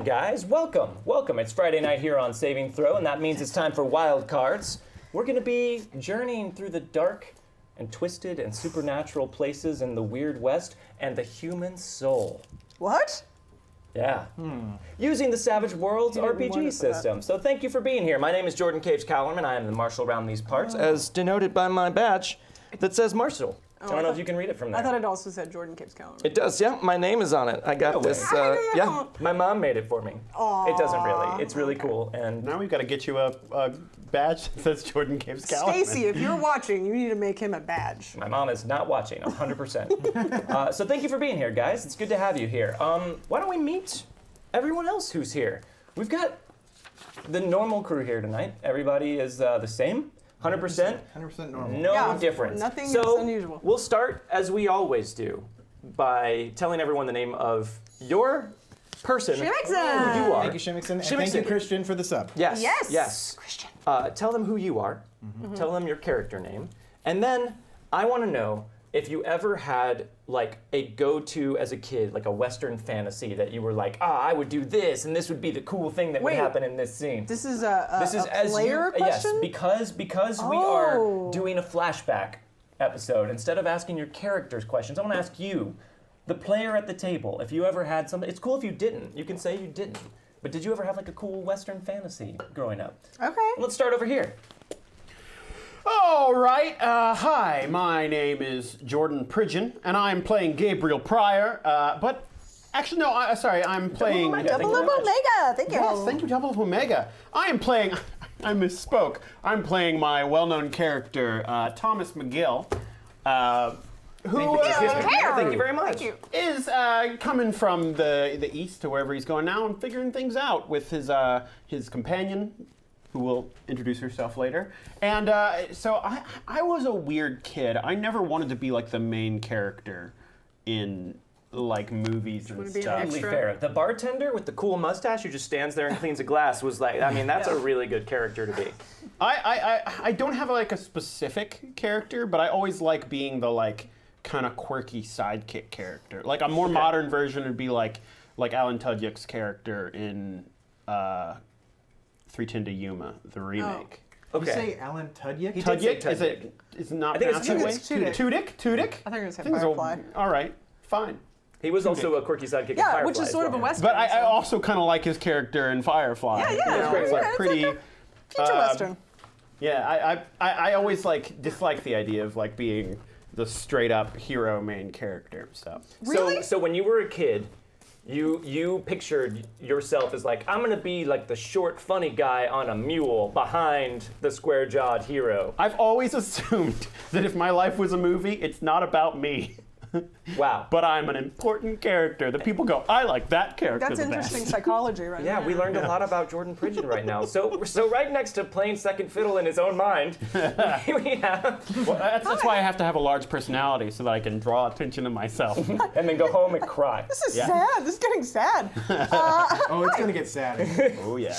morning, guys. Welcome. It's Friday night here on Saving Throw, and that means it's time for Wildcards. We're going to be journeying through the dark and twisted and supernatural places in the Weird West and the human soul. What? Yeah. Using the Savage Worlds RPG system. So thank you for being here. My name is Jordan Caves-callarman. I am the Marshal around these parts, as denoted by my badge that says Marshal. I don't know if you can read it from there. I thought it also said Jordan Caves-callarman. It does, yeah. My name is on it. I got this. Yeah, my mom made it for me. Aww. It doesn't really. It's really cool. And now we've got to get you a badge that says Jordan Caves-callarman. Stacy, if you're watching, you need to make him a badge. My mom is not watching, 100%. So thank you for being here, guys. It's good to have you here. Why don't we meet everyone else who's here? We've got the normal crew here tonight. Everybody is the same. 100%? 100% normal. No difference. Nothing is so unusual. We'll start, as we always do, by telling everyone the name of your person who you are. Thank you, Shimmickson. And thank you, Christian, for the sub. Yes. Christian. Tell them who you are. Tell them your character name. And then I want to know if you ever had like a go-to as a kid, like a Western fantasy that you were like, I would do this, and this would be the cool thing that would happen in this scene. This is a player question? Yes, because we are doing a flashback episode. Instead of asking your characters questions, I want to ask you, the player at the table, if you ever had something. It's cool if you didn't. You can say you didn't. But did you ever have like a cool Western fantasy growing up? Okay. Let's start over here. All right. Hi, my name is Jordan Pridgeon, and I'm playing Gabriel Pryor. But actually, no. Sorry, I'm playing Double of Omega. Thank you. Yes, thank you, Double of Omega. I am playing. I misspoke. I'm playing my well-known character, Thomas McGill. Who Thank you very much. is coming from the east to wherever he's going now and figuring things out with his companion, who will introduce herself later. And so I was a weird kid. I never wanted to be like the main character in like movies and stuff. Totally fair. The bartender with the cool mustache who just stands there and cleans a glass was like, I mean, that's a really good character to be. I don't have like a specific character, but I always like being the like kind of quirky sidekick character. Like a more modern version would be like Alan Tudyk's character in 3:10 to Yuma, the remake. Did you say Alan Tudyk? Tudyk? Is it not pronounced that way? Tudyk? I think it was Firefly. All right, fine. He was also a quirky sidekick in Firefly. Yeah, which is sort of a Western. But I also kind of like his character in Firefly. Yeah. It's like pretty Future Western. Yeah, I always like dislike the idea of like being the straight up hero main character. So Really? So when you were a kid, you pictured yourself as like, I'm gonna be like the short, funny guy on a mule behind the square-jawed hero. I've always assumed that if my life was a movie, it's not about me. Wow. But I'm an important character that people go, I like that character That's the interesting best. psychology right Yeah, there. we learned a lot about Jordan Pridgeon right now. So right next to playing second fiddle in his own mind, we have... Well, that's why I have to have a large personality so that I can draw attention to myself. and then go home and cry. This is sad. This is getting sad. Oh, it's going to get sad. Oh, yeah.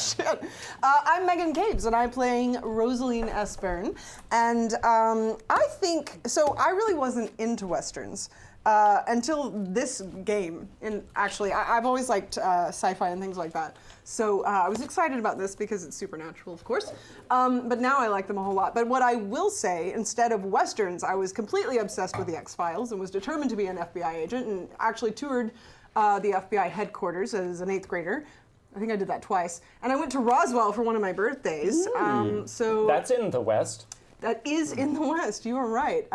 I'm Meghan Caves, and I'm playing Rosaleen Byrne. And I think, so I really wasn't into Westerns until this game. And actually, I've always liked sci-fi and things like that. So I was excited about this because it's supernatural, of course. But now I like them a whole lot. But what I will say, instead of Westerns, I was completely obsessed with the X-Files and was determined to be an FBI agent and actually toured the FBI headquarters as an 8th grader. I think I did that twice. And I went to Roswell for one of my birthdays. So That's in the West. that is in the West, you are right.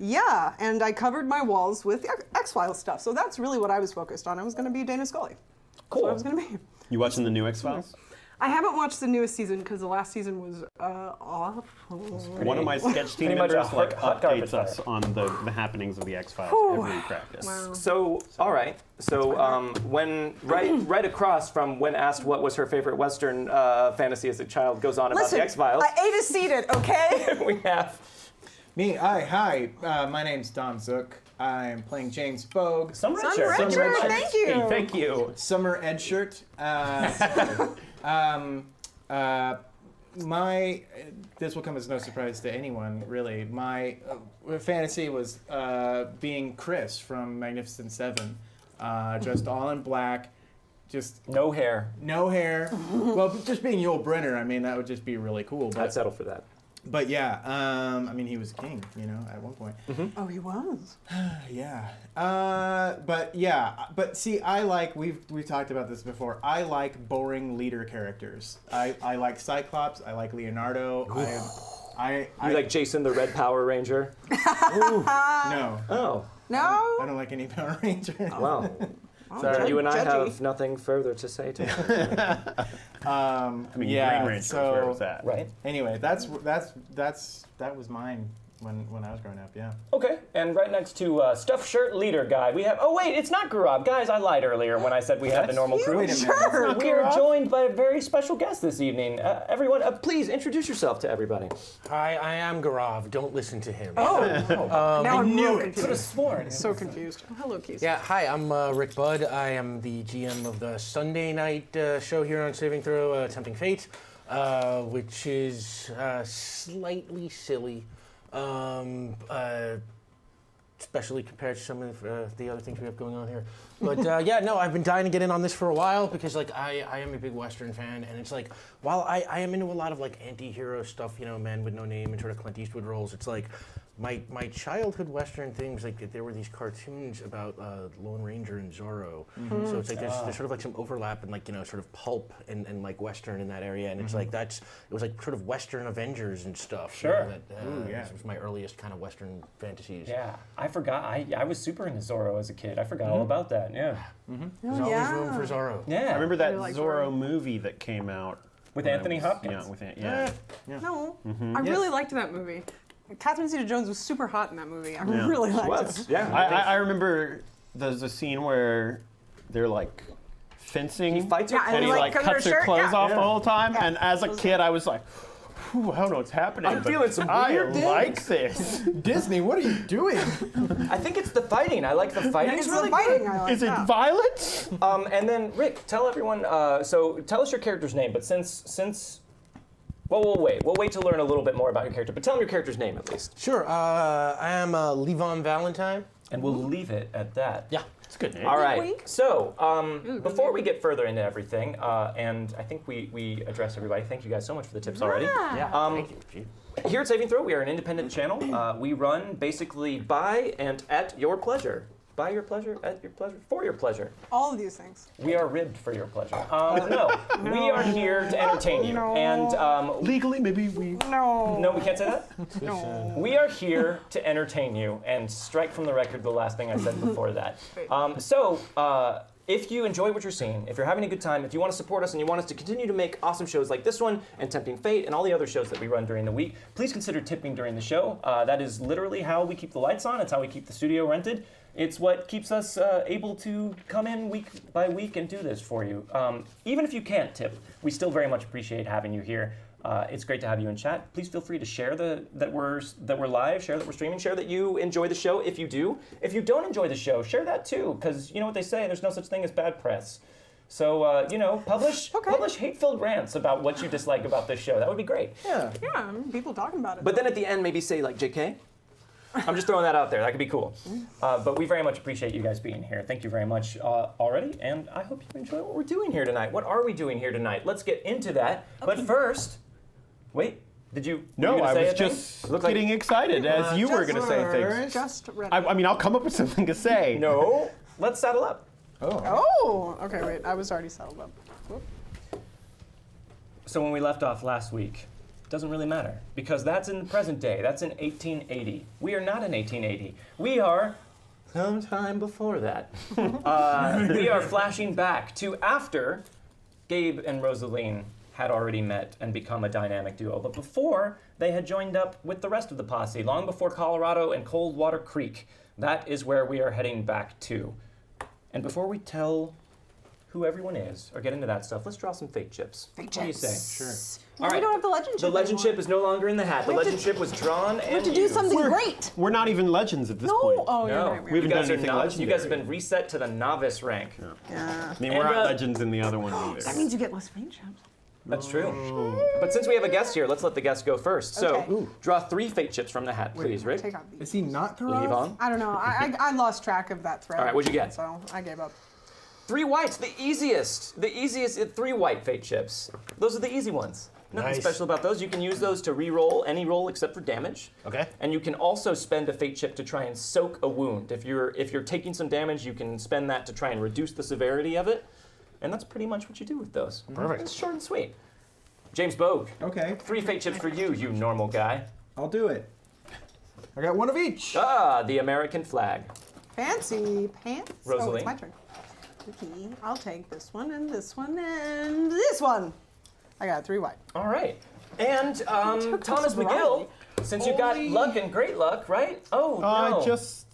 Yeah, and I covered my walls with X-Files stuff. So that's really what I was focused on. I was gonna be Dana Scully. Cool. That's what I was gonna be. You watching the new X-Files? I haven't watched the newest season because the last season was awful. One of my sketch team pretty much members a like hot carpet updates us fire. on the happenings of the X-Files every practice. Wow. So, all right. So, when right across from when asked what was her favorite Western fantasy as a child goes on about Listen, the X-Files, I ate a seated, okay? we have Me, hi. My name's Don Zook. I'm playing James Bogue. some red Some shirt. red shirt, thank you. Hey, thank you. Summer Ed shirt. This will come as no surprise to anyone, really. My fantasy was being Chris from Magnificent Seven, dressed all in black, just No hair. no hair. Well, just being Yul Brynner, I mean, that would just be really cool. I'd settle for that. But yeah, I mean, he was king, you know, at one point. Oh, he was. Yeah. But see, I like, we've talked about this before. I like boring leader characters. I like Cyclops. I like Leonardo. I You like Jason the Red Power Ranger? no. Oh. No. I don't like any Power Ranger. Well, Sorry. you and I Judgy. have nothing further to say to that. I mean, Yeah, Green Ranger, so- where was that? Right. Anyway, that was mine when I was growing up. Yeah. Okay, and right next to Stuffed Shirt Leader Guy, we have. Oh wait, it's not Gaurav, guys. I lied earlier when I said we had the normal crew. Wait a minute. Sure. We are joined by a very special guest this evening. Everyone, please introduce yourself to everybody. Hi, I am Gaurav. Don't listen to him. Oh. Now I'm real Could have confused. sworn. So confused. Oh, hello, Keith. Yeah, hi, I'm Rick Budd. I am the GM of the Sunday night show here on Saving Throw, Tempting Fate, which is slightly silly, especially compared to some of the other things we have going on here. But yeah, no, I've been dying to get in on this for a while because like I am a big Western fan, and it's like while I am into a lot of like anti-hero stuff, you know, Men with No Name and sort of Clint Eastwood roles, it's like my childhood Western things, like there were these cartoons about Lone Ranger and Zorro. So it's like there's sort of like some overlap in like, you know, sort of pulp and like Western in that area, and it's like it was like sort of Western Avengers and stuff. Sure. You know, that was my earliest kind of Western fantasies. Yeah, I forgot. I was super into Zorro as a kid. I forgot all about that. Yeah. There's always room for Zorro. Yeah. I remember that I like Zorro movie that came out. With when I Anthony was- Hopkins. Yeah, with yeah. No. I really liked that movie. Catherine Zeta-Jones was super hot in that movie. I Yeah. really liked it. Yeah. I remember there's a scene where they're like fencing. He fights her. Yeah, and he like covers her cuts her shirt, clothes yeah. off the whole time. Yeah. And as a kid, I was like, "Whew, I don't know what's happening. I'm but feeling some I weird like this. Disney, what are you doing? I think it's the fighting. I like the fighting. It's really the fighting I like Is it that. violent? And then Rick, tell everyone. So tell us your character's name. But since well, we'll wait. We'll wait to learn a little bit more about your character. But tell them your character's name at least. Sure, I am Levon Valentine. And we'll leave it at that. Yeah. It's a good name. All right. Wink. So, before we get further into everything, and I think we addressed everybody. Thank you guys so much for the tips already. Yeah. Thank you. Here at Saving Throw, we are an independent channel. We run basically by and at your pleasure. By your pleasure, at your pleasure, for your pleasure. All of these things. We are ribbed for your pleasure. No, we are here to entertain you. No. And Legally, maybe we. No. we can't say that? No. We are here to entertain you, and strike from the record the last thing I said before that. If you enjoy what you're seeing, if you're having a good time, if you want to support us and you want us to continue to make awesome shows like this one and Tempting Fate and all the other shows that we run during the week, please consider tipping during the show. That is literally how we keep the lights on. It's how we keep the studio rented. It's what keeps us able to come in week by week and do this for you. Even if you can't tip, we still very much appreciate having you here. It's great to have you in chat. Please feel free to share that we're live, share that we're streaming, share that you enjoy the show if you do. If you don't enjoy the show, share that too, because you know what they say, there's no such thing as bad press. So, publish hate-filled rants about what you dislike about this show. That would be great. Yeah. Yeah, people talking about it. But then at the end, maybe say like, JK? I'm just throwing that out there. That could be cool. But we very much appreciate you guys being here. Thank you very much already, and I hope you enjoy what we're doing here tonight. What are we doing here tonight? Let's get into that. Okay. But first, wait, did you? No, were you gonna I say was a thing? just Looked like- getting excited as you were going to say things. Just ready. I mean, I'll come up with something to say. No, let's saddle up. Oh, okay, wait. I was already settled up. Whoop. So when we left off last week, doesn't really matter because that's in the present day. That's in 1880. We are not in 1880. We are sometime before that. We are flashing back to after Gabe and Rosaleen had already met and become a dynamic duo, but before they had joined up with the rest of the posse, long before Colorado and Coldwater Creek. That is where we are heading back to. And before we tell who everyone is or get into that stuff, let's draw some fake chips. What do you say? Sure. All We right. don't have the legend chip The legend anymore. chip is no longer in the hat. The We have to- legend chip was drawn and We have to do used. something great. We're not even legends at this No. point. Oh, you're No, right. We haven't you guys done are anything novice. You guys have legendary. been reset to the novice rank. Yeah. I mean, we're And, not legends in the other one That either. means you get less paint chips. That's true. But since we have a guest here, let's let the guest go first. So, Okay. draw 3 fake chips from the hat, please, Rick. Take out these. Is he not Leave Gaurav? on. I don't know. I lost track of that thread. All right, what'd you get? So I gave up. 3 whites, the easiest 3 white fate chips. Those are the easy ones. Nothing Nice. special about those. You can use those to re-roll any roll except for damage. Okay. And you can also spend a fate chip to try and soak a wound. If you're taking some damage, you can spend that to try and reduce the severity of it. And that's pretty much what you do with those. Perfect. It's short and sweet. James Bogue, Okay, 3 fate chips for you, you normal guy. I'll do it. I got one of each. Ah, the American flag. Fancy pants. Oh, Rosaleen. it's my turn. Okay, I'll take this one and this one and this one. I got 3 white. All right. And Thomas variety. McGill, since you got Only- luck and great luck, right? Oh, no.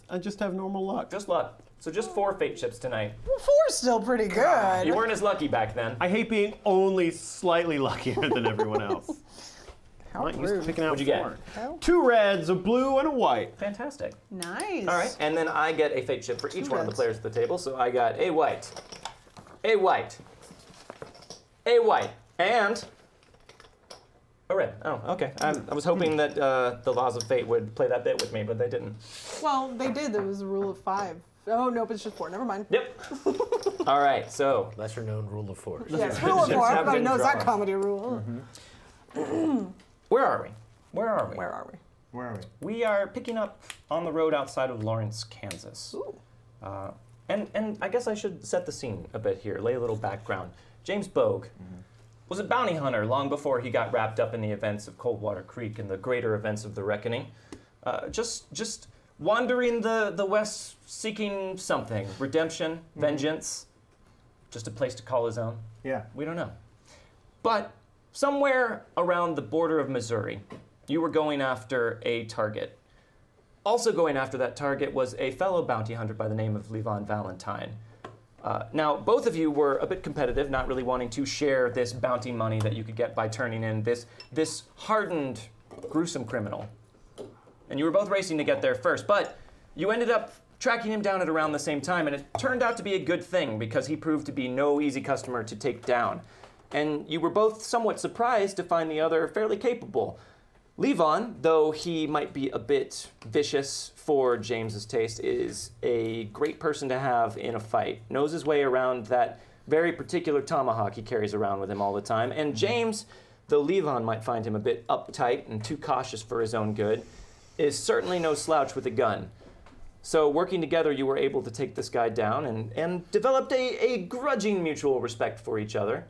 I just have normal luck. Just luck. So just 4 fate chips tonight. Well, 4's still pretty good. You weren't as lucky back then. I hate being only slightly luckier than everyone else. How Not used to rude. picking out What'd you get? 4. Oh, 2 reds, a blue, and a white. Fantastic. nice. All right, and then I get a fate chip for each one of the reds. players at the table. So I got a white, a white, a white, and a red. Oh, okay. I was hoping that the laws of fate would play that bit with me, but they didn't. Well, they did. There was a rule of 5. Oh, nope, it's just 4. Never mind. Yep. All right, so Lesser known rule of 4. Yes, rule of Chips 4. have Everybody been knows that drawn. comedy rule. where are we? Where are we? Where are we? Where are we? We are picking up on the road outside of Lawrence, Kansas. Ooh. And I guess I should set the scene a bit here, lay a little background. James Bogue was a bounty hunter long before he got wrapped up in the events of Coldwater Creek and the greater events of the Reckoning. Just wandering the West seeking something, redemption, vengeance, just a place to call his own. Yeah. We don't know. But somewhere around the border of Missouri, you were going after a target. Also going after that target was a fellow bounty hunter by the name of Levon Valentine. Now, both of you were a bit competitive, not really wanting to share this bounty money that you could get by turning in this hardened, gruesome criminal. And you were both racing to get there first, but you ended up tracking him down at around the same time, and it turned out to be a good thing because he proved to be no easy customer to take down. And you were both somewhat surprised to find the other fairly capable. Levon, though he might be a bit vicious for James's taste, is a great person to have in a fight. Knows his way around that very particular tomahawk he carries around with him all the time. And James, though Levon might find him a bit uptight and too cautious for his own good, is certainly no slouch with a gun. So working together, you were able to take this guy down and developed a grudging mutual respect for each other.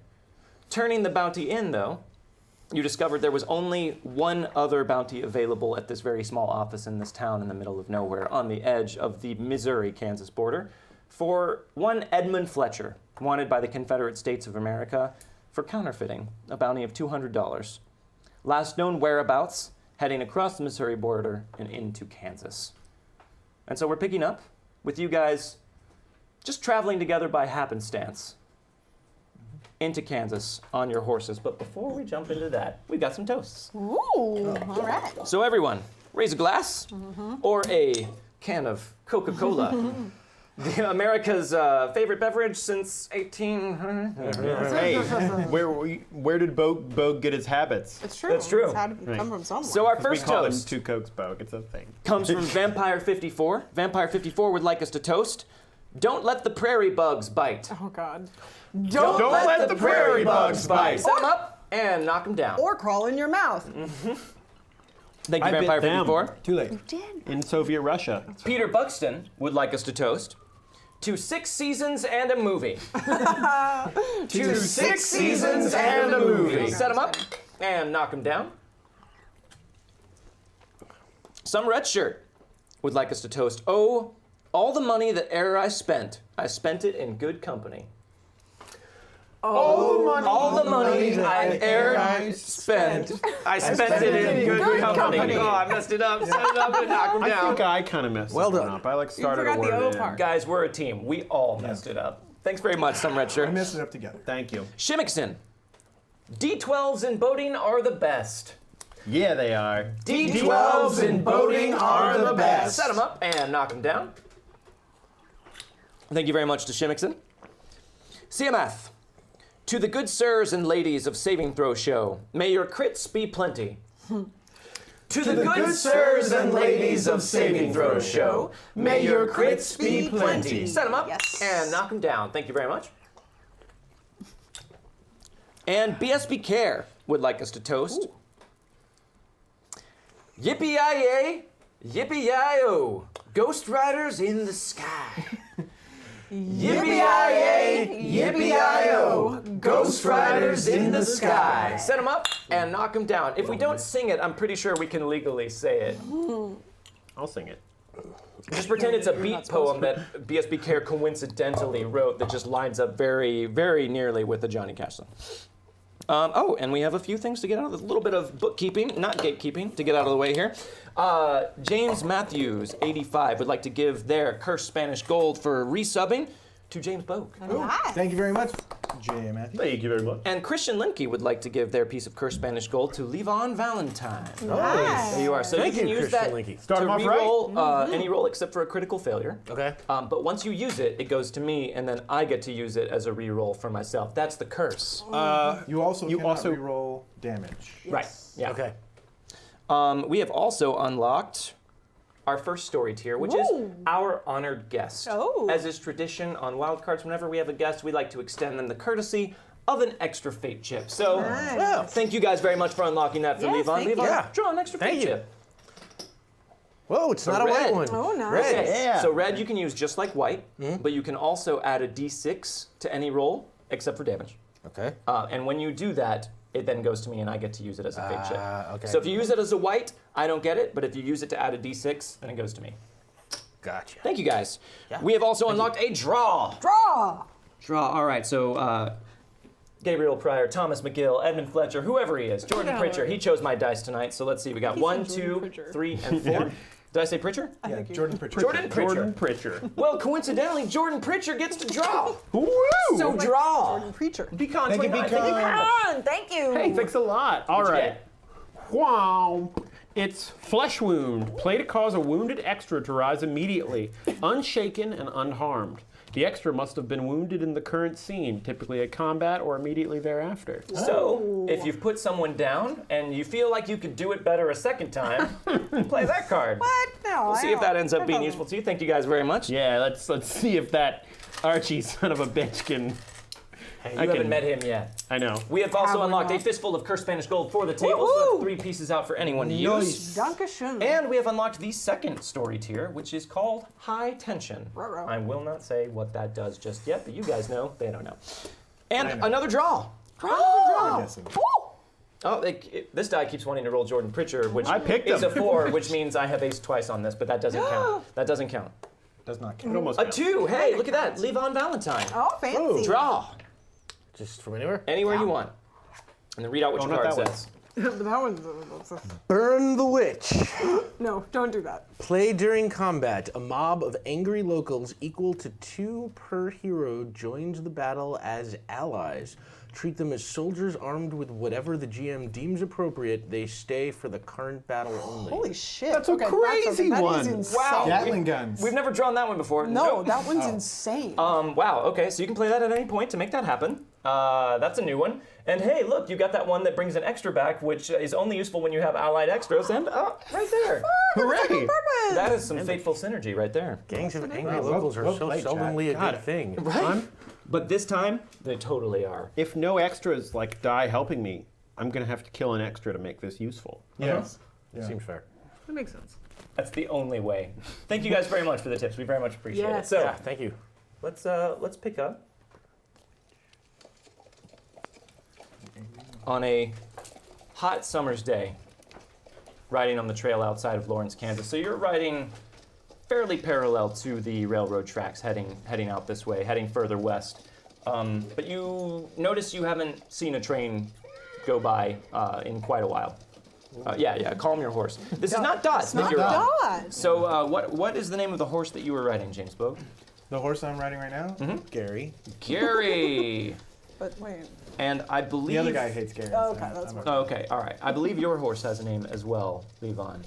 Turning the bounty in, though, you discovered there was only one other bounty available at this very small office in this town in the middle of nowhere on the edge of the Missouri-Kansas border for one Edmund Fletcher, wanted by the Confederate States of America for counterfeiting, a bounty of $200. Last known whereabouts, heading across the Missouri border and into Kansas. And so we're picking up with you guys just traveling together by happenstance into Kansas on your horses. But before we jump into that, we've got some toasts. Ooh, all right. So everyone, raise a glass or a can of Coca-Cola. America's favorite beverage since 1800. Hey, where did Bogue get his habits? It's true. That's true. It's had to come from somewhere. So our We first call him toast 2 Cokes Bogue. It's a thing. comes from Vampire 54. Vampire 54 would like us to toast, don't let the prairie bugs bite. Oh, God. Don't let the prairie bugs bite. Set them up and knock them down. Or crawl in your mouth. Thank you, I bit Vampire them. 54. Too late. Did. In Soviet Russia. Peter Buxton would like us to toast to 6 seasons and a movie. To 6 seasons and a movie. Set them up and knock them down. Some red shirt would like us to toast, oh, all the money that e'er I spent it in good company. All the money I e'er spent, I spent it in good company. Oh, I messed it up. Set it up and knock them I down. think I kind of messed Well that done. one up. I like started a forgot the word O in. part. Guys, we're a team. We all messed it up. Thanks very much, Some Red We Shirt. messed it up together. Thank you. Shimmickson. D12s in boating are the best. Yeah, they are. D12s in boating are the best. Set them up and knock them down. Thank you very much to Shimmickson. CMF. To the good sirs and ladies of Saving Throw Show, may your crits be plenty. To the good sirs and ladies of Saving Throw Show, may your crits be plenty. Set them up and knock them down. Thank you very much. And BSB Care would like us to toast. Yippee-yi-yay, yippee-yi-yo, Ghost Riders in the sky. Yippee-yi-yay, yippee-yi-yo, Ghost Riders in the sky. Set them up and knock them down. If we don't sing it, I'm pretty sure we can legally say it. I'll sing it. Just pretend it's a beat poem that BSB Care coincidentally wrote that just lines up very, very nearly with the Johnny Cash song. Oh, and we have a few things to get out of a little bit of bookkeeping, not gatekeeping, to get out of the way here. James Matthews, 85, would like to give their cursed Spanish gold for resubbing to James Bogue. Nice. Thank you very much, J. Matthew. Thank you very much. And Christian Lemke would like to give their piece of cursed Spanish gold to Levon Valentine. Nice. There you are. So Thank you can you, use Christian that Lemke. Start to 'em off re-roll any roll except for a critical failure. Okay. But once you use it, it goes to me, and then I get to use it as a re-roll for myself. That's the curse. You also You cannot also- reroll damage. Right. Yeah. Okay. We have also unlocked our first story tier, which is our honored guest. Oh. As is tradition on Wildcards, whenever we have a guest, we like to extend them the courtesy of an extra fate chip. So, thank you guys very much for unlocking that for Yes, Levon. thank you. Levon, Yeah. draw an extra Thank fate you. chip. Whoa, it's not a red. white one. Oh, nice. Red. Okay, Yeah. so red you can use just like white, but you can also add a d6 to any roll except for damage. Okay. And when you do that, it then goes to me and I get to use it as a fate chip. Okay. So if you use it as a white, I don't get it, but if you use it to add a d6, then it goes to me. Gotcha. Thank you guys. Yeah. We have also unlocked a draw. Draw. Draw, all right, so Gabriel Pryor, Thomas McGill, Edmund Fletcher, whoever he is, Jordan Yeah. Pritchard. He chose my dice tonight, so let's see. We got He 1, said Jordan 2, Pritchard. 3, and 4. Did I say Pritchard? Yeah, Jordan Pritchard. Jordan Pritchard. Jordan Pritchard. Well, coincidentally, Jordan Pritchard gets to draw. Woo! So draw. Preacher. Beacon Thank you, 29. Beacon. On, thank you. Hey, thanks a lot. All What'd you right. Wow. It's flesh wound. Play to cause a wounded extra to rise immediately, unshaken and unharmed. The extra must have been wounded in the current scene, typically at combat or immediately thereafter. So, if you've put someone down and you feel like you could do it better a second time, play that card. What? No, We'll see if that ends up being useful to you. Thank you guys very much. Yeah, let's see if that Archie son of a bitch can. You haven't met him yet. I know. We have also Have we unlocked a not? fistful of cursed Spanish gold for the table, so Woohoo! that's 3 pieces out for anyone to use. Dankeschön. And we have unlocked the second story tier, which is called High Tension. Ruh-roh. I will not say what that does just yet, but you guys know, they don't know. And another draw. Draw. guessing. Oh, this die keeps wanting to roll Jordan Pritchard, which I picked is him. a 4, which means I have aced twice on this, but that doesn't count. That doesn't count. Does not It count. almost A counts. 2, hey, look at that, Levon Valentine. Oh, fancy. Draw, Just from anywhere? anywhere you want. And then read out what Oh, your not card that way. says. That one's. Burn the Witch. No, don't do that. Play during combat. A mob of angry locals equal to 2 per hero joins the battle as allies. Treat them as soldiers armed with whatever the GM deems appropriate. They stay for the current battle only. Holy shit. That's a crazy That one. is insane. Wow. Gatling guns. We've never drawn that one before. No, Nope. that one's insane. Wow, okay, so you can play that at any point to make that happen. That's a new one. And hey, look, you got that one that brings an extra back, which is only useful when you have allied extras, and right there. Hooray! That is some fateful synergy right there. Gangs of angry Well locals are well so played, Chad. seldomly a God. good thing. Right? But this time, they totally are. If no extras like die helping me, I'm gonna have to kill an extra to make this useful. Yes. Seems fair. That makes sense. That's the only way. Thank you guys very much for the tips. We very much appreciate it. Yes. So Yeah, thank you. let's pick up on a hot summer's day, riding on the trail outside of Lawrence, Kansas. So you're riding fairly parallel to the railroad tracks, heading out this way, heading further west. But you notice you haven't seen a train go by in quite a while. Yeah, calm your horse. This is not Dot. Not God. So what is the name of the horse that you were riding, James Bogue? The horse I'm riding right now? Gary. Gary. But wait. And I believe... The other guy hates Gary. Oh, so okay, that's I'm fine. Oh, okay, all right. I believe your horse has a name as well, Levon.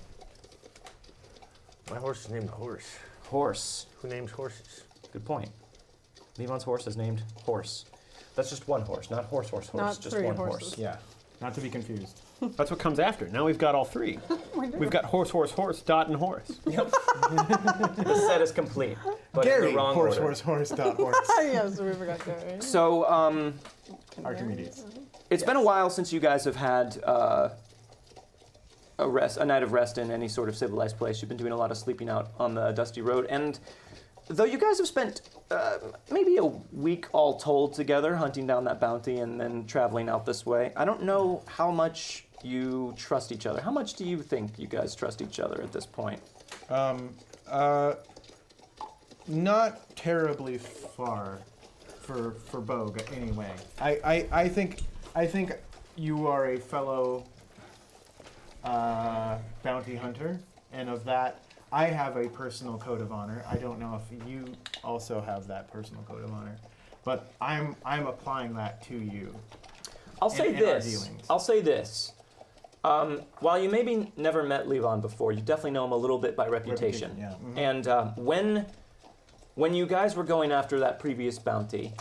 My horse is named Horse. Horse. Who names horses? Good point. Levon's horse is named Horse. That's just one horse, not horse, Not just 3 one horses. horse. Yeah. Not to be confused. That's what comes after. Now we've got all three. We've got horse, horse, horse, dot, and horse. The set is complete, but in Gary, the wrong horse, order. horse, horse, dot, horse. Yes, we forgot Gary. So, Archimedes. it's been a while since you guys have had a night of rest in any sort of civilized place. You've been doing a lot of sleeping out on the dusty road, and though you guys have spent maybe a week all told together hunting down that bounty and then traveling out this way, I don't know how much you trust each other. How much do you think you guys trust each other at this point? Not terribly far for Bogue, anyway. I think you are a fellow bounty hunter, and of that, I have a personal code of honor. I don't know if you also have that personal code of honor, but I'm applying that to you. I'll say in our this. dealings. I'll say this. While you maybe never met Levon before, you definitely know him a little bit by reputation. Yeah. Mhm. And when you guys were going after that previous bounty,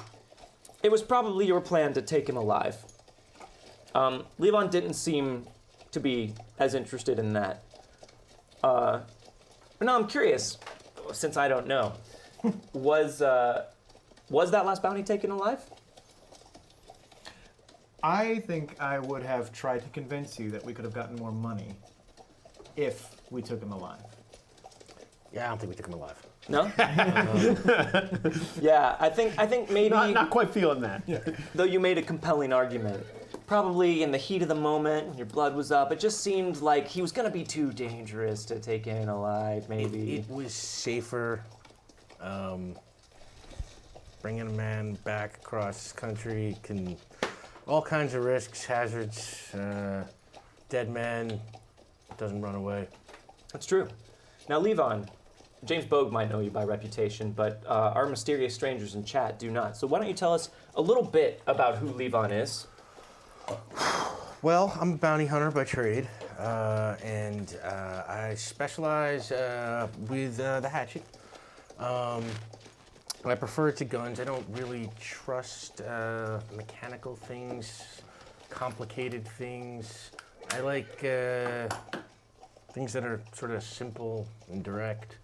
it was probably your plan to take him alive. Levon didn't seem to be as interested in that. But now I'm curious, since I don't know, was that last bounty taken alive? I think I would have tried to convince you that we could have gotten more money if we took him alive. Yeah, I don't think we took him alive. No? Yeah, I think maybe, Not quite feeling that. though you made a compelling argument, probably in the heat of the moment, when your blood was up, it just seemed like he was going to be too dangerous to take in alive, maybe. It was safer bringing a man back across country, all kinds of risks, hazards, dead man doesn't run away. That's true. Now, Levon, James Bogue might know you by reputation, but our mysterious strangers in chat do not. So why don't you tell us a little bit about who Levon is? Well, I'm a bounty hunter by trade, and I specialize with the hatchet. I prefer it to guns. I don't really trust mechanical things, complicated things. I like things that are sort of simple and direct,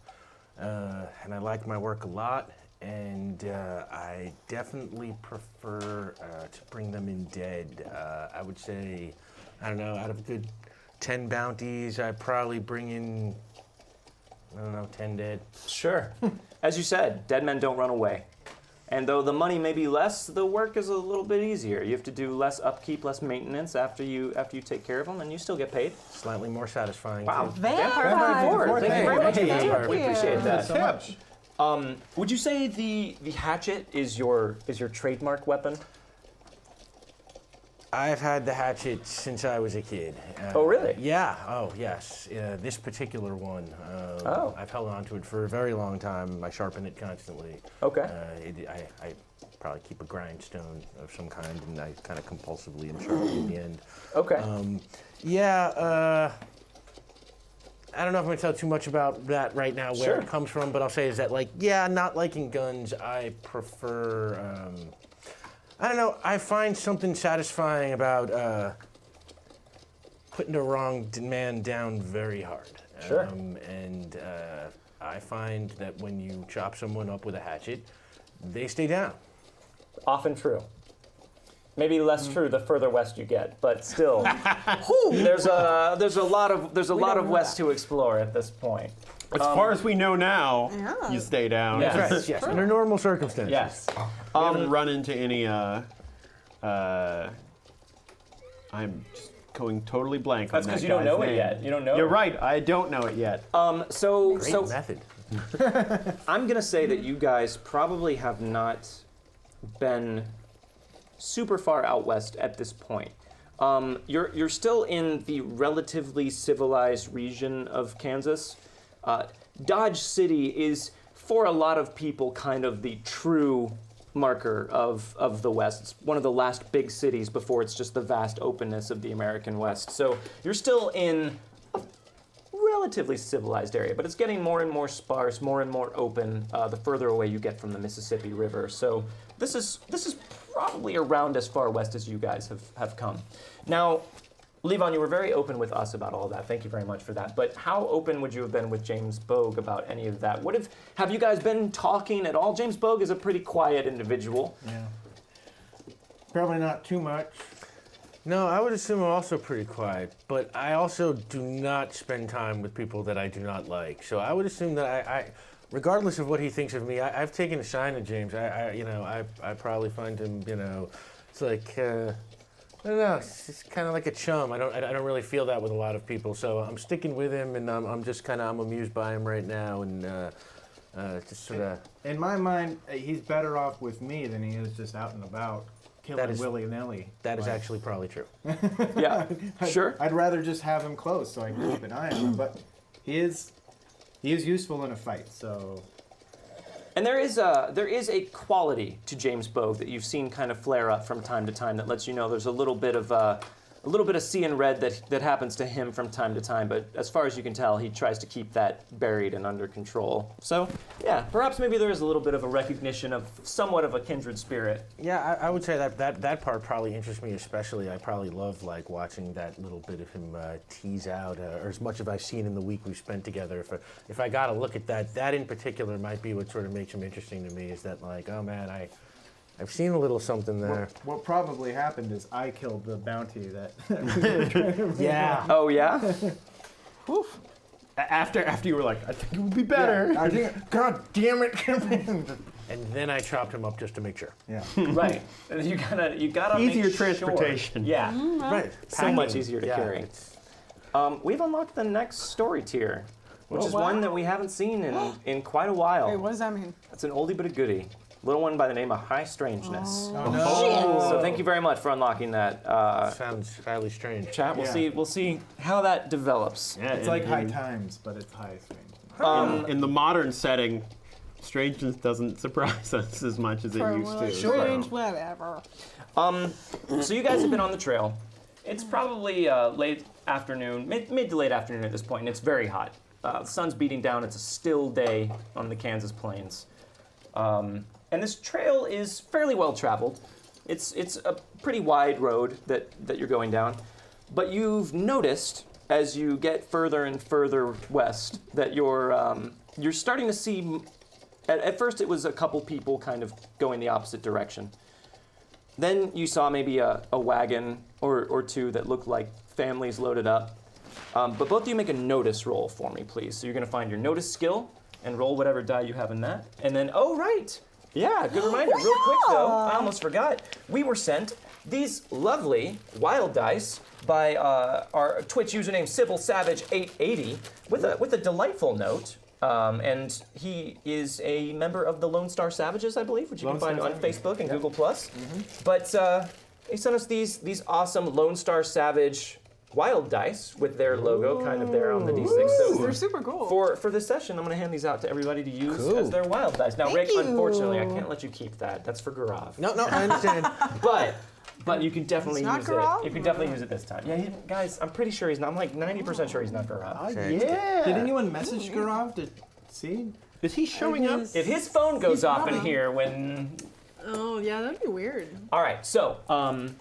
and I like my work a lot. And I definitely prefer to bring them in dead. I would say, I don't know, out of a good 10 bounties, I'd probably bring in, 10 dead. Sure. As you said, dead men don't run away. And though the money may be less, the work is a little bit easier. You have to do less upkeep, less maintenance after you take care of them, and you still get paid. Slightly more satisfying. Wow. too. Vampire. Thank you very much. Hey, We appreciate that. So much. Would you say the hatchet is your trademark weapon? I've had the hatchet since I was a kid. Oh, really? Yeah. Oh, yes. This particular one. Oh. I've held on to it for a very long time. I sharpen it constantly. Okay. I probably keep a grindstone of some kind, and I kind of compulsively am sharpening at the end. Okay. I don't know if I'm going to tell too much about that right now, where Sure. it comes from, but I'll say is that, not liking guns, I prefer, I don't know, I find something satisfying about putting the wrong man down very hard. Sure. And I find that when you chop someone up with a hatchet, they stay down. Often true. Maybe less true the further west you get, but still, there's a lot of west to explore at this point. As far as we know now, Yeah. you stay down. Yes. That's right, yes, under normal circumstances. Yes. We haven't run into any. I'm just going totally blank. That's on because that you don't guy's know it name. yet. You don't know. You're right. I don't know it yet. So Great method. I'm gonna say that you guys probably have not been super far out west at this point. You're still in the relatively civilized region of Kansas. Dodge City is, for a lot of people, kind of the true marker of the West. It's one of the last big cities before it's just the vast openness of the American West. So you're still in a relatively civilized area, but it's getting more and more sparse, more and more open the further away you get from the Mississippi River. So this is probably around as far west as you guys have come. Now, Levon, you were very open with us about all of that. Thank you very much for that. But how open would you have been with James Bogue about any of that? Have you guys been talking at all? James Bogue is a pretty quiet individual. Yeah. Probably not too much. No, I would assume I'm also pretty quiet, but I also do not spend time with people that I do not like. So I would assume that I regardless of what he thinks of me, I've taken a shine to James. I probably find him, it's like, I don't know, it's just kind of like a chum. I don't really feel that with a lot of people. So I'm sticking with him, and I'm just I'm amused by him right now, and just sort of. In my mind, he's better off with me than he is just out and about. Killing willy-nilly. That is actually probably true. Yeah, sure. I'd rather just have him close so I can keep an eye on him. But he is useful in a fight. So. And there is a quality to James Bogue that you've seen kind of flare up from time to time that lets you know there's a little bit of seeing red that happens to him from time to time. But as far as you can tell, he tries to keep that buried and under control. So yeah, perhaps maybe there is a little bit of a recognition of somewhat of a kindred spirit. Yeah, I would say that part probably interests me especially. I probably love watching that little bit of him tease out, or as much as I've seen in the week we've spent together. If I got to look at that in particular might be what sort of makes him interesting to me. Is that oh man, I've seen a little something there. What probably happened is I killed the bounty that. Yeah. Oh yeah. Woof. After you were like, I think it would be better. Yeah, I think, God damn it! And then I chopped him up just to make sure. Yeah. Right. You gotta Easier make transportation. Sure. Yeah. Right. So much easier to Yeah, carry. We've unlocked the next story tier, which is one that we haven't seen in quite a while. Wait, what does that mean? It's an oldie but a goodie. Little one by the name of High Strangeness. Oh, no. So thank you very much for unlocking that. Sounds highly strange. Chat, we'll see how that develops. Yeah, It's like High Times, but it's high strange. in the modern setting, strangeness doesn't surprise us as much as it used to. Strange, whatever. So you guys have been on the trail. It's probably late afternoon, mid to late afternoon at this point, and it's very hot. The sun's beating down. It's a still day on the Kansas plains. And this trail is fairly well traveled. It's a pretty wide road that you're going down. But you've noticed as you get further and further west that you're starting to see. At first, it was a couple people kind of going the opposite direction. Then you saw maybe a wagon or two that looked like families loaded up. But both of you make a notice roll for me, please. So you're going to find your notice skill and roll whatever die you have in that. And then, oh, right. Yeah, good reminder. Real quick, though, I almost forgot. We were sent these lovely wild dice by our Twitch username, CivilSavage880, with a delightful note. And he is a member of the Lone Star Savages, I believe, which you can find on Facebook and Google+. But he sent us these awesome Lone Star Savage wild dice with their logo kind of there on the D6. So They're super cool. for this session, I'm going to hand these out to everybody to use as their wild dice. Now, Rick, unfortunately, I can't let you keep that. That's for Gaurav. No, I understand. But you can definitely It's not use Gaurav? it. You can definitely use it this time. Yeah, guys, I'm pretty sure he's not. I'm like 90% sure he's not Gaurav. Yeah. Did anyone message Gaurav to see? Is he showing up? If his phone goes off in here when... Oh, yeah, that'd be weird. All right, so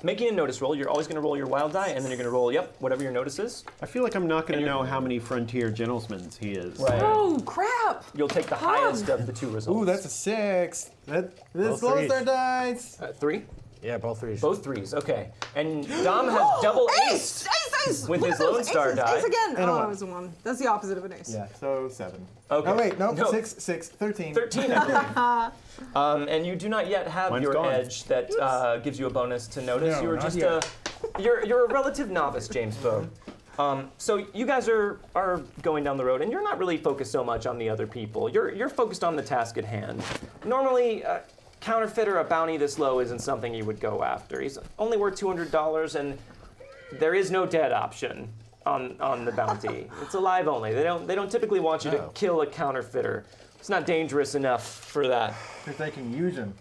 making a notice roll, you're always going to roll your wild die, and then you're going to roll, whatever your notice is. I feel like I'm not going to know how many frontier gentlemen he is. Right. Oh, crap! You'll take the highest of the two results. Ooh, that's a 6. This Both Lone threes. Star dice. 3? Yeah, both threes. Both 3s, okay. And Dom has double ace. Ace! With Look his at those Lone Star aces. die. Ace again! And a Oh, one. it was a 1. That's the opposite of an ace. Yeah, so 7. Okay. Oh wait, no, No. 6, 13. 13, I believe. And you do not yet have Mine's your gone. edge that gives you a bonus to notice. No, You were not just yet. you're a relative novice, James Bogue. So you guys are going down the road, and you're not really focused so much on the other people. You're focused on the task at hand. Normally, counterfeiter a bounty this low isn't something you would go after. He's only worth $200, and there is no dead option on the bounty. It's alive only. They don't typically want you to kill a counterfeiter. It's not dangerous enough for that. If they can use him.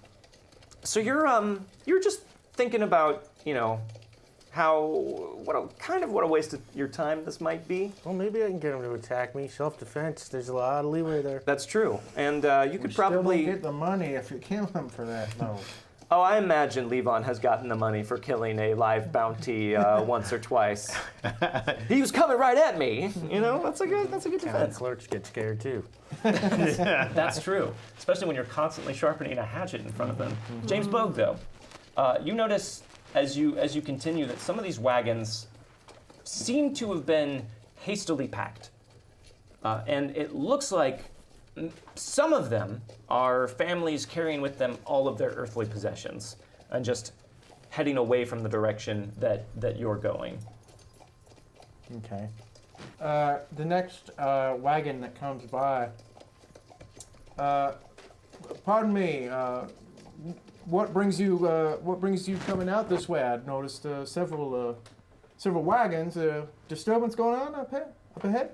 So you're just thinking about, what a waste of your time this might be. Well, maybe I can get him to attack me. Self-defense. There's a lot of leeway there. That's true. And you could Still probably don't get the money if you kill him for that. No. Oh, I imagine Levon has gotten the money for killing a live bounty once or twice. He was coming right at me. You know, that's a good Town defense. clerks get scared too. That's true, especially when you're constantly sharpening a hatchet in front of them. James Bogue, though, you notice as you continue that some of these wagons seem to have been hastily packed, and it looks like some of them are families carrying with them all of their earthly possessions and just heading away from the direction that you're going. Okay. The next wagon that comes by. Pardon me. What brings you coming out this way? I'd noticed several wagons. Disturbance going on up ahead?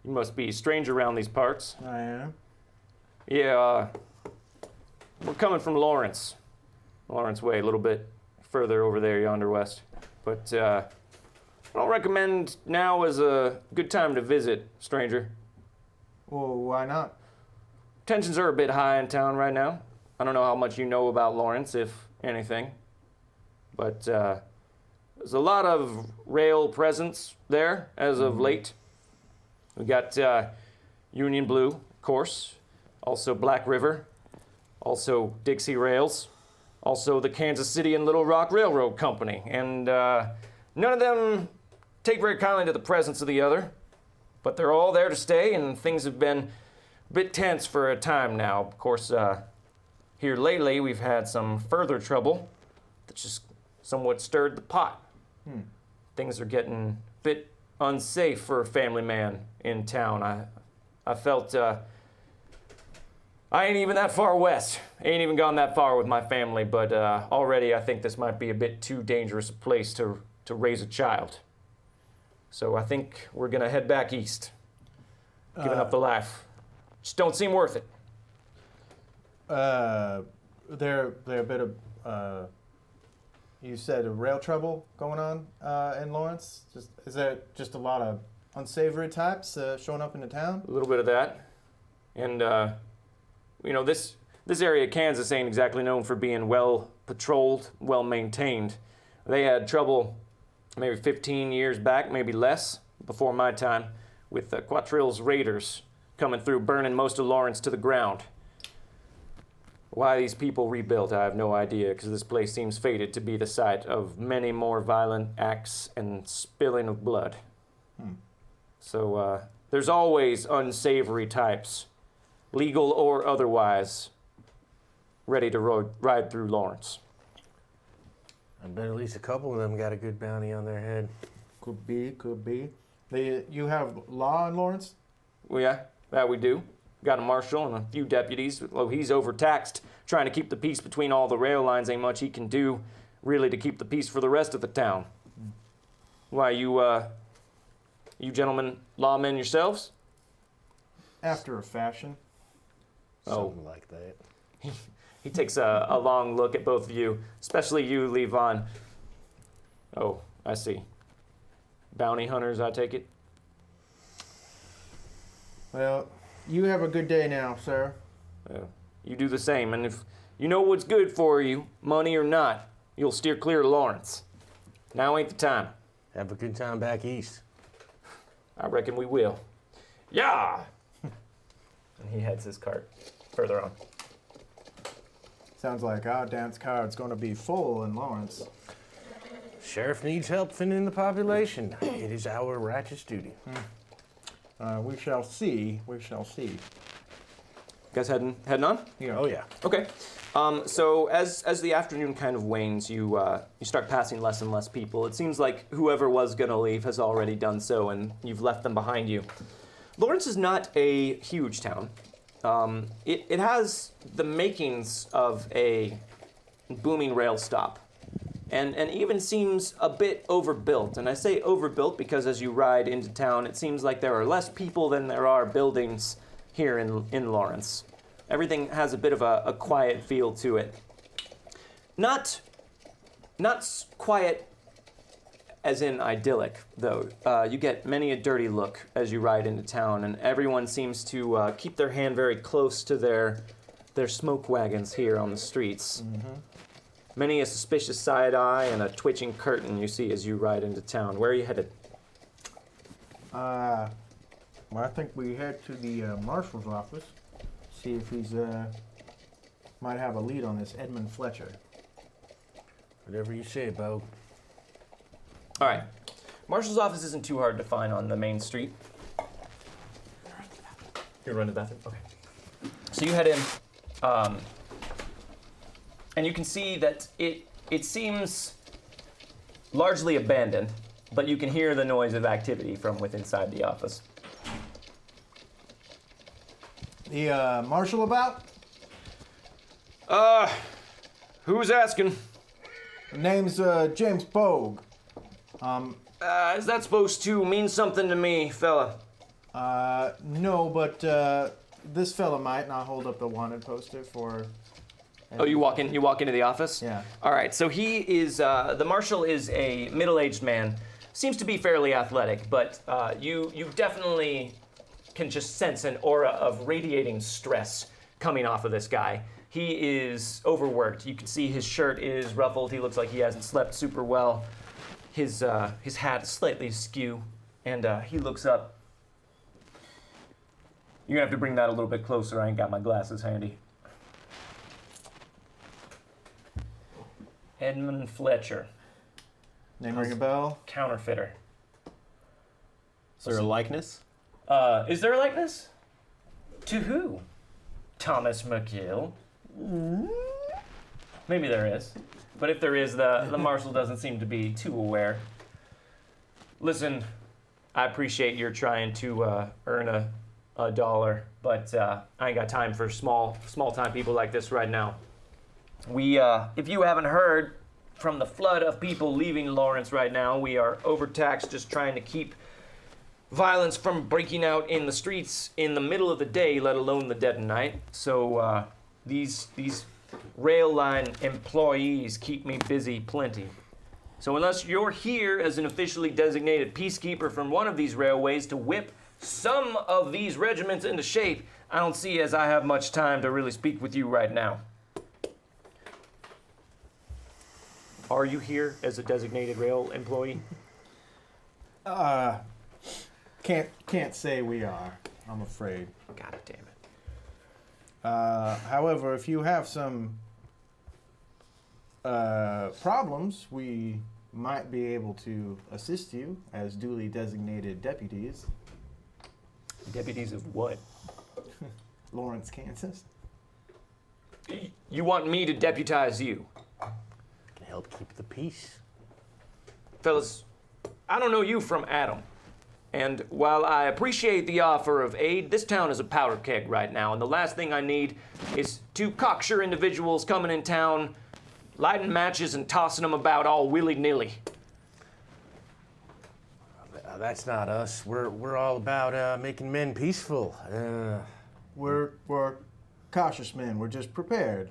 You must be a stranger around these parts. I am. Yeah, we're coming from Lawrence Way, a little bit further over there, yonder west. But I don't recommend now is a good time to visit, stranger. Well, why not? Tensions are a bit high in town right now. I don't know how much you know about Lawrence, if anything. But there's a lot of rail presence there as of late. We got Union Blue, of course, also Black River, also Dixie Rails, also the Kansas City and Little Rock Railroad Company, and none of them take very kindly to the presence of the other, but they're all there to stay, and things have been a bit tense for a time now. Of course, here lately we've had some further trouble that just somewhat stirred the pot. Things are getting a bit unsafe for a family man in town. I felt I ain't even that far west. Ain't even gone that far with my family, but already I think this might be a bit too dangerous a place to raise a child. So I think we're gonna head back east. Giving up the life. Just don't seem worth it. There a bit of you said rail trouble going on in Lawrence. Is there just a lot of unsavory types showing up in the town? A little bit of that. And, you know, this area of Kansas ain't exactly known for being well patrolled, well maintained. They had trouble maybe 15 years back, maybe less, before my time, with Quattrill's raiders coming through, burning most of Lawrence to the ground. Why these people rebuilt, I have no idea, because this place seems fated to be the site of many more violent acts and spilling of blood. So there's always unsavory types, legal or otherwise, ready to ride through Lawrence. I bet at least a couple of them got a good bounty on their head. Could be. You have law in Lawrence? Well, yeah, that we do. Got a marshal and a few deputies. Though he's overtaxed, trying to keep the peace between all the rail lines. Ain't much he can do, really, to keep the peace for the rest of the town. Why, you gentlemen lawmen yourselves? After a fashion. Something like that. He takes a long look at both of you, especially you, Levon. Oh, I see. Bounty hunters, I take it? Well, you have a good day now, sir. You do the same, and if you know what's good for you, money or not, you'll steer clear of Lawrence. Now ain't the time. Have a good time back east. I reckon we will. Yeah! And he heads his cart further on. Sounds like our dance card's going to be full in Lawrence. Sheriff needs help thinning the population. It is our righteous duty. We shall see. You guys heading on? Yeah. Oh, yeah. Okay. So as the afternoon kind of wanes, you start passing less and less people. It seems like whoever was going to leave has already done so, and you've left them behind you. Lawrence is not a huge town. It has the makings of a booming rail stop, and even seems a bit overbuilt. And I say overbuilt because as you ride into town, it seems like there are less people than there are buildings here in Lawrence. Everything has a bit of a quiet feel to it. Not quiet as in idyllic, though. You get many a dirty look as you ride into town, and everyone seems to keep their hand very close to their their smoke wagons here on the streets. Many a suspicious side eye and a twitching curtain you see as you ride into town. Where are you headed? Well, I think we head to the Marshal's office, see if he's might have a lead on this Edmund Fletcher. Whatever you say, Bogue. All right. Marshal's office isn't too hard to find on the main street. You're running to the bathroom? Okay. So you head in, and you can see that it seems largely abandoned, but you can hear the noise of activity from within inside the office. The Marshal about? Who's asking? Name's James Bogue. Is that supposed to mean something to me, fella? No, but this fella might, and I'll hold up the wanted poster for... Oh, you walk into the office? Yeah. All right, so he is, the Marshal is a middle-aged man. Seems to be fairly athletic, but you definitely can just sense an aura of radiating stress coming off of this guy. He is overworked. You can see his shirt is ruffled. He looks like he hasn't slept super well. His hat is slightly askew, and he looks up. You're gonna have to bring that a little bit closer. I ain't got my glasses handy. Edmund Fletcher, Name ring a bell? counterfeiter. Is there a likeness? Is there a likeness? To who? Thomas McGill? Maybe there is. But if there is, the Marshal doesn't seem to be too aware. Listen, I appreciate you're trying to earn a dollar, but I ain't got time for small-time people like this right now. We, if you haven't heard from the flood of people leaving Lawrence right now, we are overtaxed just trying to keep violence from breaking out in the streets in the middle of the day, let alone the dead of night. So these rail line employees keep me busy plenty. So unless you're here as an officially designated peacekeeper from one of these railways to whip some of these regiments into shape, I don't see as I have much time to really speak with you right now. Are you here as a designated rail employee? Can't say we are, I'm afraid. God damn it. However, if you have some problems, we might be able to assist you as duly designated deputies. Deputies of what? Lawrence, Kansas. You want me to deputize you? Can help keep the peace. Fellas, I don't know you from Adam. And while I appreciate the offer of aid, this town is a powder keg right now, and the last thing I need is two cocksure individuals coming in town, lighting matches and tossing them about all willy-nilly. That's not us. We're all about making men peaceful. We're cautious men. We're just prepared.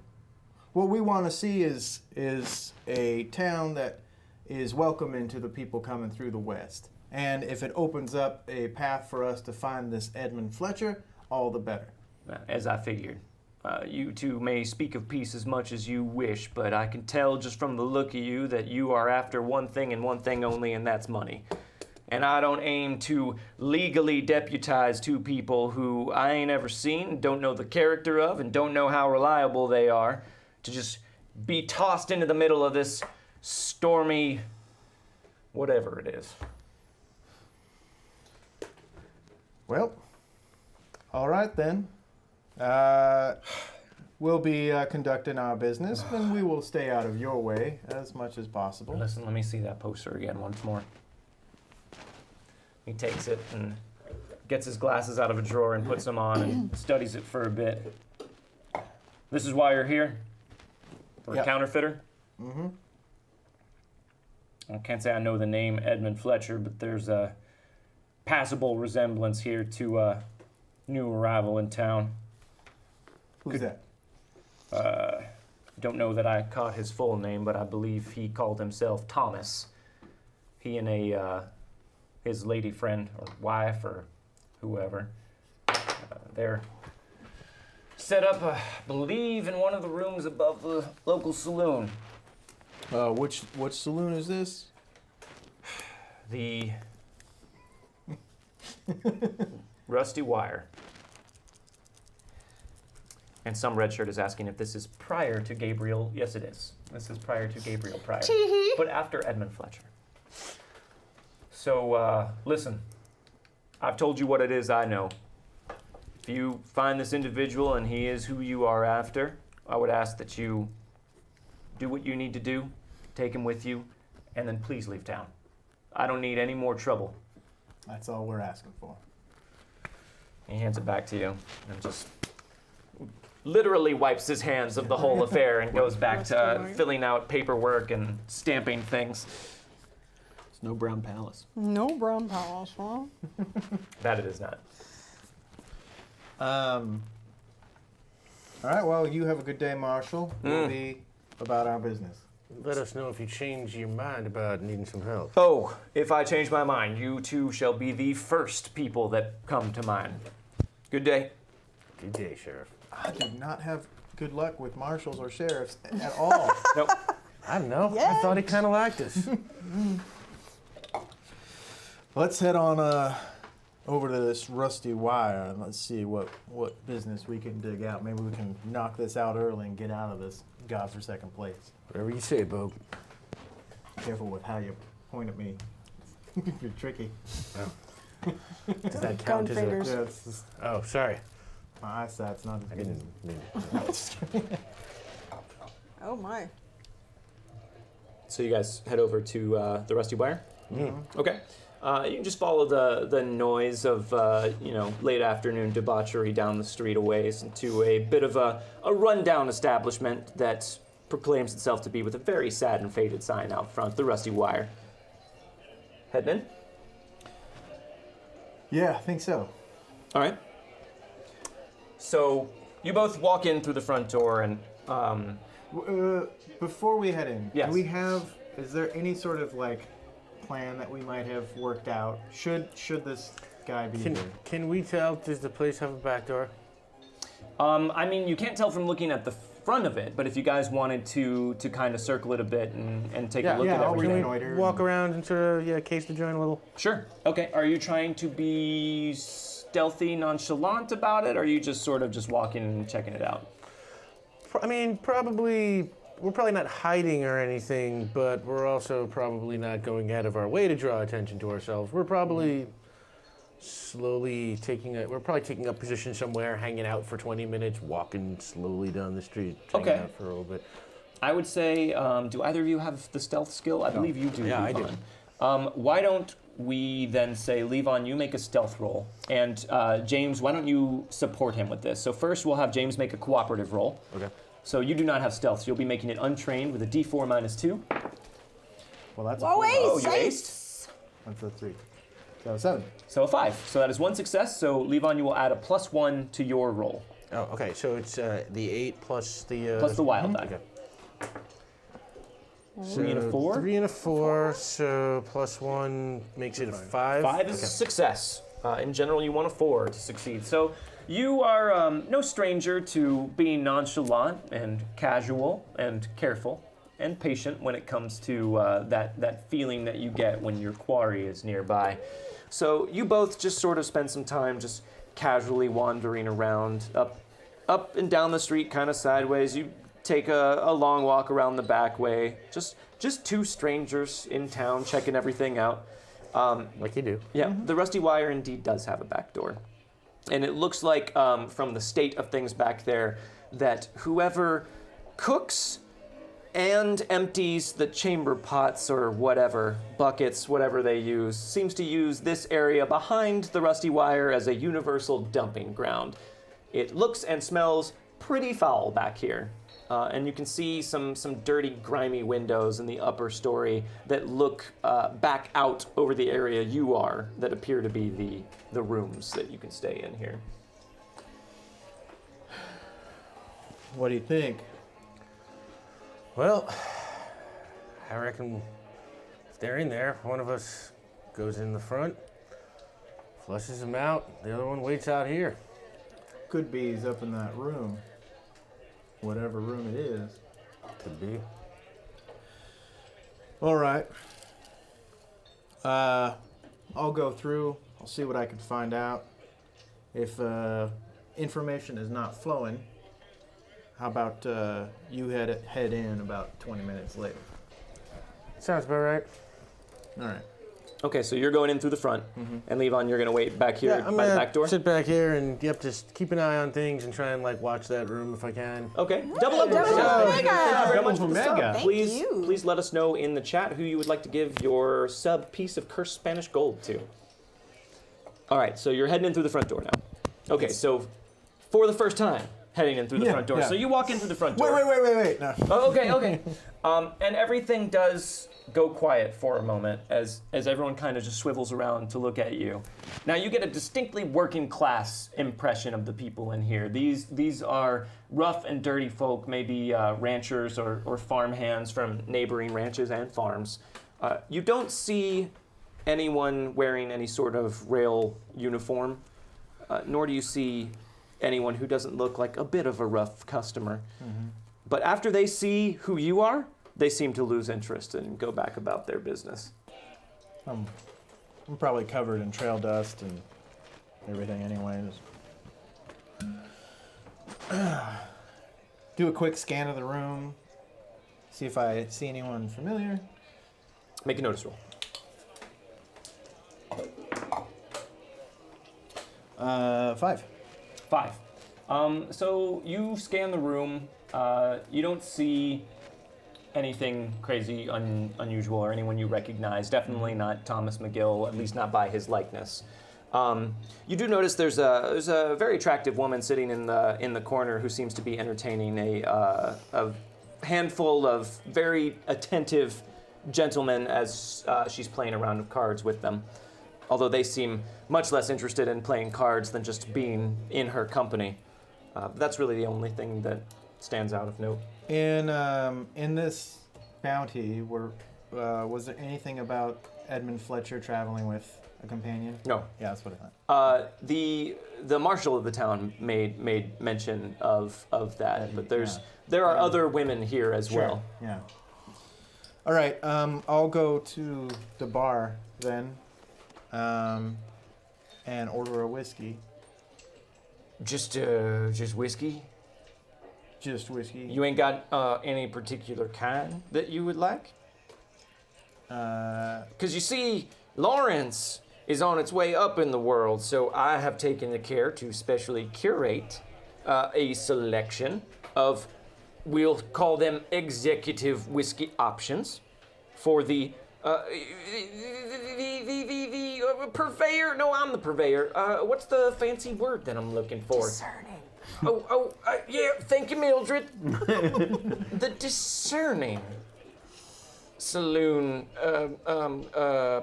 What we want to see is a town that is welcoming to the people coming through the West. And if it opens up a path for us to find this Edmund Fletcher, all the better. As I figured. You two may speak of peace as much as you wish, but I can tell just from the look of you that you are after one thing and one thing only, and that's money. And I don't aim to legally deputize two people who I ain't ever seen, don't know the character of, and don't know how reliable they are, to just be tossed into the middle of this stormy whatever it is. Well, all right then. We'll be conducting our business, and we will stay out of your way as much as possible. Listen, let me see that poster again once more. He takes it and gets his glasses out of a drawer and puts them on and studies it for a bit. This is why you're here? For a counterfeiter? Mm-hmm. I can't say I know the name Edmund Fletcher, but there's a passable resemblance here to a new arrival in town. Who's that? Don't know that I caught his full name, but I believe he called himself Thomas. He and his lady friend or wife or whoever, they're set up, I believe, in one of the rooms above the local saloon. Which saloon is this? The Rusty Wire. And some red shirt is asking if this is prior to Gabriel. Yes, it is. This is prior to Gabriel Pryor. But after Edmund Fletcher. So, listen. I've told you what it is I know. If you find this individual and he is who you are after, I would ask that you do what you need to do, take him with you, and then please leave town. I don't need any more trouble. That's all we're asking for. He hands it back to you and just literally wipes his hands of the whole affair and goes back to filling out paperwork and stamping things. It's no brown palace. No brown palace, huh? That it is not. All right, well, you have a good day, Marshal. We'll be about our business. Let us know if you change your mind about needing some help. Oh, if I change my mind, you two shall be the first people that come to mind. Good day. Good day, Sheriff. I do not have good luck with marshals or sheriffs at all. Nope. I don't know. I Yeah. thought he kind of liked us. Let's head on over to this Rusty Wire and let's see what business we can dig out. Maybe we can knock this out early and get out of this godforsaken place. Whatever you say, Bogue. Careful with how you point at me. You're tricky. Does that Gun count as a... fingers. Yeah, it's just, Oh, sorry. my eyesight's not as I good didn't as mean Oh my. So you guys head over to the Rusty Wire? Mm-hmm. Okay. You can just follow the noise of late afternoon debauchery down the street a ways into a bit of a rundown establishment that proclaims itself to be with a very sad and faded sign out front, the Rusty Wire. Heading in? Yeah, I think so. All right. So you both walk in through the front door and Before we head in, Yes. do we have? Is there any sort of like plan that we might have worked out? Should this guy be here? Can we tell, does the place have a back door? I mean, you can't tell from looking at the front of it, but if you guys wanted to kind of circle it a bit and take a look at I'll everything. reconnoiter. Walk around and sort of, case the joint a little. Sure. Okay. Are you trying to be stealthy, nonchalant about it, or are you just sort of just walking and checking it out? I mean, we're probably not hiding or anything, but we're also probably not going out of our way to draw attention to ourselves. We're probably slowly taking up position somewhere, hanging out for 20 minutes, walking slowly down the street, hanging Okay. out for a little bit. I would say, do either of you have the stealth skill? I believe you do. Yeah, I do. Levon. Why don't we then say, Levon, you make a stealth roll, and James, why don't you support him with this? So first, we'll have James make a cooperative roll. Okay. So you do not have stealth, so you'll be making it untrained with a D4 minus 2. Well, that's Whoa, a 4. ace, Oh, you ace. That's a 3. So 7. So a 5. So that is one success. So Levon, you will add a +1 to your roll, Oh, okay. So it's the 8 plus the... plus the wild die. Okay. 3 and a 4. 3 and a 4, so +1 makes it a 5. 5 is a success. In general, you want a 4 to succeed. So you are no stranger to being nonchalant and casual and careful and patient when it comes to that feeling that you get when your quarry is nearby. So you both just sort of spend some time just casually wandering around up and down the street, kind of sideways. You take a long walk around the back way. Just two strangers in town checking everything out. Like you do. Yeah, the Rusty Wire indeed does have a back door. And it looks like, from the state of things back there, that whoever cooks and empties the chamber pots or whatever, buckets, whatever they use, seems to use this area behind the Rusty Wire as a universal dumping ground. It looks and smells pretty foul back here. And you can see some dirty, grimy windows in the upper story that look back out over the area you are, that appear to be the rooms that you can stay in here. What do you think? Well, I reckon if they're in there, one of us goes in the front, flushes them out, the other one waits out here. could be he's up in that room. Whatever room it is. Could be. All right. I'll go through. I'll see what I can find out. If information is not flowing, how about you head in about 20 minutes later? Sounds about right. All right. Okay, so you're going in through the front, and Levon, you're gonna wait back here I'm by the gonna back door. sit back here and just keep an eye on things and try and like watch that room if I can. Okay, double up. Double up, Thank you very much for the sub. Mega. Please let us know in the chat who you would like to give your sub piece of cursed Spanish gold to. All right, so you're heading in through the front door now. Okay, so for the first time, heading in through the front door. yeah. So you walk in through the front door. Wait. No. Oh, okay. And everything does go quiet for a moment as everyone kind of just swivels around to look at you. Now you get a distinctly working class impression of the people in here. These are rough and dirty folk, maybe ranchers or farm hands from neighboring ranches and farms. You don't see anyone wearing any sort of rail uniform, nor do you see anyone who doesn't look like a bit of a rough customer. But after they see who you are, they seem to lose interest and go back about their business. I'm probably covered in trail dust and everything anyway. Do a quick scan of the room, see if I see anyone familiar. Make a notice roll. 5. 5. So you scan the room. You don't see anything crazy, unusual, or anyone you recognize. Definitely not Thomas McGill, at least not by his likeness. You do notice there's a very attractive woman sitting in the corner who seems to be entertaining a handful of very attentive gentlemen as she's playing a round of cards with them. Although they seem much less interested in playing cards than just being in her company. That's really the only thing that stands out of note. In this bounty, was there anything about Edmund Fletcher traveling with a companion? No. Yeah, that's what I thought. The Marshal of the town made mention of that, but there are other women here as well. Yeah. All right. I'll go to the bar then, and order a whiskey. Just whiskey? Just whiskey. You ain't got any particular kind that you would like? Because you see, Lawrence is on its way up in the world, so I have taken the care to specially curate a selection of, we'll call them executive whiskey options for the purveyor. No, I'm the purveyor. What's the fancy word that I'm looking for? Discerning. Yeah, thank you, Mildred. The discerning saloon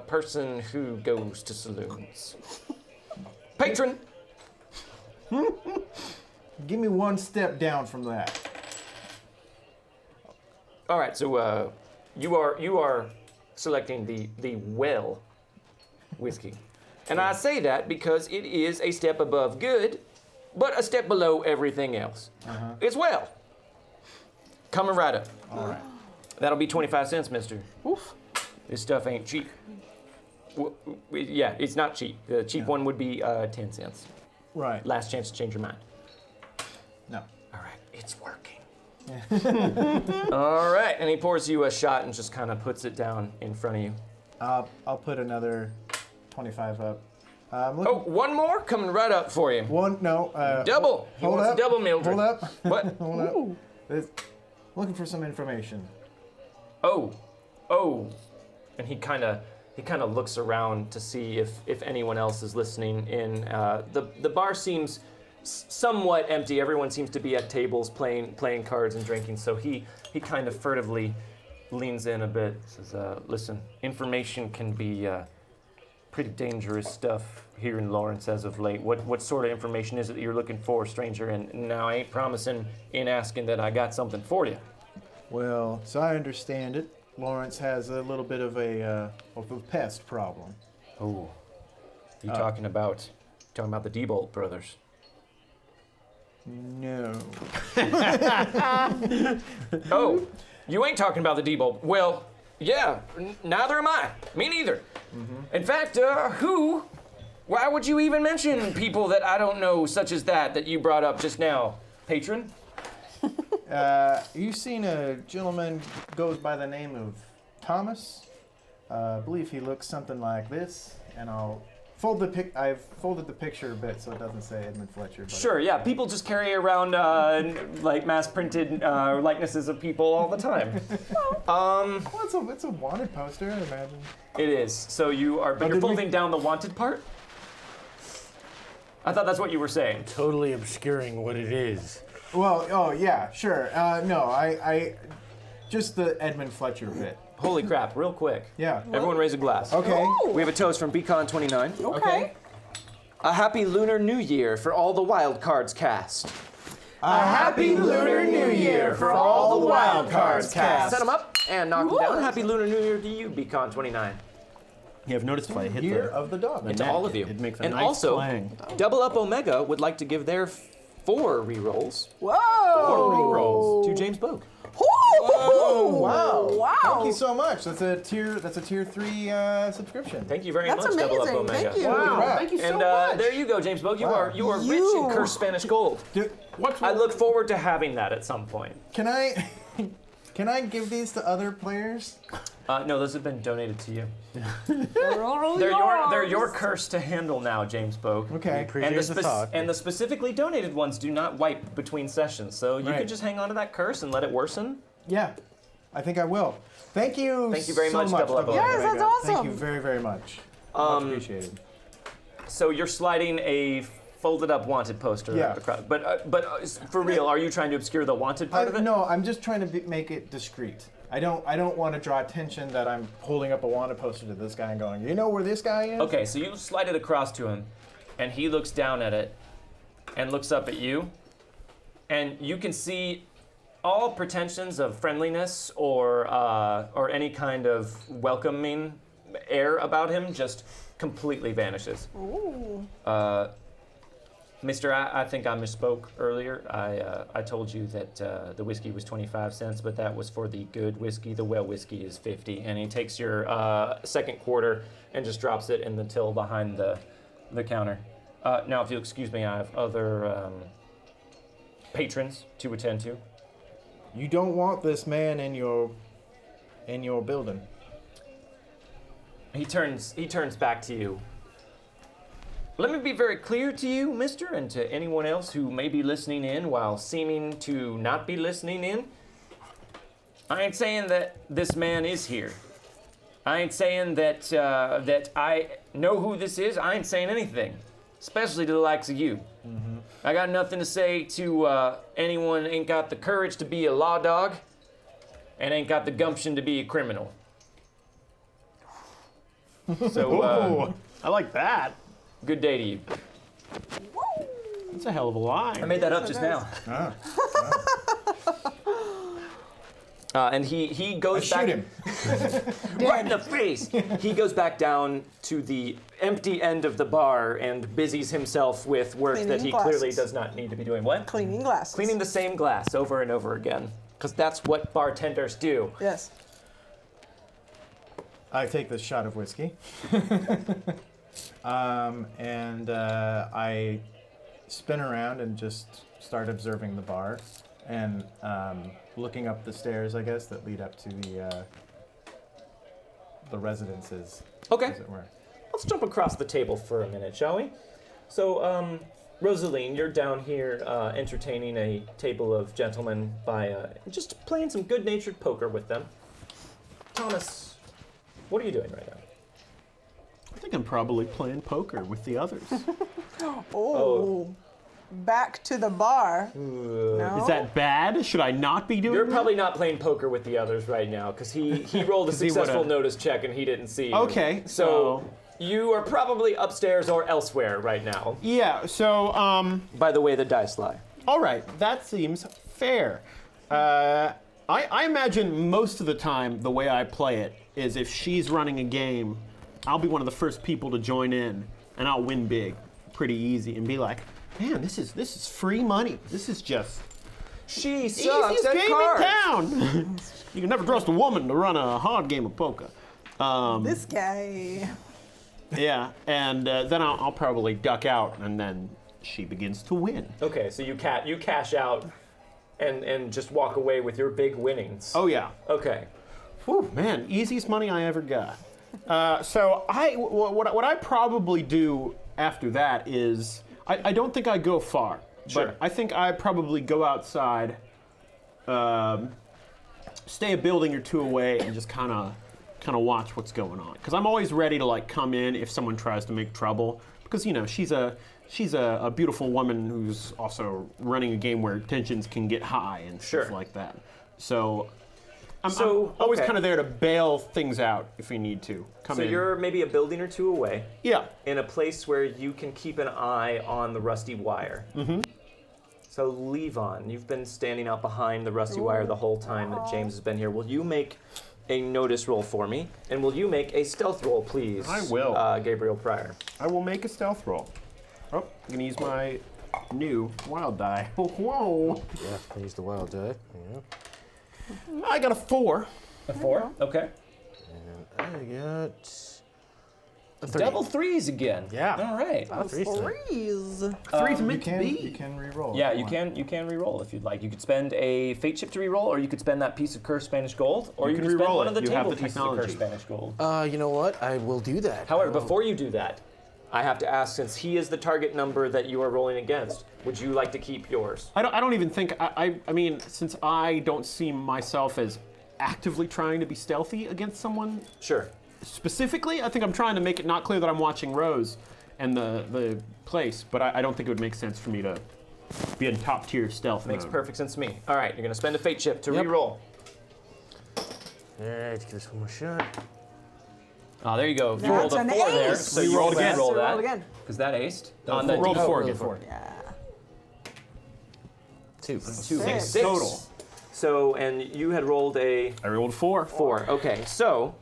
person who goes to saloons. Patron. Give me one step down from that. All right, so you are selecting the well whiskey, and I say that because it is a step above good, but a step below everything else. It's well. Coming right up. All right. That'll be 25 cents, mister. Oof. This stuff ain't cheap. Yeah, it's not cheap. The cheap one would be 10 cents. Right. Last chance to change your mind. No. All right, it's working. All right, and he pours you a shot and just kind of puts it down in front of you. I'll put another 25 up. Oh, one more coming right up for you. Hold Double. He wants up. a double, Mildred. Hold up. What? Hold up. Looking for some information. Oh, and he kind of looks around to see if anyone else is listening in. The bar seems somewhat empty. Everyone seems to be at tables playing cards and drinking. So he kind of furtively leans in a bit. Says, "Listen, information can be pretty dangerous stuff here in Lawrence as of late. What sort of information is it that you're looking for, stranger? And now I ain't promising in asking that I got something for you." Well, so I understand it. Lawrence has a little bit of a pest problem. Oh, you talking about the Diebold brothers? No. Oh, you ain't talking about the D-bulb. Well, yeah, neither am I. Me neither. In fact, why would you even mention people that I don't know, such as that you brought up just now, patron? You've seen a gentleman goes by the name of Thomas. I believe he looks something like this, and I've folded the picture a bit so it doesn't say Edmund Fletcher. But Sure, yeah, people just carry around like mass-printed likenesses of people all the time. Well, it's a wanted poster, I imagine. It is. So you're folding down the wanted part? I thought that's what you were saying. Totally obscuring what it is. Well, oh yeah, sure. No, I just the Edmund Fletcher bit. Holy crap, real quick. Yeah. Everyone raise a glass. Okay. We have a toast from Beacon29. Okay. A happy Lunar New Year for all the Wildcards cast. A happy Lunar New Year for all the Wildcards cast. Set them up and knock them down. Happy Lunar New Year to you, Beacon29. You have noticed if I hit Year the of the dog. And to all of you. It makes a and nice also, clang. Double Up Omega would like to give their 4 rerolls. Whoa! 4 rerolls to James Bogue. Oh wow! Wow! Thank you so much. That's a tier 3 subscription. Thank you very That's much, Double Up amazing. Omega. Thank you. Wow! Thank you so And much. there you go, James Bogue. You Wow. are rich You. in cursed Spanish gold. What's I look forward to having that at some point. Can I can I give these to other players? No, those have been donated to you. They're They're your curse to handle now, James Bogue. Okay. Appreciate the thought. And the specifically donated ones do not wipe between sessions, so you Right. could just hang on to that curse and let it worsen. Yeah, I think I will. Thank you. Thank you very so much, Double Up Double Up Yes, that's Omega. Thank awesome. you very, very much. Much appreciated. So you're sliding a folded up wanted poster Yeah. across. But for real, are you trying to obscure the wanted part of it? No, I'm just trying to make it discreet. I don't want to draw attention that I'm holding up a wanted poster to this guy and going, you know where this guy is? Okay, so you slide it across to him, and he looks down at it and looks up at you, and you can see all pretensions of friendliness or any kind of welcoming air about him just completely vanishes. Ooh. Mister, I think I misspoke earlier. I told you that the whiskey was 25 cents, but that was for the good whiskey. The well whiskey is 50. And he takes your second quarter and just drops it in the till behind the counter. Now, if you'll excuse me, I have other patrons to attend to. You don't want this man in your building. He turns back to you. Let me be very clear to you, mister, and to anyone else who may be listening in while seeming to not be listening in. I ain't saying that this man is here. I ain't saying that that I know who this is. I ain't saying anything, especially to the likes of you. Mm-hmm. I got nothing to say to anyone ain't got the courage to be a law dog and ain't got the gumption to be a criminal. So, I like that. good day to you. That's a hell of a line. I made that up just now. And he goes back. Shoot him. Right in the face. He goes back down to the empty end of the bar and busies himself with work that Cleaning he glasses. clearly does not need to be doing. What? Cleaning glasses. Cleaning the same glass over and over again. Because that's what bartenders do. Yes. I take this shot of whiskey. And I spin around and just start observing the bar and looking up the stairs, I guess, that lead up to the residences, Okay. as it were. Let's jump across the table for a minute, shall we? So, Rosaleen, you're down here entertaining a table of gentlemen by just playing some good-natured poker with them. Thomas, what are you doing right now? I think I'm probably playing poker with the others. Oh. Back to the bar. No? Is that bad? Should I not be doing You're that? probably not playing poker with the others right now because he rolled a he would've- successful notice check and he didn't see you. Okay, So you are probably upstairs or elsewhere right now. Yeah, so, By the way the dice lie. all right, that seems fair. I imagine most of the time the way I play it is if she's running a game, I'll be one of the first people to join in, and I'll win big, pretty easy, and be like, Man, this is free money. This is just She sucks easiest at game cards. in town. You can never trust a woman to run a hard game of poker. This guy. Yeah, and then I'll probably duck out, and then she begins to win. Okay, so you cash out and just walk away with your big winnings. Oh yeah. Okay. Whew, man, easiest money I ever got. So what I probably do after that is I don't think I go far, Sure. but I think I probably go outside, stay a building or two away, and just kind of watch what's going on. Because I'm always ready to like come in if someone tries to make trouble. Because you know she's a beautiful woman who's also running a game where tensions can get high and stuff Sure. like that. So. I'm always okay. kind of there to bail things out if we need to. Come So in. you're maybe a building or two away Yeah. in a place where you can keep an eye on the rusty wire. Mm-hmm. So Levon, you've been standing out behind the rusty wire the whole time that James has been here. Will you make a notice roll for me? And will you make a stealth roll, please? I will. Gabriel Pryor. I will make a stealth roll. Oh, I'm gonna use my new wild die. Whoa. Yeah, I use the wild die. Yeah. I got a 4. A 4? Okay. I got a 3. Double threes again. Yeah. All right. Threes today. Threes. 3's You meant to can be. re-roll. Yeah, if you can re-roll if you'd like. You could spend a fate chip to re-roll, or you could spend that piece of cursed Spanish gold, or You you can could spend re-roll one it. of the You have table the pieces of technology. cursed Spanish gold. You know what? I will do that. However, I will- before you do that, I have to ask, since he is the target number that you are rolling against, would you like to keep yours? I don't even think I mean, since I don't see myself as actively trying to be stealthy against someone Sure. specifically, I think I'm trying to make it not clear that I'm watching Rose and the place, but I don't think it would make sense for me to be in top tier stealth Makes mode. perfect sense to me. All right, you're going to spend a fate chip to Yep. re-roll. All right, give this one more shot. Oh, there you go. You That's rolled a an 4 there, ace. so You you rolled roll again. Roll So that. roll again. Because that aced. Roll On the roll the D4. 4 roll again. the 4. Yeah. 2. 6. Total. So, and you had rolled a I rolled 4. 4. Okay, so,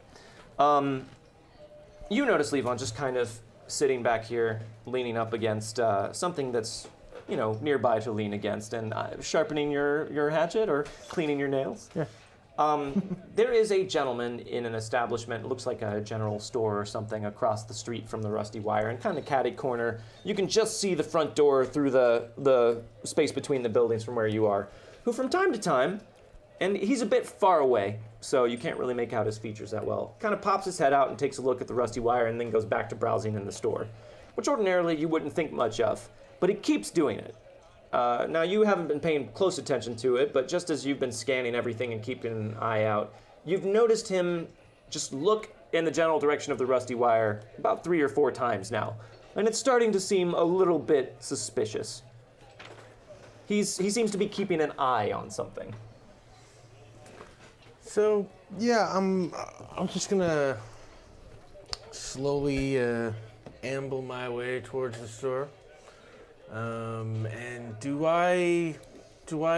you notice Levon just kind of sitting back here, leaning up against something that's, nearby to lean against, and sharpening your hatchet or cleaning your nails. Yeah. There is a gentleman in an establishment, it looks like a general store or something, across the street from the rusty wire, and kind of catty corner. You can just see the front door through the space between the buildings from where you are, who from time to time, and he's a bit far away, so you can't really make out his features that well, kind of pops his head out and takes a look at the rusty wire and then goes back to browsing in the store, which ordinarily you wouldn't think much of, but he keeps doing it. Now, you haven't been paying close attention to it, but just as you've been scanning everything and keeping an eye out, you've noticed him just look in the general direction of the rusty wire about 3 or 4 times now, and it's starting to seem a little bit suspicious. He seems to be keeping an eye on something. So yeah, I'm just gonna slowly amble my way towards the store. And do I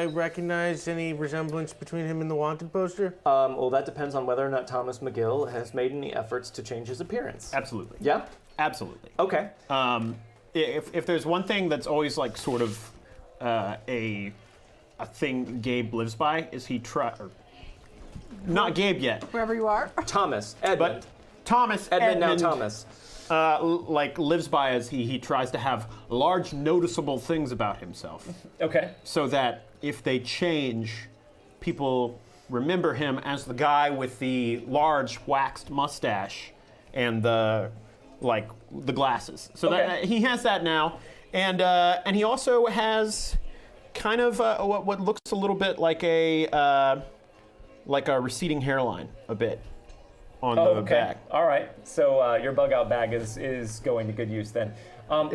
recognize any resemblance between him and the wanted poster? Well, that depends on whether or not Thomas McGill has made any efforts to change his appearance. Absolutely. Yeah? Absolutely. Okay. If there's one thing that's always like sort of a thing Gabe lives by is not Gabe yet, Wherever you are. Thomas. Edmund. but Thomas Edmund, now Thomas. lives by as he tries to have large noticeable things about himself, Okay. so that if they change, people remember him as the guy with the large waxed mustache and the glasses. So Okay. that he has that now, and he also has kind of what looks a little bit like a receding hairline, a bit on the back. All right. So your bug out bag is going to good use then. Why don't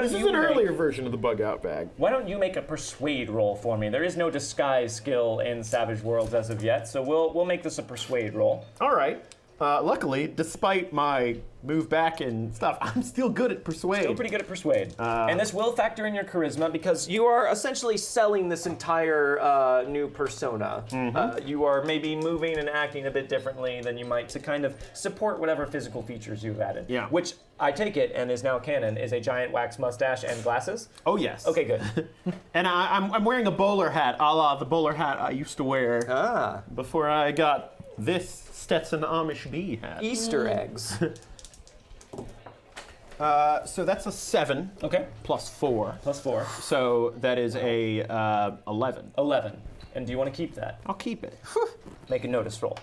This you is an make- earlier version of the bug out bag. Why don't you make a persuade roll for me? There is no disguise skill in Savage Worlds as of yet, so we'll make this a persuade roll. All right. luckily, despite my move back and stuff, I'm still good at persuade. Still pretty good at persuade. And this will factor in your charisma because you are essentially selling this entire new persona. You are maybe moving and acting a bit differently than you might to kind of support whatever physical features you've added. Yeah. Which I take it, and is now canon, is a giant wax mustache and glasses. Oh, yes. Okay, good. And I'm wearing a bowler hat, a la the bowler hat I used to wear before I got this Stetson Amish bee hat. Easter eggs. So that's a 7. Okay. Plus 4. Plus 4. So that is a 11. 11. And do you want to keep that? I'll keep it. Make a notice roll.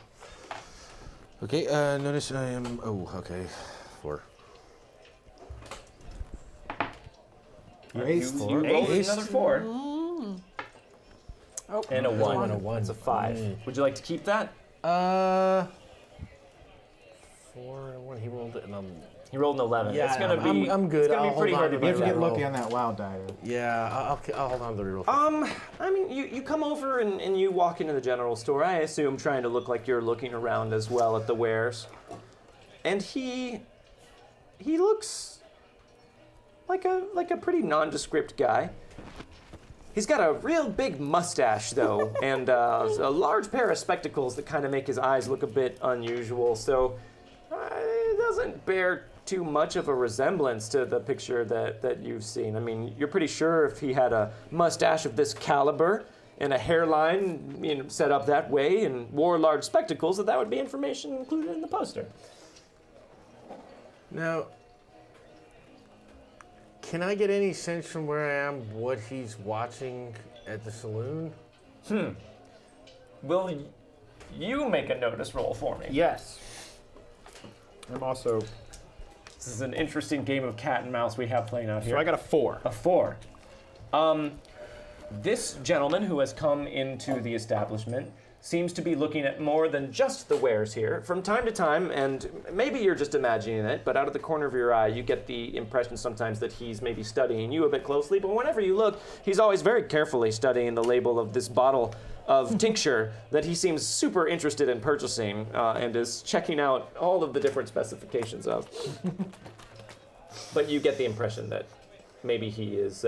Okay, notice I am. Oh, okay. 4. Ace. You rolled Ace. another 4. Oh, And a 1. And a 1. It's a 5. Would you like to keep that? 4 and 1. He rolled it, and You rolled an 11. Yeah, it's gonna be. I'm good. It's gonna I'll be pretty hold hard to on do You have to that. get lucky on that wild die. yeah. I'll hold on to the reroll. I mean, you come over and you walk into the general store. I assume trying to look like you're looking around as well at the wares. And he looks like a pretty nondescript guy. He's got a real big mustache though, and a large pair of spectacles that kind of make his eyes look a bit unusual. So it doesn't bear too much of a resemblance to the picture that you've seen. I mean, you're pretty sure if he had a mustache of this caliber and a hairline, set up that way and wore large spectacles, that would be information included in the poster. Now, can I get any sense from where I am what he's watching at the saloon? Will you make a notice roll for me? Yes. I'm also. This is an interesting game of cat and mouse we have playing out here. So I got a 4. A 4. This gentleman who has come into the establishment seems to be looking at more than just the wares here. From time to time, and maybe you're just imagining it, but out of the corner of your eye, you get the impression sometimes that he's maybe studying you a bit closely, but whenever you look, he's always very carefully studying the label of this bottle of tincture that he seems super interested in purchasing and is checking out all of the different specifications of. But you get the impression that maybe he is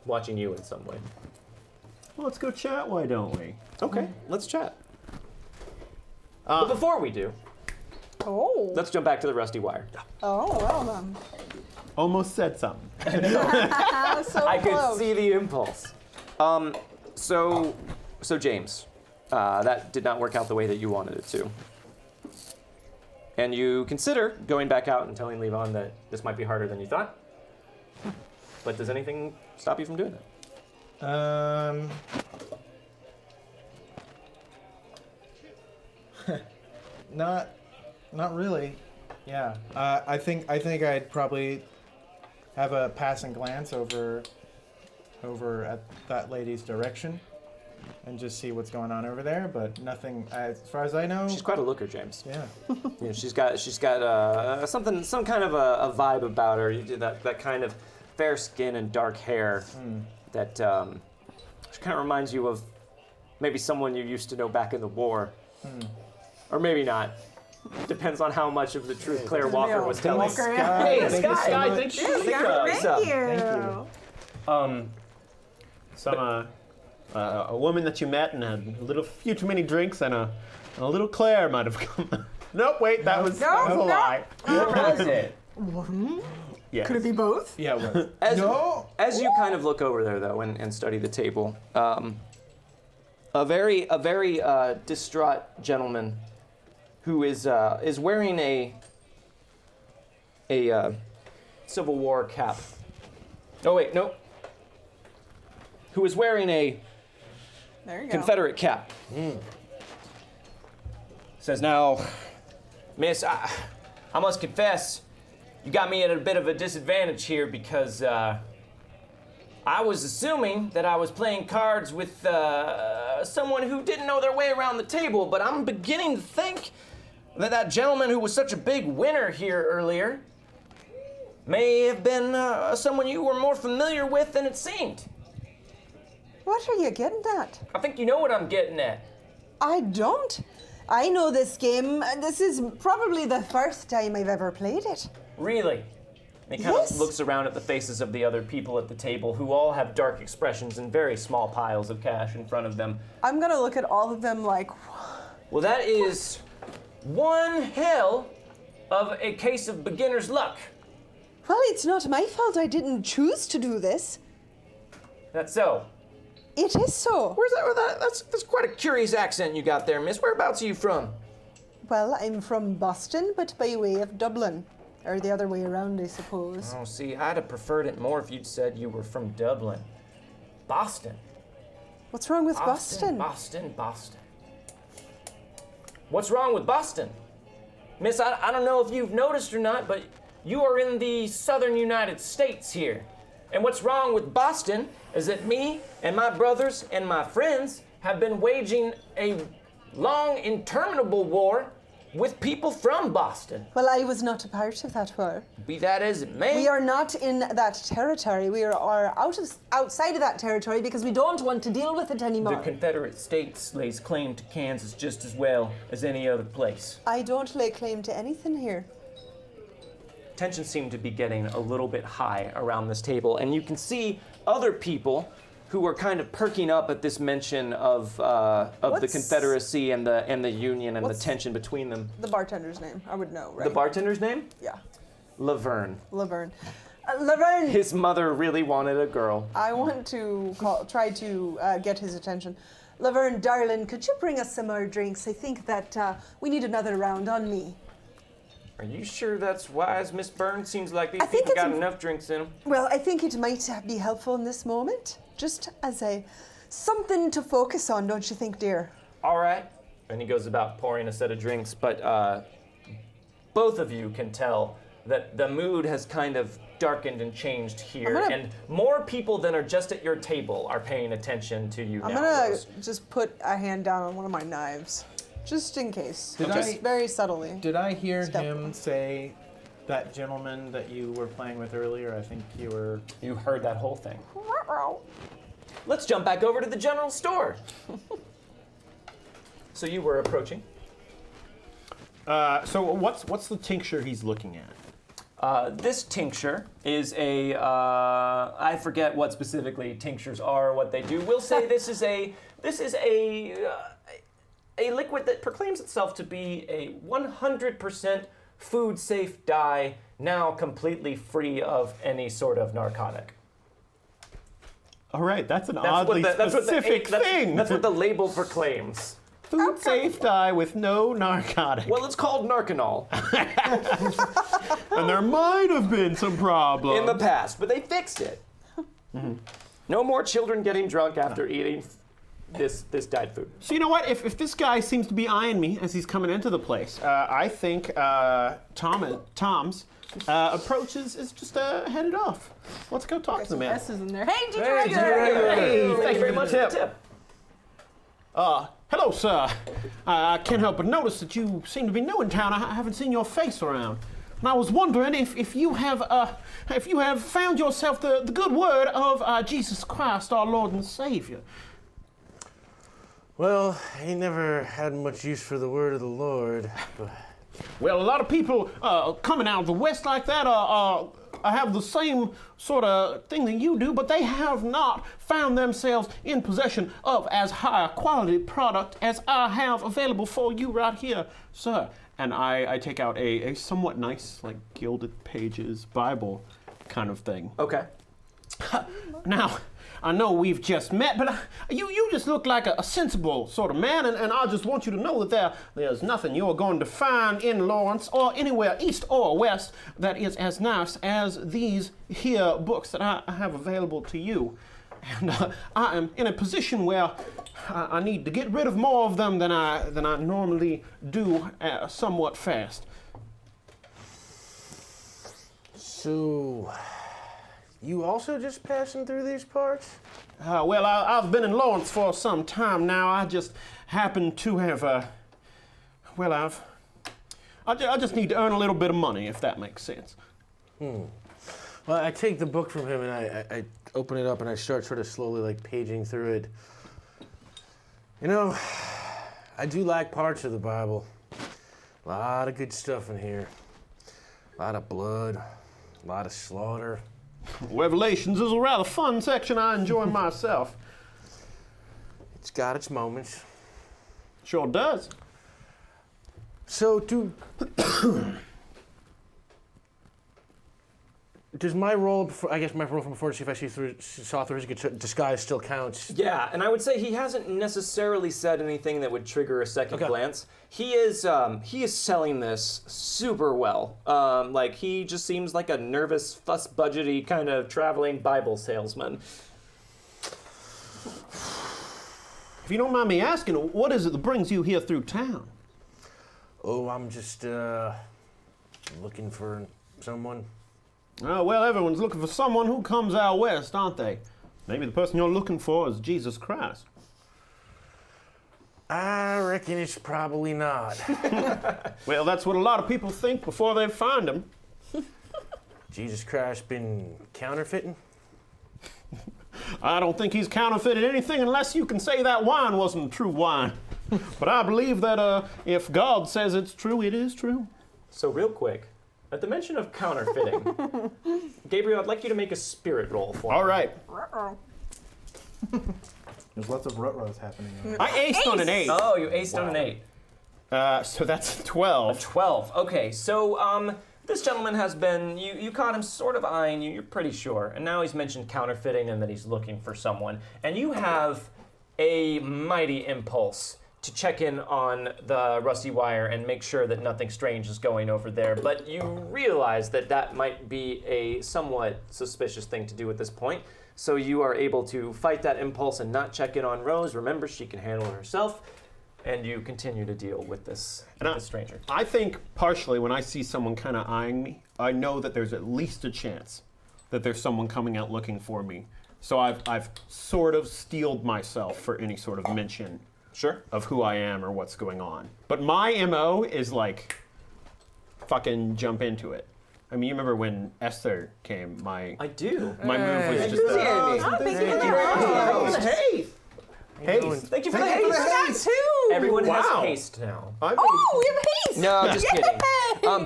watching you in some way. Well, let's go chat, why don't we? Okay, let's chat. But before we do, Oh. let's jump back to the rusty wire. Oh, well then. Almost said something. So I could close. see the impulse. So James, that did not work out the way that you wanted it to. And you consider going back out and telling Levon that this might be harder than you thought. But does anything stop you from doing that? Not really. Yeah. I think I'd probably have a passing glance over at that lady's direction and just see what's going on over there, but nothing as far as I know. She's quite a looker, James. Yeah. She's got some kind of a vibe about her. You do that kind of fair skin and dark hair that she kind of reminds you of maybe someone you used to know back in the war, or maybe not. Depends on how much of the truth Claire Walker was telling. Walker, yeah. Hey, Thank you so Sky, much. thank you. Thank you. Some a woman that you met and had a few too many drinks and a little Claire might have come. Nope, wait, that was a lie. What was it? Yes. Could it be both? Yeah. Well, As you kind of look over there, though, and study the table, a very distraught gentleman who is wearing a Civil War cap. Oh wait, no. Who is wearing a There you go. Confederate cap. Says, now, miss, I must confess, you got me at a bit of a disadvantage here because I was assuming that I was playing cards with someone who didn't know their way around the table, but I'm beginning to think that gentleman who was such a big winner here earlier may have been someone you were more familiar with than it seemed. What are you getting at? I think you know what I'm getting at. I don't. I know this game. This is probably the first time I've ever played it. Really? He kind Yes. of looks around at the faces of the other people at the table who all have dark expressions and very small piles of cash in front of them. I'm gonna look at all of them like, Well, that is one hell of a case of beginner's luck. well, it's not my fault. I didn't choose to do this. That's so. It is so. Where's that? That's quite a curious accent you got there, miss. Whereabouts are you from? Well, I'm from Boston, but by way of Dublin. Or the other way around, I suppose. Oh, see, I'd have preferred it more if you'd said you were from Dublin. Boston. What's wrong with Boston? Boston. What's wrong with Boston? Miss, I don't know if you've noticed or not, but you are in the southern United States here. And what's wrong with Boston is that me and my brothers and my friends have been waging a long, interminable war with people from Boston. Well, I was not a part of that war. Be that as it may. We are not in that territory. We are outside of that territory because we don't want to deal with it anymore. The Confederate States lays claim to Kansas just as well as any other place. I don't lay claim to anything here. Tensions seem to be getting a little bit high around this table, and you can see other people who are kind of perking up at this mention of the What's- Confederacy and the Union and the What's- tension between them. The bartender's name, I would know, right? The bartender's name? Yeah, Laverne. Laverne. Laverne, His mother really wanted a girl. I want to try to get his attention. Laverne, darling, could you bring us some more drinks? I think that we need another round on me. Are you sure that's wise, Miss Byrne? Seems like these I think people got it's- enough drinks in them. Well, I think it might be helpful in this moment, just as something to focus on, don't you think, dear? All right. And he goes about pouring a set of drinks, but both of you can tell that the mood has kind of darkened and changed here, I'm gonna- and more people than are just at your table are paying attention to you I'm now. gonna Rose. just put a hand down on one of my knives, just in case. Did just I- very subtly. Did I hear Step. him say that gentleman that you were playing with earlier? I think you were. You heard that whole thing. Let's jump back over to the general store. So you were approaching. So what's the tincture he's looking at? This tincture is I forget what specifically tinctures are, what they do. We'll say this is a liquid that proclaims itself to be a 100% food-safe dye, now completely free of any sort of narcotic. All right, that's an oddly specific thing. That's what the label proclaims. Food safe dye with no narcotic. Well, it's called Narcanol And there might have been some problems. in the past, but they fixed it. No more children getting drunk after eating this dyed food. So you know what? If this guy seems to be eyeing me as he's coming into the place, I think Tom's approach is just headed off. Let's go talk to the man. S's in there. Hey, did you Hey, regular? thank you very much for the tip. Hello, sir. I can't help but notice that you seem to be new in town. I haven't seen your face around. And I was wondering if you have found yourself the good word of Jesus Christ, our Lord and Savior. Well, he never had much use for the word of the Lord. But Well, a lot of people coming out of the West like that have the same sort of thing that you do, but they have not found themselves in possession of as high a quality product as I have available for you right here, sir. And I take out a somewhat nice, like, gilded pages Bible kind of thing. Okay. Now, I know we've just met, but you just look like a sensible sort of man, and I just want you to know that there's nothing you're going to find in Lawrence or anywhere east or west that is as nice as these here books that I have available to you. And I am in a position where I need to get rid of more of them than I normally do somewhat fast. so, you also just passing through these parts? Well, I've been in Lawrence for some time now. I just happen to have, I just need to earn a little bit of money, if that makes sense. Well, I take the book from him and I open it up and I start sort of slowly like paging through it. You know, I do like parts of the Bible. A lot of good stuff in here. A lot of blood, a lot of slaughter. Revelations is a rather fun section I enjoy myself. It's got its moments. Sure does. So, does my role, I guess my role from before to see if I saw through his disguise still counts? Yeah, and I would say he hasn't necessarily said anything that would trigger a second Okay. glance. He is selling this super well. Like he just seems like a nervous, fuss-budgety kind of traveling Bible salesman. If you don't mind me asking, what is it that brings you here through town? Oh, I'm just looking for someone. Oh, well, everyone's looking for someone who comes out west, aren't they? Maybe the person you're looking for is Jesus Christ. I reckon it's probably not. Well, that's what a lot of people think before they find him. Jesus Christ been counterfeiting? I don't think he's counterfeited anything unless you can say that wine wasn't true wine. But I believe that if God says it's true, it is true. So real quick, at the mention of counterfeiting, Gabriel, I'd like you to make a spirit roll for me. All right. There's lots of rut-rows happening. I aced on an 8. Oh, you aced on an 8. So that's 12. 12. Okay, so this gentleman has been, you caught him sort of eyeing you, you're pretty sure, and now he's mentioned counterfeiting and that he's looking for someone, and you have a mighty impulse to check in on the Rusty Wire and make sure that nothing strange is going over there, but you realize that that might be a somewhat suspicious thing to do at this point, so you are able to fight that impulse and not check in on Rose. Remember, she can handle it herself. And you continue to deal with this stranger. I think partially when I see someone kind of eyeing me, I know that there's at least a chance that there's someone coming out looking for me. So I've sort of steeled myself for any sort of mention of who I am or what's going on. But my MO is like fucking jump into it. I mean, you remember when Esther came, I do. my move was just Hey. haste. Thank you for the Thank you for haste. that too. Everyone Wow. has haste now. I mean, Oh, we have haste. No, just kidding.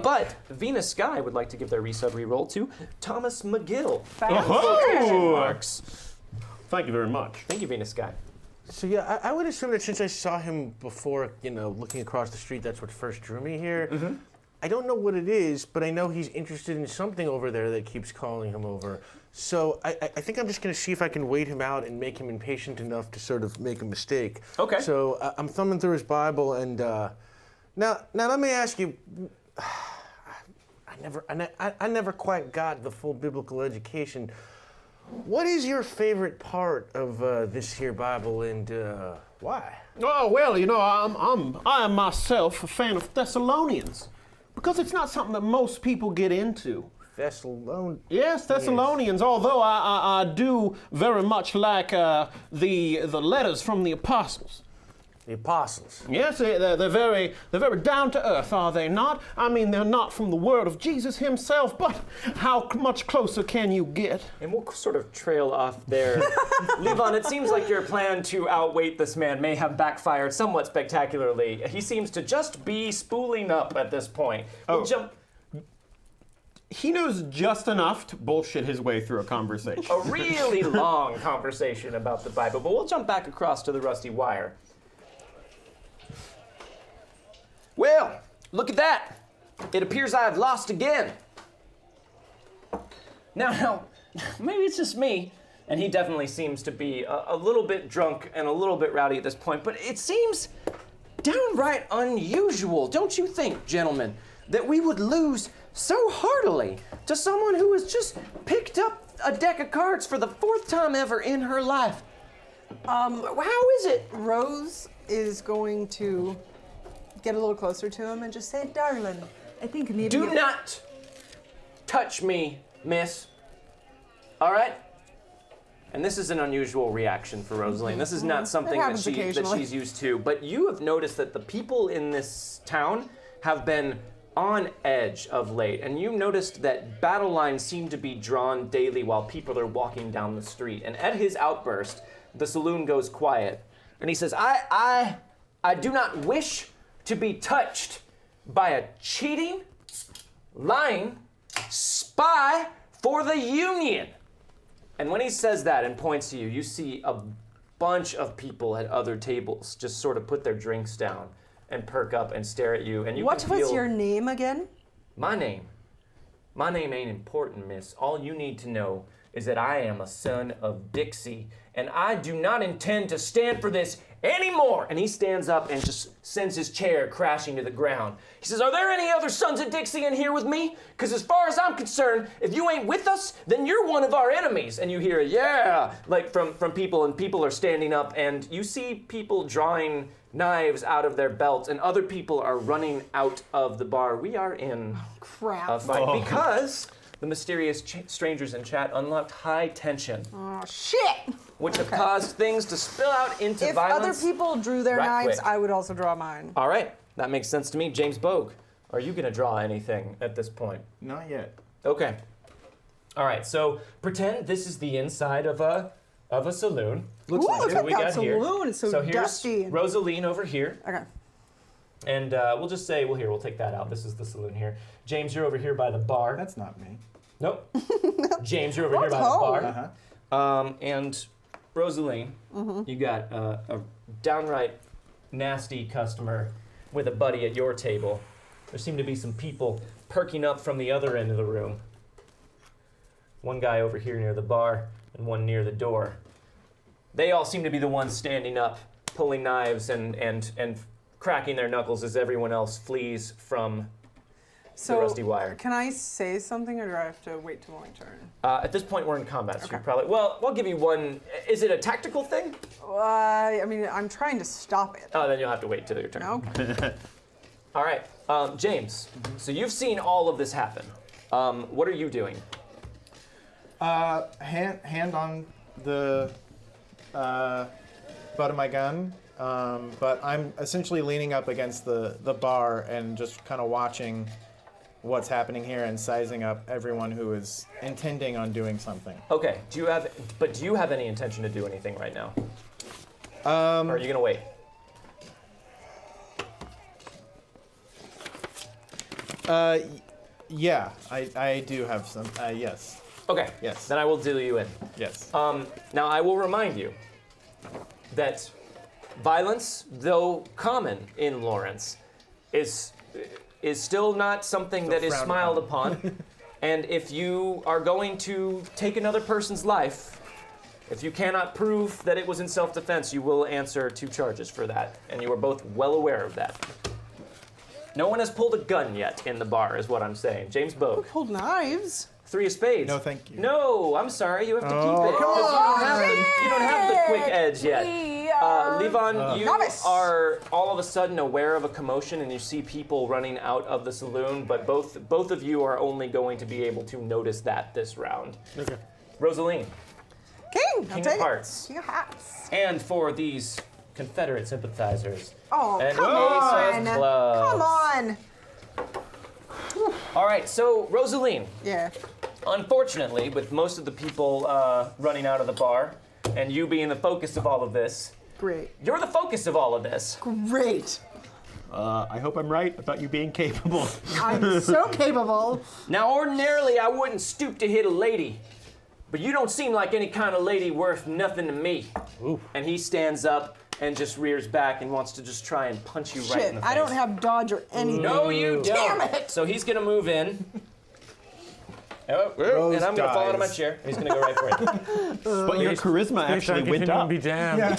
But Venus Sky would like to give their resub reroll to Thomas McGill. Oh. Marks. Thank you very much. Thank you, Venus Sky. So yeah, I would assume that since I saw him before, looking across the street, that's what first drew me here. Mm-hmm. I don't know what it is, but I know he's interested in something over there that keeps calling him over. So I think I'm just going to see if I can wait him out and make him impatient enough to sort of make a mistake. Okay. So I'm thumbing through his Bible, and now let me ask you. I never quite got the full biblical education. What is your favorite part of this here Bible, and why? Oh, well, I am myself a fan of Thessalonians because it's not something that most people get into. Thessalonians. Yes, Thessalonians, although I do very much like the letters from the apostles. The apostles. Yes, they're very down to earth, are they not? I mean, they're not from the word of Jesus himself, but how much closer can you get? And we'll sort of trail off there. Levon, it seems like your plan to outweight this man may have backfired somewhat spectacularly. He seems to just be spooling up at this point. We'll jump. He knows just enough to bullshit his way through a conversation. A really long conversation about the Bible, but we'll jump back across to the Rusty Wire. Well, look at that. It appears I have lost again. Now, maybe it's just me, and he definitely seems to be a little bit drunk and a little bit rowdy at this point, but it seems downright unusual, don't you think, gentlemen, that we would lose so heartily to someone who has just picked up a deck of cards for the 4th time ever in her life? How is it? Rose is going to get a little closer to him and just say, "Darling, I think maybe Do not touch me, miss. All right? And this is an unusual reaction for Rosaleen. This is not something that happens occasionally. she's used to. But you have noticed that the people in this town have been on edge of late. And you noticed that battle lines seem to be drawn daily while people are walking down the street. And at his outburst, the saloon goes quiet. And he says, I I do not wish to be touched by a cheating, lying spy for the Union. And when he says that and points to you, you see a bunch of people at other tables just sort of put their drinks down and perk up and stare at you. And you What can was feel, your name again? My name ain't important, miss. All you need to know is that I am a son of Dixie, and I do not intend to stand for this anymore. And he stands up and just sends his chair crashing to the ground. He says, are there any other sons of Dixie in here with me? Because as far as I'm concerned, if you ain't with us, then you're one of our enemies. And you hear, yeah, like from people, and people are standing up, and you see people drawing knives out of their belts, and other people are running out of the bar. We are in Crap. a fight because the mysterious strangers in chat unlocked high tension, Oh, shit! which have caused things to spill out into If violence. other people drew their right knives, quick. I would also draw mine. All right, that makes sense to me. James Bogue, are you gonna draw anything at this point? Not yet. Okay. All right, so pretend this is the inside of a saloon. Ooh, That's look what at we that got here. saloon. It's so here's dusty. Rosaleen over here. Okay. And we'll just say, well, here, we'll take that out. This is the saloon here. James, you're over here by the bar. That's not me. Nope. James, you're over here by the home? bar. And Rosaleen, you got a downright nasty customer with a buddy at your table. There seem to be some people perking up from the other end of the room. One guy over here near the bar and one near the door. They all seem to be the ones standing up, pulling knives and cracking their knuckles as everyone else flees from the rusty wire. Can I say something, or do I have to wait till my turn? At this point, we're in combat, so Okay. you probably... Well, we'll give you one... Is it a tactical thing? I mean, I'm trying to stop it. Oh, then you'll have to wait till your turn. Okay. All right, James, so you've seen all of this happen. What are you doing? Hand on the butt of my gun, but I'm essentially leaning up against the bar and just kind of watching what's happening here and sizing up everyone who is intending on doing something. Okay, do you have any intention to do anything right now? Or are you gonna wait? Yeah, I do have some. Yes, Okay. Yes. Then I will deal you in. yes. Now I will remind you that violence, though common in Lawrence, is still not something that is frowned smiled upon. And if you are going to take another person's life, if you cannot prove that it was in self-defense, you will answer 2 charges for that. And you are both well aware of that. No one has pulled a gun yet in the bar, is what I'm saying. James Bogue. Pulled knives. 3 of spades. No, thank you. No, I'm sorry. You have to keep Oh, it. come 'cause you don't have the quick edge yet. Levon, you Novice. are all of a sudden aware of a commotion, and you see people running out of the saloon. But both of you are only going to be able to notice that this round. Okay. Rosaleen, King. King of Hearts, King of Hearts. and for these Confederate sympathizers. Oh, And come Ace on. of Clubs. Come on. All right, so Rosaleen. Yeah. Unfortunately, with most of the people running out of the bar, and you being the focus of all of this, Great. you're the focus of all of this. Great. I hope I'm right about you being capable. I'm so capable. Now, ordinarily, I wouldn't stoop to hit a lady, but you don't seem like any kind of lady worth nothing to me. Ooh. And he stands up and just rears back and wants to just try and punch you right in Shit, the face. I don't have dodge or anything. No, you don't. Damn it. So he's gonna move in. Oh, Rose and I'm gonna fall out of my dies. chair. He's gonna go right for it. But your charisma actually went up. Be damned.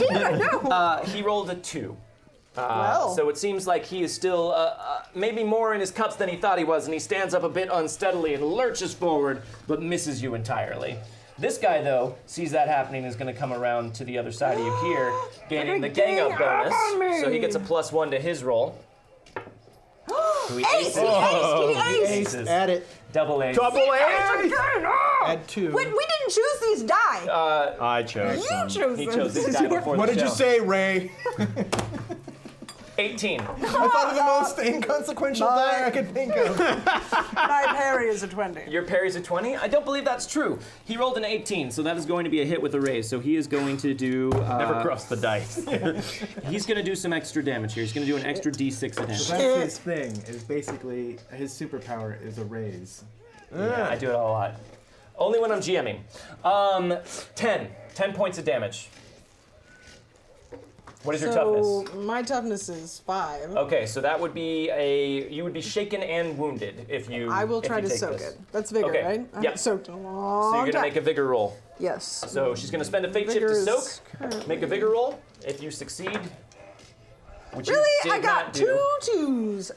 He rolled a 2. Well. So it seems like he is still maybe more in his cups than he thought he was, and he stands up a bit unsteadily and lurches forward, but misses you entirely. This guy, though, sees that happening and is going to come around to the other side of you here, gaining the gang up bonus. So he gets a +1 to his roll. Who he Ace, aces. he aced, he aced. Aces. Add it. Double ace. Double A! Add 2. Wait, we didn't choose these die. I chose You them. chose He them. chose this guy before What the did you show. say, Ray? 18. I thought of the most inconsequential die I could think of. My parry is a 20. Your parry's a 20? I don't believe that's true. He rolled an 18, so that is going to be a hit with a raise. So he is going to do... Never cross the dice. He's going to do some extra damage here. He's going to do an extra d6 of damage. So that's his thing, is basically, his superpower is a raise. Yeah, I do it a lot. Only when I'm GMing. 10. 10 points of damage. What is your toughness? My toughness is 5. Okay, so that would be you would be shaken and wounded if you. I will if try you to take soak this. it. That's vigor, Okay, right? I yep. haven't soaked in a long So you're gonna time. make a vigor roll. Yes. So she's gonna spend a fate chip Vigor to is soak. currently- Make a vigor roll. If you succeed, which Really? you did I got not do. 2 2s.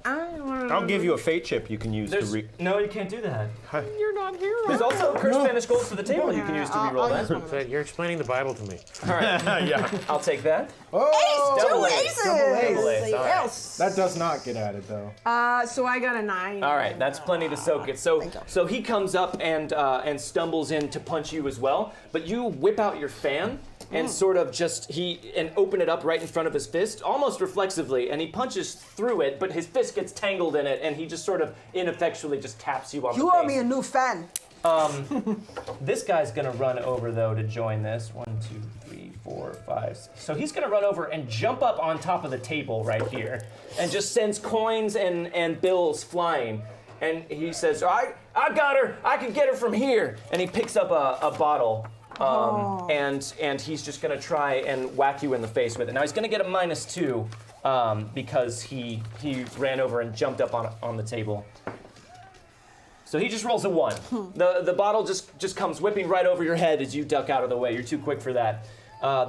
I'll give you a fate chip you can use to There's, no, you can't do that. You're not here. There's also cursed Spanish gold for the table you can use to reroll I'll that. use one of them. You're explaining the Bible to me. All right, yeah. I'll take that. Oh, Double Two ace. aces. Double ace, all right. Yes. That does not get added, though. So I got a 9. All right, that's plenty to soak it. So, Thank you. so he comes up and stumbles in to punch you as well. But you whip out your fan and sort of and open it up right in front of his fist, almost reflexively, and he punches through it. But his fist gets tangled in it, and he just sort of ineffectually just taps you on You the owe face. me a new fan. This guy's gonna run over though to join this. 1, 2, 3, 4, 5. So he's gonna run over and jump up on top of the table right here, and just sends coins and bills flying. And he says, "I got her. I can get her from here." And he picks up a bottle, and he's just gonna try and whack you in the face with it. Now he's gonna get a -2 because he ran over and jumped up on the table. So he just rolls a 1. The bottle just comes whipping right over your head as you duck out of the way. You're too quick for that.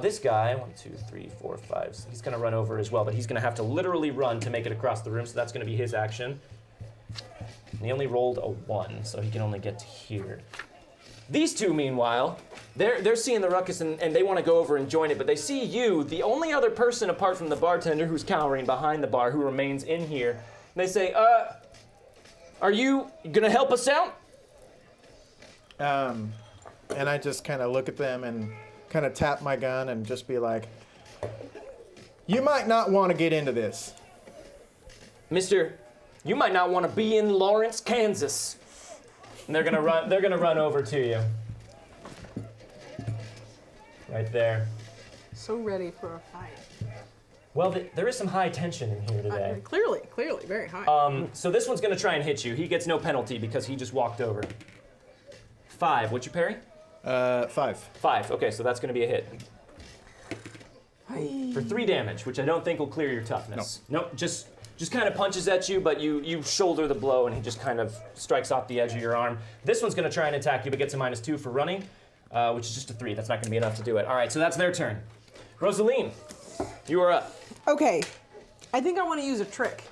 This guy, 1, 2, 3, 4, 5. He's gonna run over as well, but he's gonna have to literally run to make it across the room. So that's gonna be his action. And he only rolled a 1, so he can only get to here. These two, meanwhile, they're seeing the ruckus and they want to go over and join it, but they see you, the only other person apart from the bartender who's cowering behind the bar, who remains in here. And they say, "Are you gonna help us out?" and I just kind of look at them and kind of tap my gun and just be like, "You might not want to get into this." "Mister, you might not want to be in Lawrence, Kansas." And they're gonna run. They're gonna run over to you. Right there. So ready for a fight. Well, there is some high tension in here today. Clearly, very high. So this one's gonna try and hit you. He gets no penalty because he just walked over. 5. What's your parry? 5. 5. Okay, so that's gonna be a hit. For 3 damage, which I don't think will clear your toughness. Nope. Just kind of punches at you, but you shoulder the blow, and he just kind of strikes off the edge of your arm. This one's gonna try and attack you, but gets a -2 for running, which is just a 3. That's not gonna be enough to do it. All right, so that's their turn. Rosaleen, you are up. Okay, I think I want to use a trick.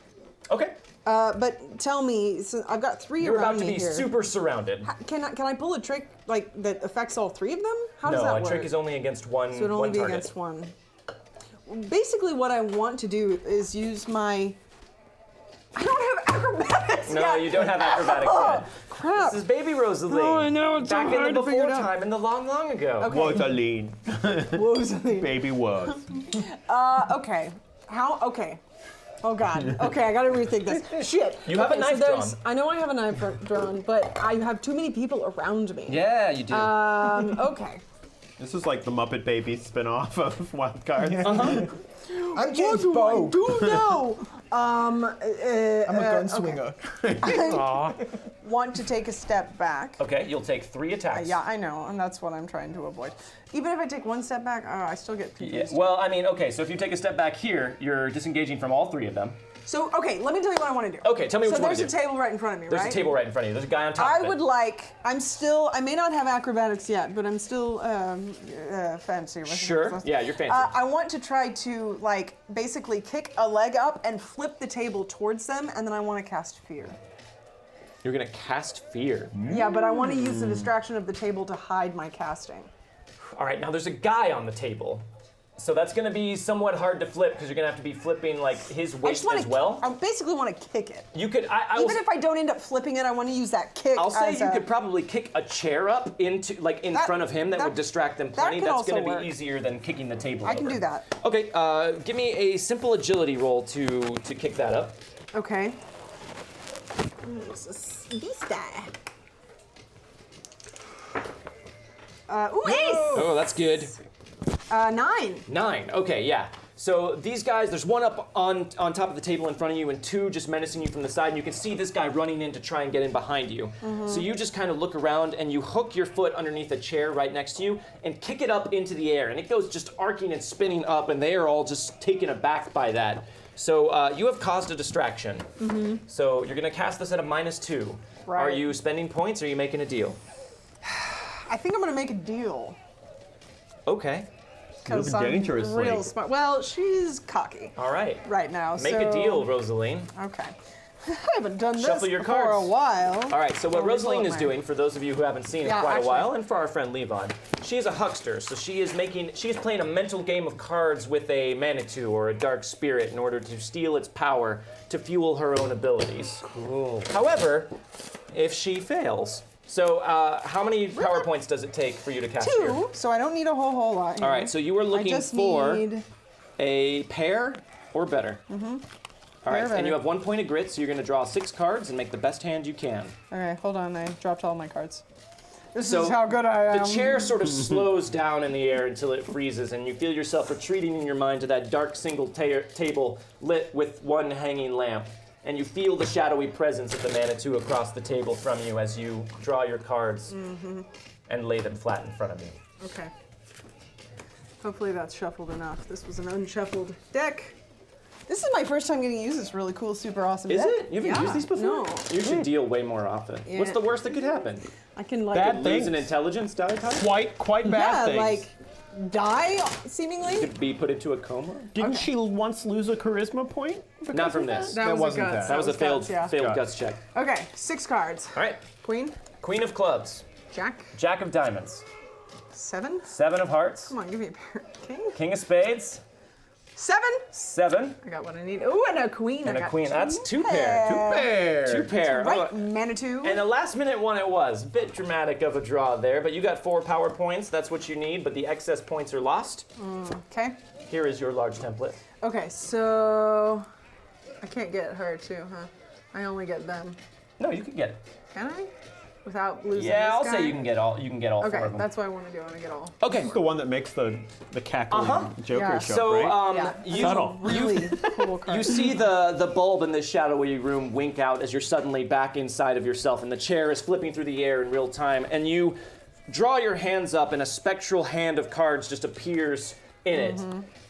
Okay. But tell me, so I've got 3 You're around about to me be here. super surrounded. Can I pull a trick like that affects all 3 of them? How does No, that a work? trick is only against one, so it'd only one be target. against one. Basically, what I want to do is use my. I don't have acrobatics No, yet. you don't have acrobatics yet. Crap. This is baby Rosaleen. Oh, I know, it's so Back in hard the to figure before it out. time, in the long, long ago. Okay. Rosaleen. Rosaleen. Baby was. Okay. How? Okay. Oh God. Okay, I gotta rethink this. Shit. You have a Okay, knife there's- drawn. I know I have a knife drawn, but I have too many people around me. Yeah, you do. Okay. This is like the Muppet Babies spin-off of Wildcards. I'm James What Bogue. do I do now? I'm a gunslinger. I want to take a step back. Okay, you'll take 3 attacks. Yeah, I know, and that's what I'm trying to avoid. Even if I take 1 step back, I still get Yeah, confused. well, I mean, okay, so if you take a step back here, you're disengaging from all 3 of them. So, okay, let me tell you what I want to do. Okay, tell me what you want to do. So there's a table right in front of me, There's right? a table right in front of you. There's a guy on top I of it. would like, I may not have acrobatics yet, but I'm still fancy. with it. Sure, yeah, you're fancy. I want to try to, like, basically kick a leg up and flip the table towards them, and then I want to cast fear. You're gonna cast fear. Yeah, but I want to use the distraction of the table to hide my casting. All right, now there's a guy on the table. So that's going to be somewhat hard to flip because you're going to have to be flipping like his weight as well. I basically want to kick it. You could. Even if I don't end up flipping it, I want to use that kick. I'll say as you a- could probably kick a chair up into like in front of him. That would distract them plenty. could That's also going to work. be easier than kicking the table. I can over. do that. Okay. Give me a simple agility roll to kick that up. Okay. This guy. Ooh, ace! Oh, that's good. 9. 9. Okay, yeah. So these guys, there's one up on top of the table in front of you and two just menacing you from the side. And you can see this guy running in to try and get in behind you. So you just kind of look around and you hook your foot underneath a chair right next to you and kick it up into the air. And it goes just arcing and spinning up and they are all just taken aback by that. So you have caused a distraction. So you're going to cast this at a -2. Right. Are you spending points or are you making a deal? I think I'm going to make a deal. Okay. Because Moving I'm dangerously. real smart. Well, she's cocky All right. right now. Make a deal, Rosaleen. Okay. I haven't done this Shuffle your for cards. a while. All right, so what Oh, we Rosaleen pull is it, doing, for those of you who haven't seen in Yeah, quite actually- a while, and for our friend Levon, she is a huckster. So she is playing a mental game of cards with a Manitou or a dark spirit in order to steal its power to fuel her own abilities. Cool. However, if she fails, so how many power points does it take for you to cast here? 2, so I don't need a whole lot here. All right, so you were I looking just for need... a pair or better. All right, Pair or and you better. have 1 point of grit, so you're going to draw 6 cards and make the best hand you can. Okay, hold on. I dropped all my cards. This So, is how good I am. The chair sort of slows down in the air until it freezes, and you feel yourself retreating in your mind to that dark single table lit with one hanging lamp. And you feel the shadowy presence of the Manitou across the table from you as you draw your cards and lay them flat in front of you. Okay. Hopefully that's shuffled enough. This was an unshuffled deck. This is my first time getting to use this really cool, super awesome Is deck. it? You haven't used these before? No. You should deal way more often. Yeah. What's the worst that could happen? I can like Bad Lose an things. intelligence die type? Quite bad things. like die seemingly. Be put into a coma? Didn't she once lose a charisma point? Not from this. That was wasn't a guts. that. That was a failed, guts, yeah. failed guts check. Okay, 6 cards. All right. Queen, Queen of clubs, Jack, Jack of diamonds, 7. 7 of hearts, Come on, give me a pair. King, King of spades, 7. 7, I got what I need. Ooh, and a queen. and I a got queen. That's 2 pair. There. 2 pair. Right, Oh, Manitou. and a last minute one it was. Bit dramatic of a draw there, but you got 4 power points. That's what you need, but the excess points are lost. Okay. Here is your large template. Okay, so I can't get her too, huh? I only get them. No, you can get it. Can I? Without losing Yeah, this I'll guy? say you can get all. You can get all 4 Okay, of them. that's what I want to do. I want to get all. Okay. This is the one that makes the cackling Joker Yeah. show, So right? Yeah. you Subtle. Really cool card. You see the bulb in this shadowy room wink out as you're suddenly back inside of yourself, and the chair is flipping through the air in real time, and you draw your hands up, and a spectral hand of cards just appears in it.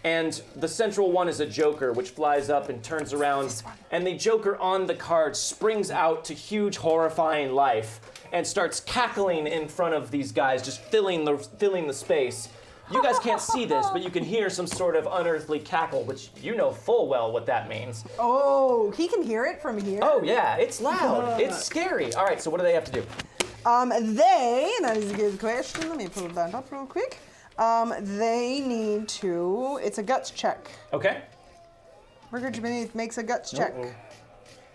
And the central one is a joker, which flies up and turns around, and the joker on the card springs out to huge, horrifying life and starts cackling in front of these guys, just filling the space. You guys can't see this, but you can hear some sort of unearthly cackle, which you know full well what that means. Oh, he can hear it from here. Oh yeah, it's loud. It's scary. All right, so what do they have to do? That is a good question. Let me pull that up real quick. They need to. It's a guts check. Okay. Mortgage Beneath makes a guts check.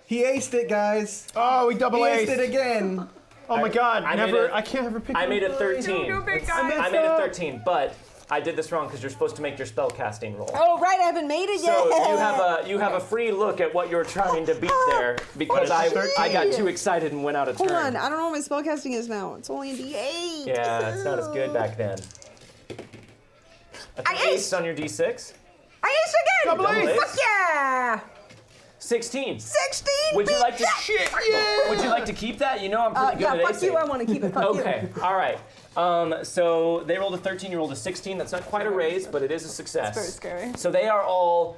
He aced it, guys. Oh, we He double aced aced. it again. Oh my god, I never. made it- I can't ever pick I up made a it 13. No, big guy. I made it 13, but I did this wrong because you're supposed to make your spell casting roll. Oh, right, I haven't made it yet. So you have a free look at what you're trying to beat there because I got too excited and went out of turn. Hold on, I don't know what my spell casting is now. It's only a D8. Yeah, it's not as good back then. That's an I ace on your D6. I aced again! Double ace. Fuck yeah! 16. 16! Would you like to? Yeah! Would you like to keep that? You know I'm pretty good Yeah, at fuck you, acing. I want to keep it. Fuck Okay, all right. So they rolled a 13, you rolled a 16. That's not quite a raise, but it is a success. That's very scary. So they are all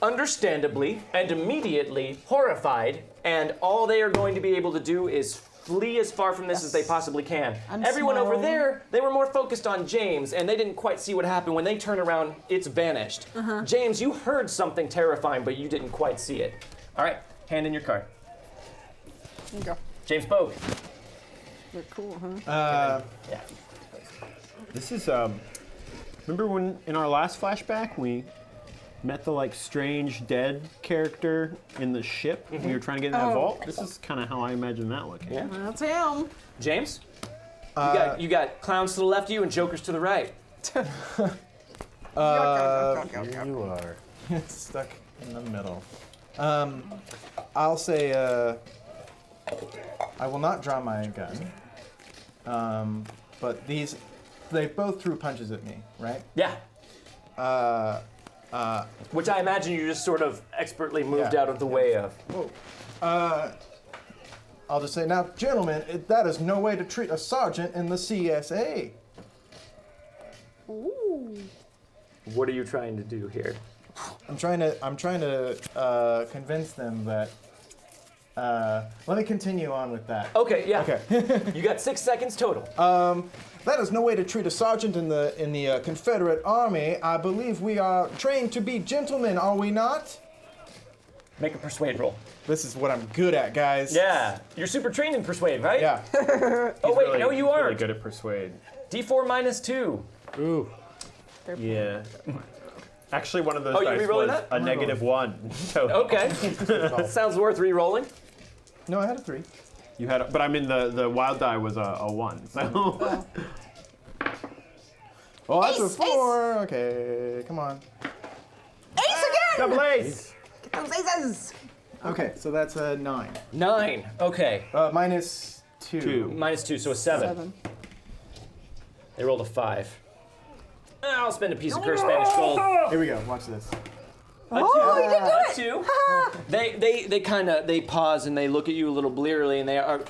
understandably and immediately horrified, and all they are going to be able to do is flee as far from this as they possibly can. I'm Everyone over small. there, they were more focused on James, and they didn't quite see what happened. When they turn around, it's vanished. James, you heard something terrifying, but you didn't quite see it. All right, hand in your card. There you go. James Bogue. They're cool, huh? Yeah. This is Remember when in our last flashback we met the like strange dead character in the ship? We were trying to get in that vault. This is kind of how I imagine that looking. Yeah. That's him. James? You got clowns to the left of you and jokers to the right. Here you are. It's stuck in the middle. I'll say I will not draw my gun. But they both threw punches at me, right? Yeah. Which I imagine you just sort of expertly moved out of the way of. I'll just say, now, gentlemen, that is no way to treat a sergeant in the CSA. Ooh. What are you trying to do here? I'm trying to convince them that. Let me continue on with that. Okay, yeah. Okay. You got 6 seconds total. That is no way to treat a sergeant in the Confederate Army. I believe we are trained to be gentlemen, are we not? Make a persuade roll. This is what I'm good at, guys. Yeah. You're super trained in persuade, right? Yeah. Oh, wait, no, you Really aren't. good at persuade. D4 minus 2. Ooh. Yeah. Actually, one of those Oh, you dice re-rolling was that? a -1. So Okay. Sounds worth re-rolling. No, I had a 3. you had, but I mean the wild die was a 1. So Oh, that's a Ace, 4. Okay, come on. Ace again! double ace. Get those aces! Okay, so that's a 9. 9. Okay. Minus 2. 2. Minus 2, so a 7. They rolled a 5. I'll spend a piece of cursed Spanish gold. Here we go. Watch this. Oh, you did do it! They kind of pause and they look at you a little blearily and they are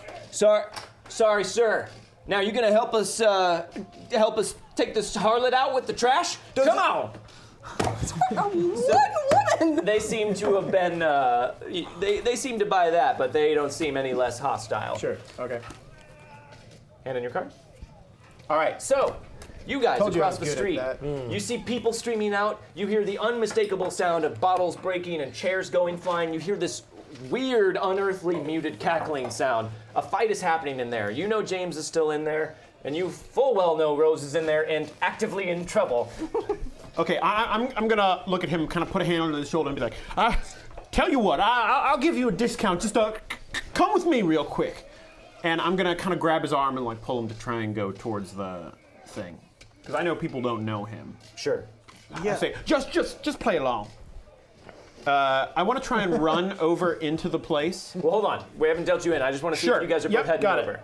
sorry sir. Now you're gonna help us take this harlot out with the trash? Come on. A woman! They seem to have been they seem to buy that, but they don't seem any less hostile. Sure. Okay. Hand in your card. All right, so you guys Told you I across the was good street, at that. you see people streaming out. You hear the unmistakable sound of bottles breaking and chairs going flying. You hear this weird, unearthly, muted cackling sound. A fight is happening in there. You know James is still in there, and you full well know Rose is in there and actively in trouble. Okay, I'm gonna look at him, kind of put a hand on his shoulder, and be like, tell you what, I'll give you a discount. Just come with me real quick. And I'm gonna kind of grab his arm and like pull him to try and go towards the thing, because I know people don't know him. Sure. I say, just play along. I want to try and run over into the place. Well, hold on. We haven't dealt you in. I just want to see Sure. if you guys are Yep, both heading got it. over.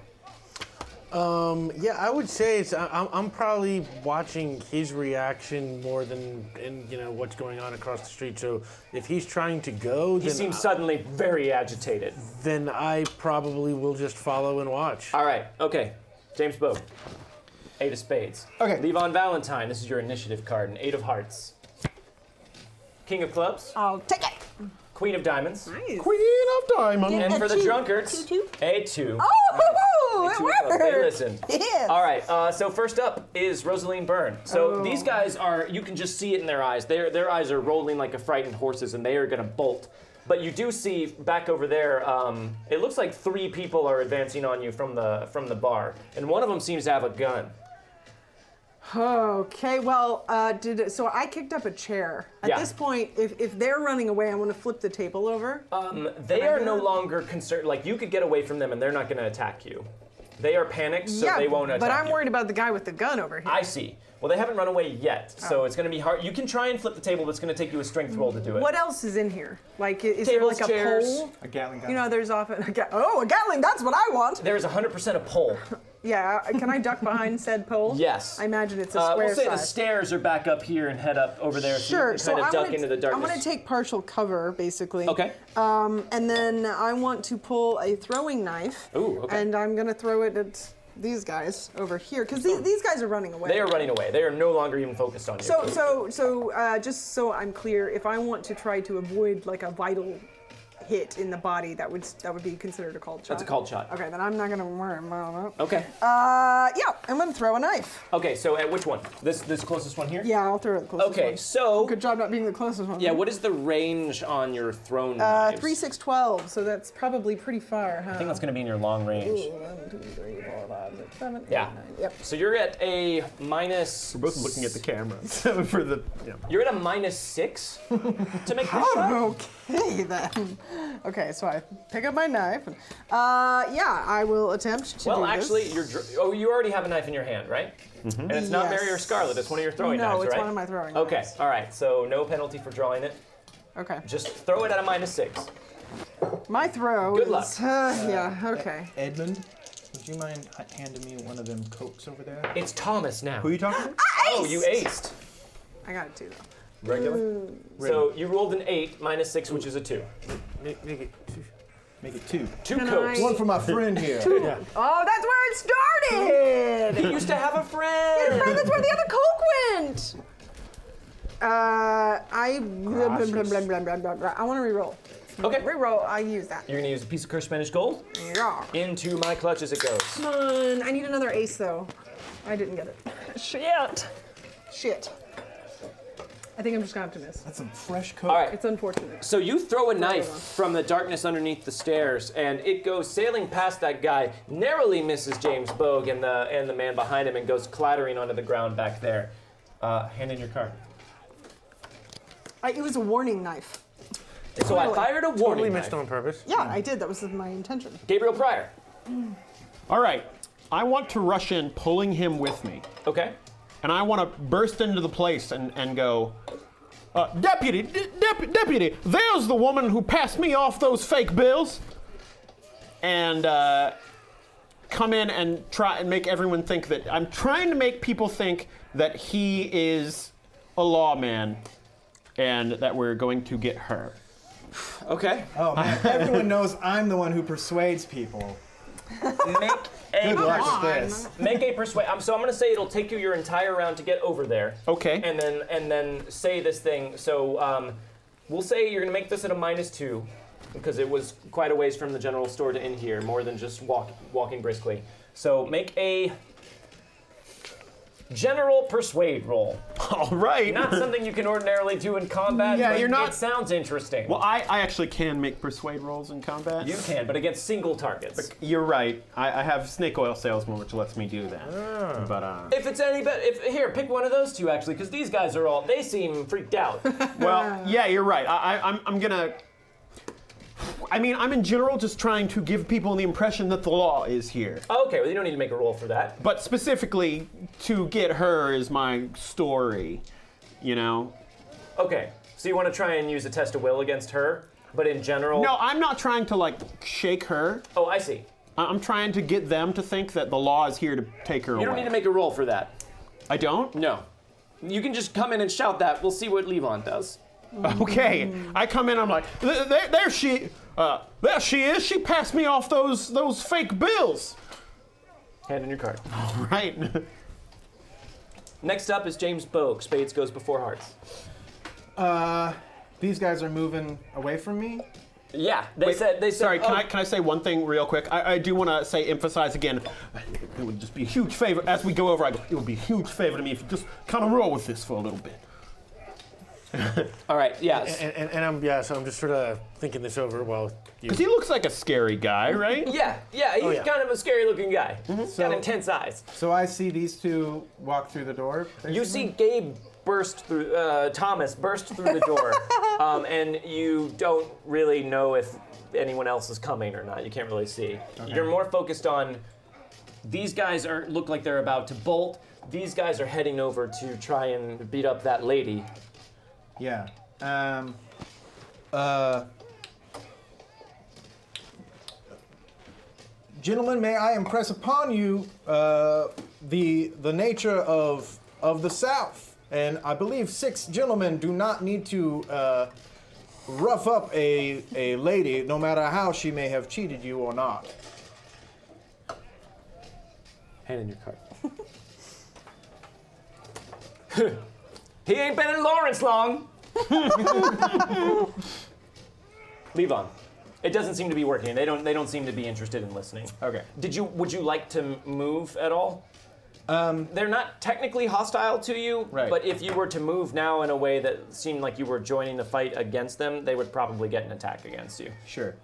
Yeah, I would say I'm probably watching his reaction more than what's going on across the street. So if he's trying to go, He seems suddenly very agitated. then I probably will just follow and watch. All right. Okay. James Bogue. 8 of spades. Okay. Levon Valentine. This is your initiative card. An 8 of hearts. King of clubs. I'll take it. Queen of diamonds. Nice. Queen of Diamonds. And for the two. drunkards, 2-2. a 2. Oh, A it 2 of clubs. They worked. listened. Yes. All right. So first up is Rosaleen Byrne. So these guys are. You can just see it in their eyes. Their eyes are rolling like a frightened horses, and they are going to bolt. But you do see back over there. It looks like 3 people are advancing on you from the bar, and one of them seems to have a gun. Okay, well, so I kicked up a chair. At Yeah. this point, if they're running away, I'm going to flip the table over. They are no gonna- longer concerned. Like, you could get away from them and they're not going to attack you. They are panicked, so they won't attack but I'm you. worried about the guy with the gun over here. I see. Well, they haven't run away yet, so it's going to be hard. You can try and flip the table, but it's going to take you a strength roll to do it. What else is in here? Like, is Tables, there like a chairs. pole? A Gatling gun. You know, there's often a Gatling. That's what I want. There's 100% a pole. Yeah, can I duck behind said pole? Yes. I imagine it's a square We'll say the size. stairs are back up here and head up over there, Sure. so you can kind of duck into the I'm darkness. going to take partial cover, basically. Okay. And then I want to pull a throwing knife. Ooh, okay. And I'm going to throw it at these guys over here, because these guys are running away. They are running away. They are no longer even focused on you. So just so I'm clear, if I want to try to avoid like a vital hit in the body, that would be considered a called shot. That's a called shot. Okay, then I'm not gonna worry about it. Okay. Yeah, I'm gonna throw a knife. Okay, so at which one? This closest one here? Yeah, I'll throw it the closest one. Okay, so Good job not being the closest one. yeah, what is the range on your thrown knives? 3, 6, 12, so that's probably pretty far, huh? I think that's going to be in your long range. 1, 2, 3, 4, 5, 6, 7, 8, Yeah. 9. Yep. So you're at a minus. We're both looking at the camera for the. Yeah. You're at a -6 to make this shot. Okay then. Okay, so I pick up my knife. And, yeah, I will attempt to Well, do actually, this. you already have a knife in your hand, right? And it's not Mary or Yes. Scarlet. It's one of your throwing knives, No, it's right? one of my throwing Okay, knives. all right. So no penalty for drawing it. Okay. Just throw it at a -6. My throw Good is... luck. yeah, okay. Edmund, would you mind handing me one of them Cokes over there? It's Thomas now. Who are you talking to? Oh, you aced. I got it too, though. Regular. So you rolled an 8 -6, which is a 2. Make it. Make it 2. 2 Can Cokes. I- One for my friend here. Yeah. Oh, that's where it started! They used to have a friend. That's where the other Coke went! I want to re-roll. Okay. Re-roll, I use that. You're gonna use a piece of cursed Spanish gold. Yeah. Into my clutch as it goes. Come on, I need another ace though. I didn't get it. Shit. I think I'm just gonna have to miss. That's some fresh Coke. All right. It's unfortunate. So you throw a knife from the darkness underneath the stairs, and it goes sailing past that guy, narrowly misses James Bogue and the man behind him, and goes clattering onto the ground back there. Hand in your card. It was a warning knife. So I Totally. fired a Totally warning missed knife. on purpose. Yeah, I did. That was my intention. Gabriel Pryor. All right. I want to rush in, pulling him with me. Okay. And I want to burst into the place and go, Deputy, Deputy, there's the woman who passed me off those fake bills. And come in and try and make everyone think that I'm trying to make people think that he is a lawman and that we're going to get her. Okay. Oh man, everyone knows I'm the one who persuades people. Make a Good luck with this. make a persuade. So I'm gonna say it'll take you your entire round to get over there. Okay. And then say this thing. So we'll say you're gonna make this at a -2 because it was quite a ways from the general store to in here, more than just walking briskly. So make a general persuade roll. All right. Not something you can ordinarily do in combat. Yeah, but you're not- It sounds interesting. Well, I actually can make persuade rolls in combat. You can, but against single targets. You're right. I have snake oil salesman, which lets me do that. But If it's any better, here, pick one of those two actually, because these guys are they seem freaked out. well, yeah, you're right. I'm gonna. I mean, I'm in general just trying to give people the impression that the law is here. Okay, well you don't need to make a roll for that. But specifically, to get her is my story. You know. Okay, so you want to try and use a test of will against her, but in general. No, I'm not trying to like shake her. Oh, I see. I'm trying to get them to think that the law is here to take her away. You don't need to make a roll for that. I don't? No. You can just come in and shout that. We'll see what Levon does. Okay. I come in, I'm like, there she is. She passed me off those fake bills. Hand in your card. Right. Next up is James Bogue. Spades goes before hearts. These guys are moving away from me. Yeah, they said. Sorry, oh, can I say one thing real quick? I do want to emphasize again, it would just be a huge favor, as we go over, it would be a huge favor to me if you just kind of roll with this for a little bit. All right. Yes. And I'm so I'm just sort of thinking this over while you. Because he looks like a scary guy, right? Yeah. He's yeah. kind of a scary-looking guy. He's got So- intense eyes. So I see these two walk through the door. You see Gabe burst through. Thomas burst through the door, and you don't really know if anyone else is coming or not. You can't really see. You're more focused on. These guys look like they're about to bolt. These guys are heading over to try and beat up that lady. Yeah. Gentlemen, may I impress upon you the nature of the South, and I believe 6 gentlemen do not need to rough up a lady, no matter how she may have cheated you or not. Hand in your card. He ain't been in Lawrence long. Levon. It doesn't seem to be working. They don't seem to be interested in listening. Okay. Would you like to move at all? They're not technically hostile to you, Right. but if you were to move now in a way that seemed like you were joining the fight against them, they would probably get an attack against you. Sure.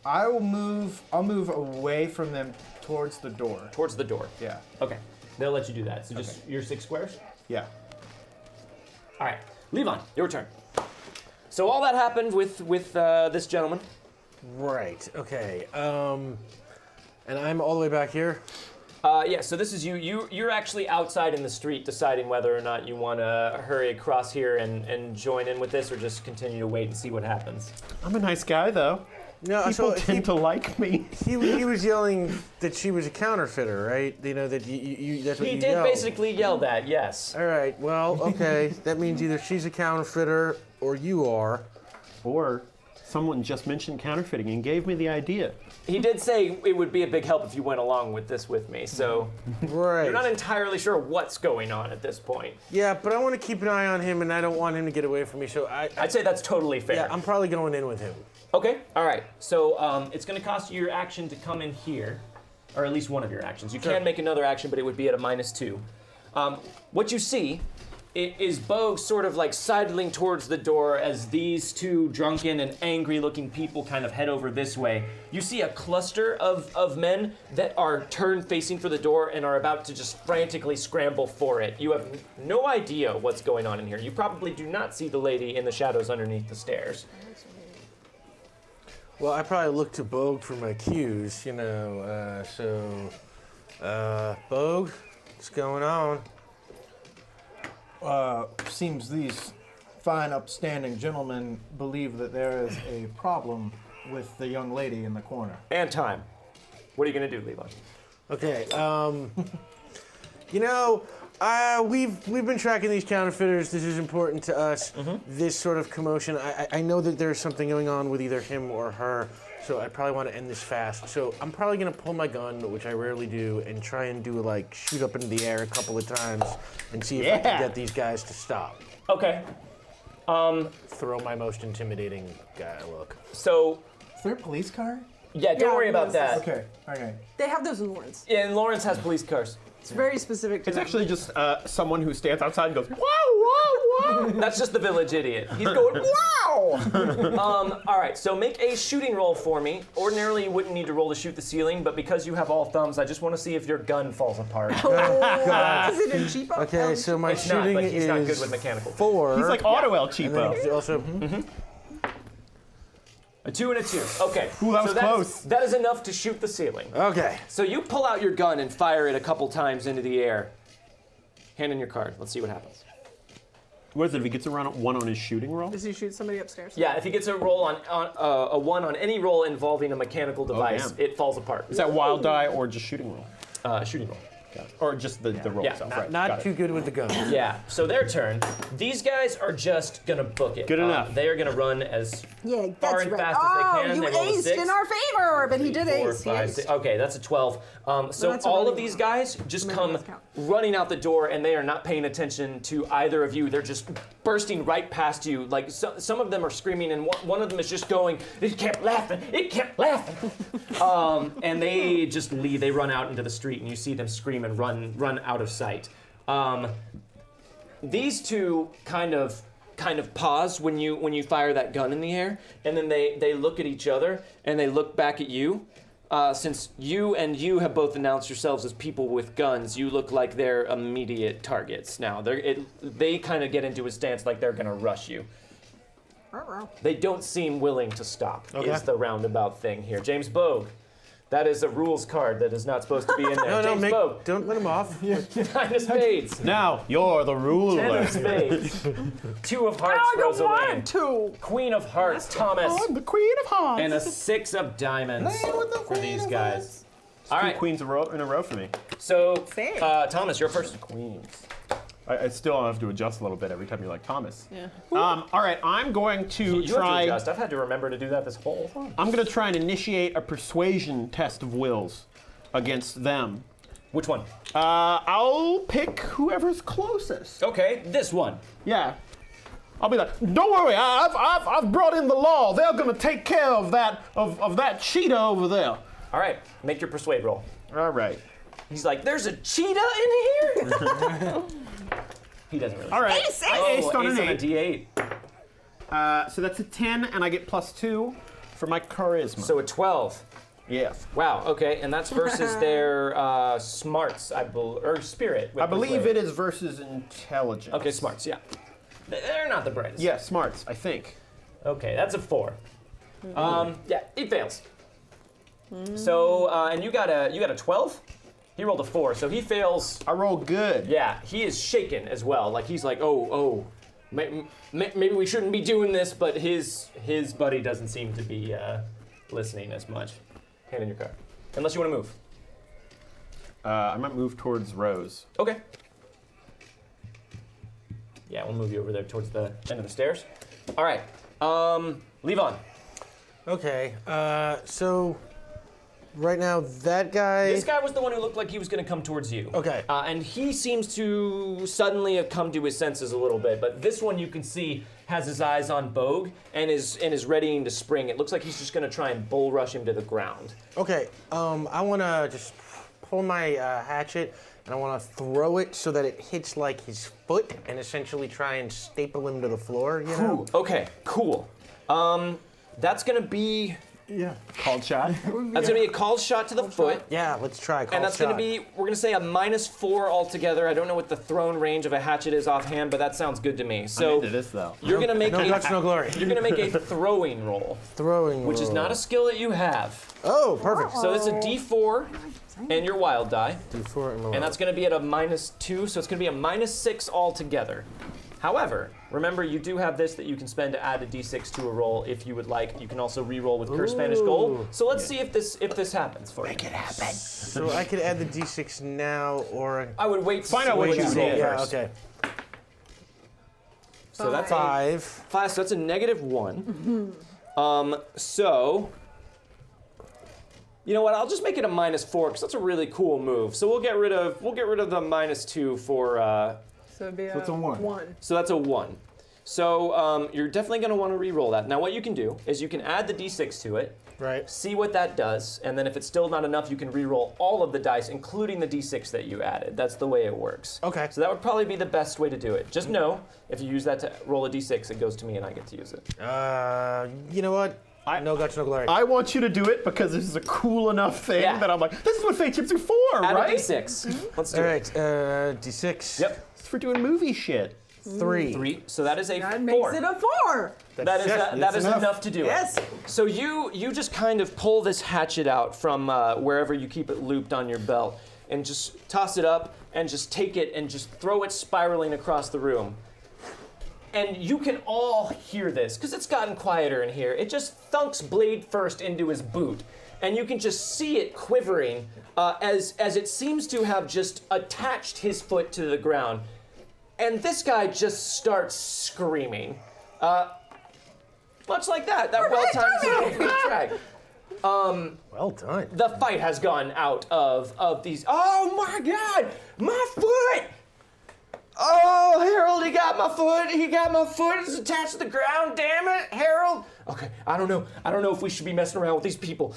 I'll move away from them towards the door. Towards the door. Yeah. Okay. They'll let you do that. So just your 6 squares? Yeah. All right. Levon, your turn. So all that happened with this gentleman. Right. Okay. And I'm all the way back here. Yeah, so this is you. You're actually outside in the street deciding whether or not you want to hurry across here and join in with this or just continue to wait and see what happens. I'm a nice guy, though. No, People tend to like me. He was yelling that she was a counterfeiter, right? You know, that you that's what He you did yelled. basically yell that, yes. All right, well, okay. That means either she's a counterfeiter or you are. Or someone just mentioned counterfeiting and gave me the idea. He did say it would be a big help if you went along with this with me, so Right. you're not entirely sure what's going on at this point. Yeah, but I want to keep an eye on him, and I don't want him to get away from me, so I'd say that's totally fair. yeah, I'm probably going in with him. Okay, all right. So it's going to cost you your action to come in here, or at least one of your actions. You can make another action, but it would be at a -2. What you see is Bogue sort of like sidling towards the door as these two drunken and angry-looking people kind of head over this way. You see a cluster of men that are turned facing for the door and are about to just frantically scramble for it. You have no idea what's going on in here. You probably do not see the lady in the shadows underneath the stairs. Well, I probably look to Bogue for my cues, you know, Bogue, what's going on? Seems these fine, upstanding gentlemen believe that there is a problem with the young lady in the corner. And time. What are you going to do, Levi? Okay, you know, we've been tracking these counterfeiters. This is important to us. This sort of commotion. I know that there's something going on with either him or her, so I probably want to end this fast. So I'm probably gonna pull my gun, which I rarely do, and try and do like shoot up into the air a couple of times and see if I can get these guys to stop. Okay. Throw my most intimidating guy look. So, Is there a police car? yeah, don't Yeah, worry about yes, that. Okay. Okay. They have those in Lawrence. And Lawrence has police cars. It's very specific to It's them. actually just someone who stands outside and goes, "Wow, wow, wow." That's just the village idiot. He's going, wow! All right, so make a shooting roll for me. Ordinarily, you wouldn't need to roll to shoot the ceiling, but because you have all thumbs, I just want to see if your gun falls apart. Is it a cheapo? Okay, so my It's not, shooting but he's is not good with mechanical. 4. He's like Auto El and then Cheapo. also. A 2 and a 2. Okay. Ooh, that was close. That is enough to shoot the ceiling. Okay. So you pull out your gun and fire it a couple times into the air. Hand in your card. Let's see what happens. What is it? If he gets around one on his shooting roll? Does he shoot somebody upstairs? Yeah, if he gets a roll on a 1 on any roll involving a mechanical device, damn. it falls apart. Is that wild die or just shooting roll? Shooting roll. Or just the roll Yeah, itself? not- Right, Not got it. too good with the gun. Yeah, so their turn. These guys are just gonna book it. Good enough. They are gonna run as Yeah, far that's and right. fast as they can. You They roll a aced 6. in our favor, but he did 4, ace. He 5, aced. 6. Okay, that's a 12. So that's a all really of these good guys just Maybe come let's count. running out the door, and they are not paying attention to either of you. They're just bursting right past you. Like some of them are screaming, and one of them is just going, "It kept laughing! It kept laughing!" And they just leave. They run out into the street, and you see them scream and run out of sight. These two kind of pause when you fire that gun in the air, and then they look at each other and they look back at you. Since you have both announced yourselves as people with guns, you look like their immediate targets now. They kind of get into a stance like they're gonna rush you. They don't seem willing to stop. Is the roundabout thing here. James Bogue. That is a rules card that is not supposed to be in there. No, James Bogue. don't let him off. 9 of spades. Now you're the 10 ruler. of spades. 2 of hearts, I don't Rosaleen. want to. Queen of hearts, Thomas. I'm the queen of hearts. And a 6 of diamonds for these guys. All Two right, queens in a row for me. so Fair. Thomas, you're first. Queens. I still have to adjust a little bit every time you're like Thomas. Yeah. All right, I'm going to You have to try. adjust. I've had to remember to do that this whole time. I'm going to try and initiate a persuasion test of wills against them. Which one? I'll pick whoever's closest. Okay, this one. Yeah. I'll be like, don't worry, I've brought in the law. They're gonna take care of that cheetah over there. All right, make your persuade roll. All right. He's like, there's a cheetah in here? He doesn't really. All right. Ace, I Oh, aced on ace an on a 8. D8. So that's a 10, and I get +2 for my charisma. So a 12. yes. Wow, okay, and that's versus their smarts, or spirit. with I believe persuade. it is versus intelligence. Okay, smarts, yeah. They're not the brightest. Yeah, smarts, I think. Okay, that's a 4. Yeah, he fails. So, and you got a 12? He rolled a 4, so he fails. I rolled good. Yeah, he is shaken as well. Like he's like, maybe we shouldn't be doing this, but his buddy doesn't seem to be listening as much. Hand in your card, unless you want to move. I might move towards Rose. Okay. Yeah, we'll move you over there towards the end of the stairs. All right. Levon. Okay, so right now that guy. This guy was the one who looked like he was going to come towards you. Okay. And he seems to suddenly have come to his senses a little bit, but this one you can see has his eyes on Bogue and is readying to spring. It looks like he's just going to try and bull rush him to the ground. Okay, I want to just pull my hatchet and I want to throw it so that it hits like his foot and essentially try and staple him to the floor. You know? Ooh, okay, cool. That's going to be. Yeah. Called shot. That's gonna be a called shot to the foot. Yeah, let's try. And that's gonna be, we're gonna say a -4 altogether. I don't know what the thrown range of a hatchet is offhand, but that sounds good to me. So into this though. you're gonna make no guts, no glory. You're gonna make a throwing roll, Throwing, which is not a skill that you have. Oh, perfect. So it's a D4 and your wild die, D4 and that's gonna be at a -2, so it's gonna be a -6 altogether. However, remember you do have this that you can spend to add a D6 to a roll if you would like. You can also re-roll with Curse Spanish Gold. So let's see if this happens for you. Make it happen. So I could add the D6 now, or I would wait to Find see out what what you you roll did. yeah, first. okay. So that's 5. 5, so that's a -1. So you know what? I'll just make it a -4 because that's a really cool move. So we'll get rid of the -2 for. So it'd be it's a 1. So that's a 1. So you're definitely going to want to re-roll that. Now what you can do is you can add the D6 to it, Right. see what that does, and then if it's still not enough, you can re-roll all of the dice, including the D6 that you added. That's the way it works. Okay. So that would probably be the best way to do it. Just know, if you use that to roll a D6, it goes to me and I get to use it. You know what? No guts, no glory. I want you to do it because this is a cool enough thing Yeah. that I'm like, this is what fate chips are for, Add right? a D6. Let's do All it. right, D6. Yep. It's for doing movie shit. 3. 3. So that is a That 4. makes it a 4. That is enough. enough to do Yes. it. So you just kind of pull this hatchet out from wherever you keep it looped on your belt and just toss it up and just take it and just throw it spiraling across the room. And you can all hear this because it's gotten quieter in here. It just thunks blade first into his boot. And you can just see it quivering as it seems to have just attached his foot to the ground. And this guy just starts screaming. Much like that well-timed drag. Well done. The fight has gone out of these. Oh my God, my foot! Oh, Harold, he got my foot. He got my foot. It's attached to the ground. Damn it, Harold. Okay, I don't know if we should be messing around with these people.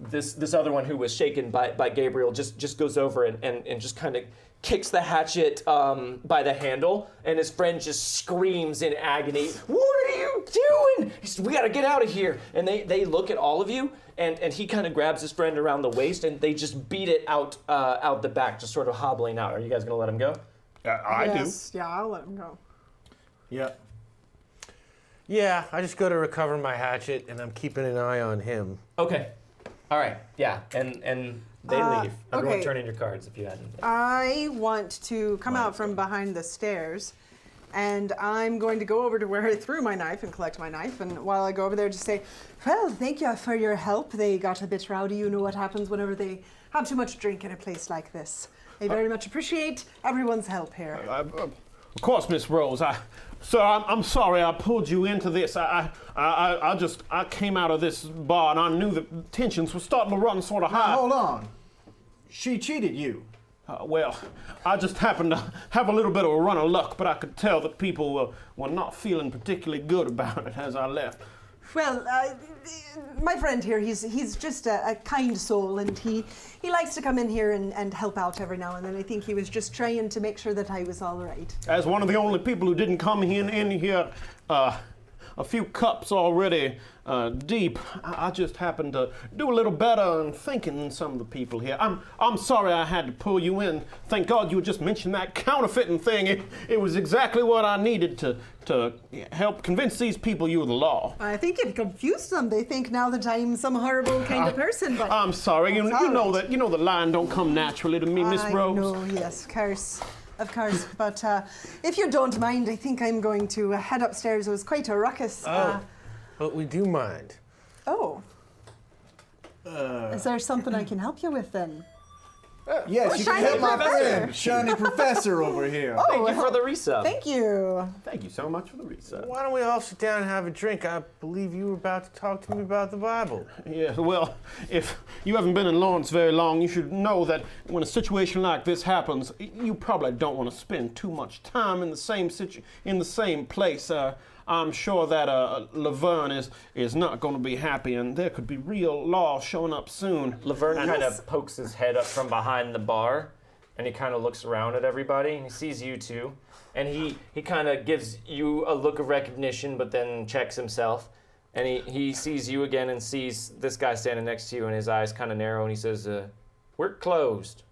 This other one who was shaken by Gabriel just goes over and just kind of kicks the hatchet by the handle, and his friend just screams in agony. What are you doing? He said, we gotta get out of here. And they look at all of you, and he kind of grabs his friend around the waist, and they just beat it out the back, just sort of hobbling out. Are you guys gonna let him go? I Yes. Yeah, I'll let him go. Yeah. Yeah, I just go to recover my hatchet, and I'm keeping an eye on him. Okay. All right. Yeah. And they leave. Everyone okay. turn in your cards if you hadn't. I want to come out from behind the stairs, and I'm going to go over to where I threw my knife and collect my knife. And while I go over there, just say, "Well, thank you for your help. They got a bit rowdy. You know what happens whenever they have too much drink in a place like this. I very much appreciate everyone's help here." Of course, Miss Rose. I'm sorry I pulled you into this. I came out of this bar and I knew the tensions were starting to run sort of high. Now, hold on. She cheated you. Well, I just happened to have a little bit of a run of luck, but I could tell that people were not feeling particularly good about it as I left. Well, my friend here, he's just a kind soul, and he likes to come in here and help out every now and then. I think he was just trying to make sure that I was all right. As one of the only people who didn't come in here a few cups already deep, I just happened to do a little better in thinking than some of the people here. I'm sorry I had to pull you in. Thank God you just mentioned that counterfeiting thing. It was exactly what I needed to help convince these people you were the law. I think it confused them. They think now that I'm some horrible kind of person, but I'm sorry. You know that the line don't come naturally to me, Miss Rose. No, yes, of course. But if you don't mind, I think I'm going to head upstairs. It was quite a ruckus. But we do mind. Is there something I can help you with then? Yes, you can shiny help my professor. friend, Shiny Professor over here. Thank you for the resub. Thank you. Thank you so much for the reset. Why don't we all sit down and have a drink? I believe you were about to talk to me about the Bible. Yeah, well, if you haven't been in Lawrence very long, you should know that when a situation like this happens, you probably don't want to spend too much time in the same place. I'm sure that Laverne is not going to be happy, and there could be real law showing up soon. Laverne kind of pokes his head up from behind the bar, and he kind of looks around at everybody, and he sees you two, and he kind of gives you a look of recognition, but then checks himself, and he sees you again and sees this guy standing next to you, and his eyes kind of narrow, and he says, "We're closed."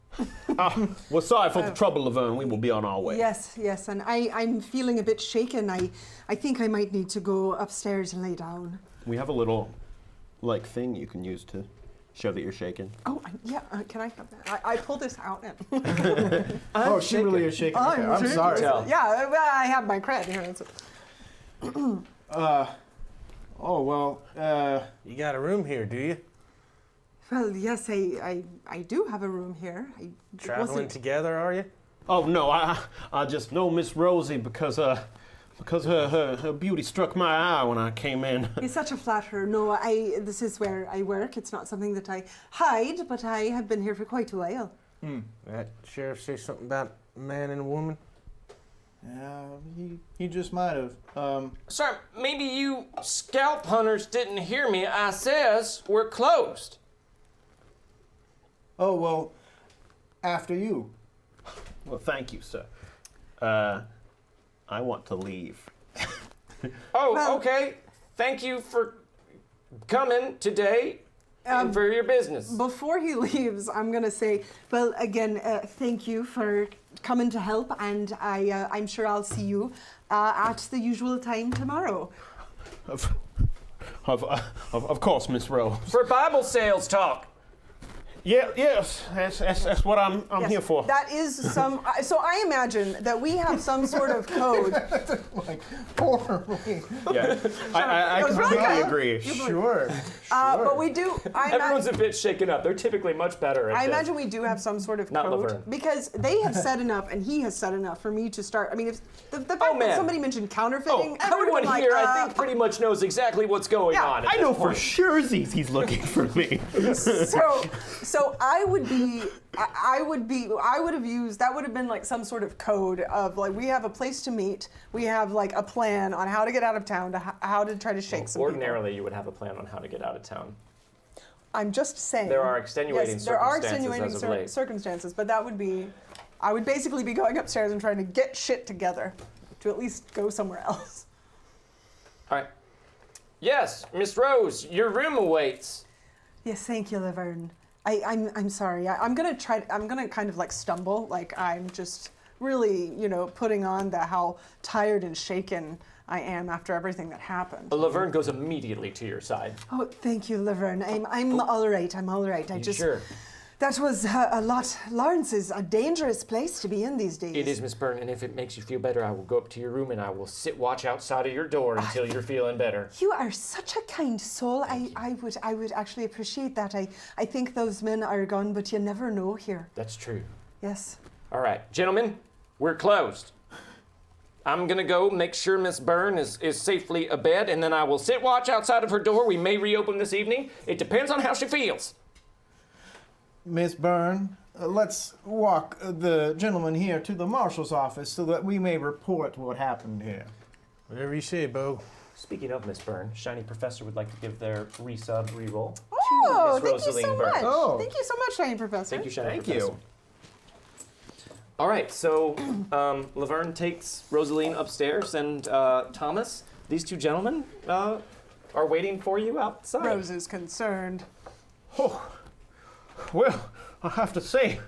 Well, sorry for the trouble, Laverne. We will be on our way. Yes, and I'm feeling a bit shaken. I think I might need to go upstairs and lay down. We have a little, thing you can use to show that you're shaking. Oh, yeah, can I have that? I pulled this out and... Oh, she really is shaking. Okay, I'm sorry. Yeah, well, I have my cred here. You got a room here, do you? Well, yes, I do have a room here. Traveling together, are you? Oh no, I just know Miss Rosie because her beauty struck my eye when I came in. He's such a flatterer. No, this is where I work. It's not something that I hide, but I have been here for quite a while. That sheriff say something about a man and a woman? Yeah, he just might have. Sir, maybe you scalp hunters didn't hear me. I says we're closed. Oh, well, after you. Well, thank you, sir. I want to leave. Oh, okay. Thank you for coming today and for your business. Before he leaves, I'm going to say, well, again, thank you for coming to help, and I'm sure I'll see you at the usual time tomorrow. Of course, Miss Rose. For Bible sales talk. Yes, that's what I'm Yes, here for. That is some. So I imagine that we have some sort of code. Horribly. Yeah, I It was really completely good. agree. Sure. But we do. Everyone's a bit shaken up. They're typically much better at I this. imagine we do have some sort of Not code Laverne. because they have said enough and he has said enough for me to start. I mean, if the fact man. that somebody mentioned counterfeiting, I would've Everyone been like, here, I think, pretty much knows exactly what's going Yeah, on. At I this know for point. sure he's looking for me. So I would have used, that would have been like some sort of code of like, we have a place to meet, we have like a plan on how to get out of town, how to try to shake some people. Ordinarily, you would have a plan on how to get out of town. I'm just saying. There are extenuating yes, there are circumstances extenuating as of late. circumstances, but that would be, I would basically be going upstairs and trying to get shit together to at least go somewhere else. All right. Yes, Miss Rose, your room awaits. Yes, thank you, Laverne. I'm sorry. I'm gonna kind of like stumble, like I'm just really, putting on how tired and shaken I am after everything that happened. Laverne goes immediately to your side. Oh, thank you, Laverne. I'm all right. I'm all right. Sure? That was a lot. Lawrence is a dangerous place to be in these days. It is, Miss Byrne, and if it makes you feel better, I will go up to your room and I will sit watch outside of your door until you're feeling better. You are such a kind soul. I would actually appreciate that. I think those men are gone, but you never know here. That's true. Yes. All right, gentlemen, we're closed. I'm gonna go make sure Miss Byrne is safely abed, and then I will sit watch outside of her door. We may reopen this evening. It depends on how she feels. Miss Byrne, let's walk the gentleman here to the marshal's office so that we may report what happened here. Whatever you say, Bogue. Speaking of Miss Byrne, Shiny Professor would like to give their resub reroll Oh, to Miss thank you so Rosaleen Byrne. much. Oh. Thank you so much, Shiny Professor. Thank you, Shiny Thank Professor. you. All right, so Laverne takes Rosaleen upstairs, and Thomas, these two gentlemen are waiting for you outside. Rose is concerned. Oh, well, I have to say,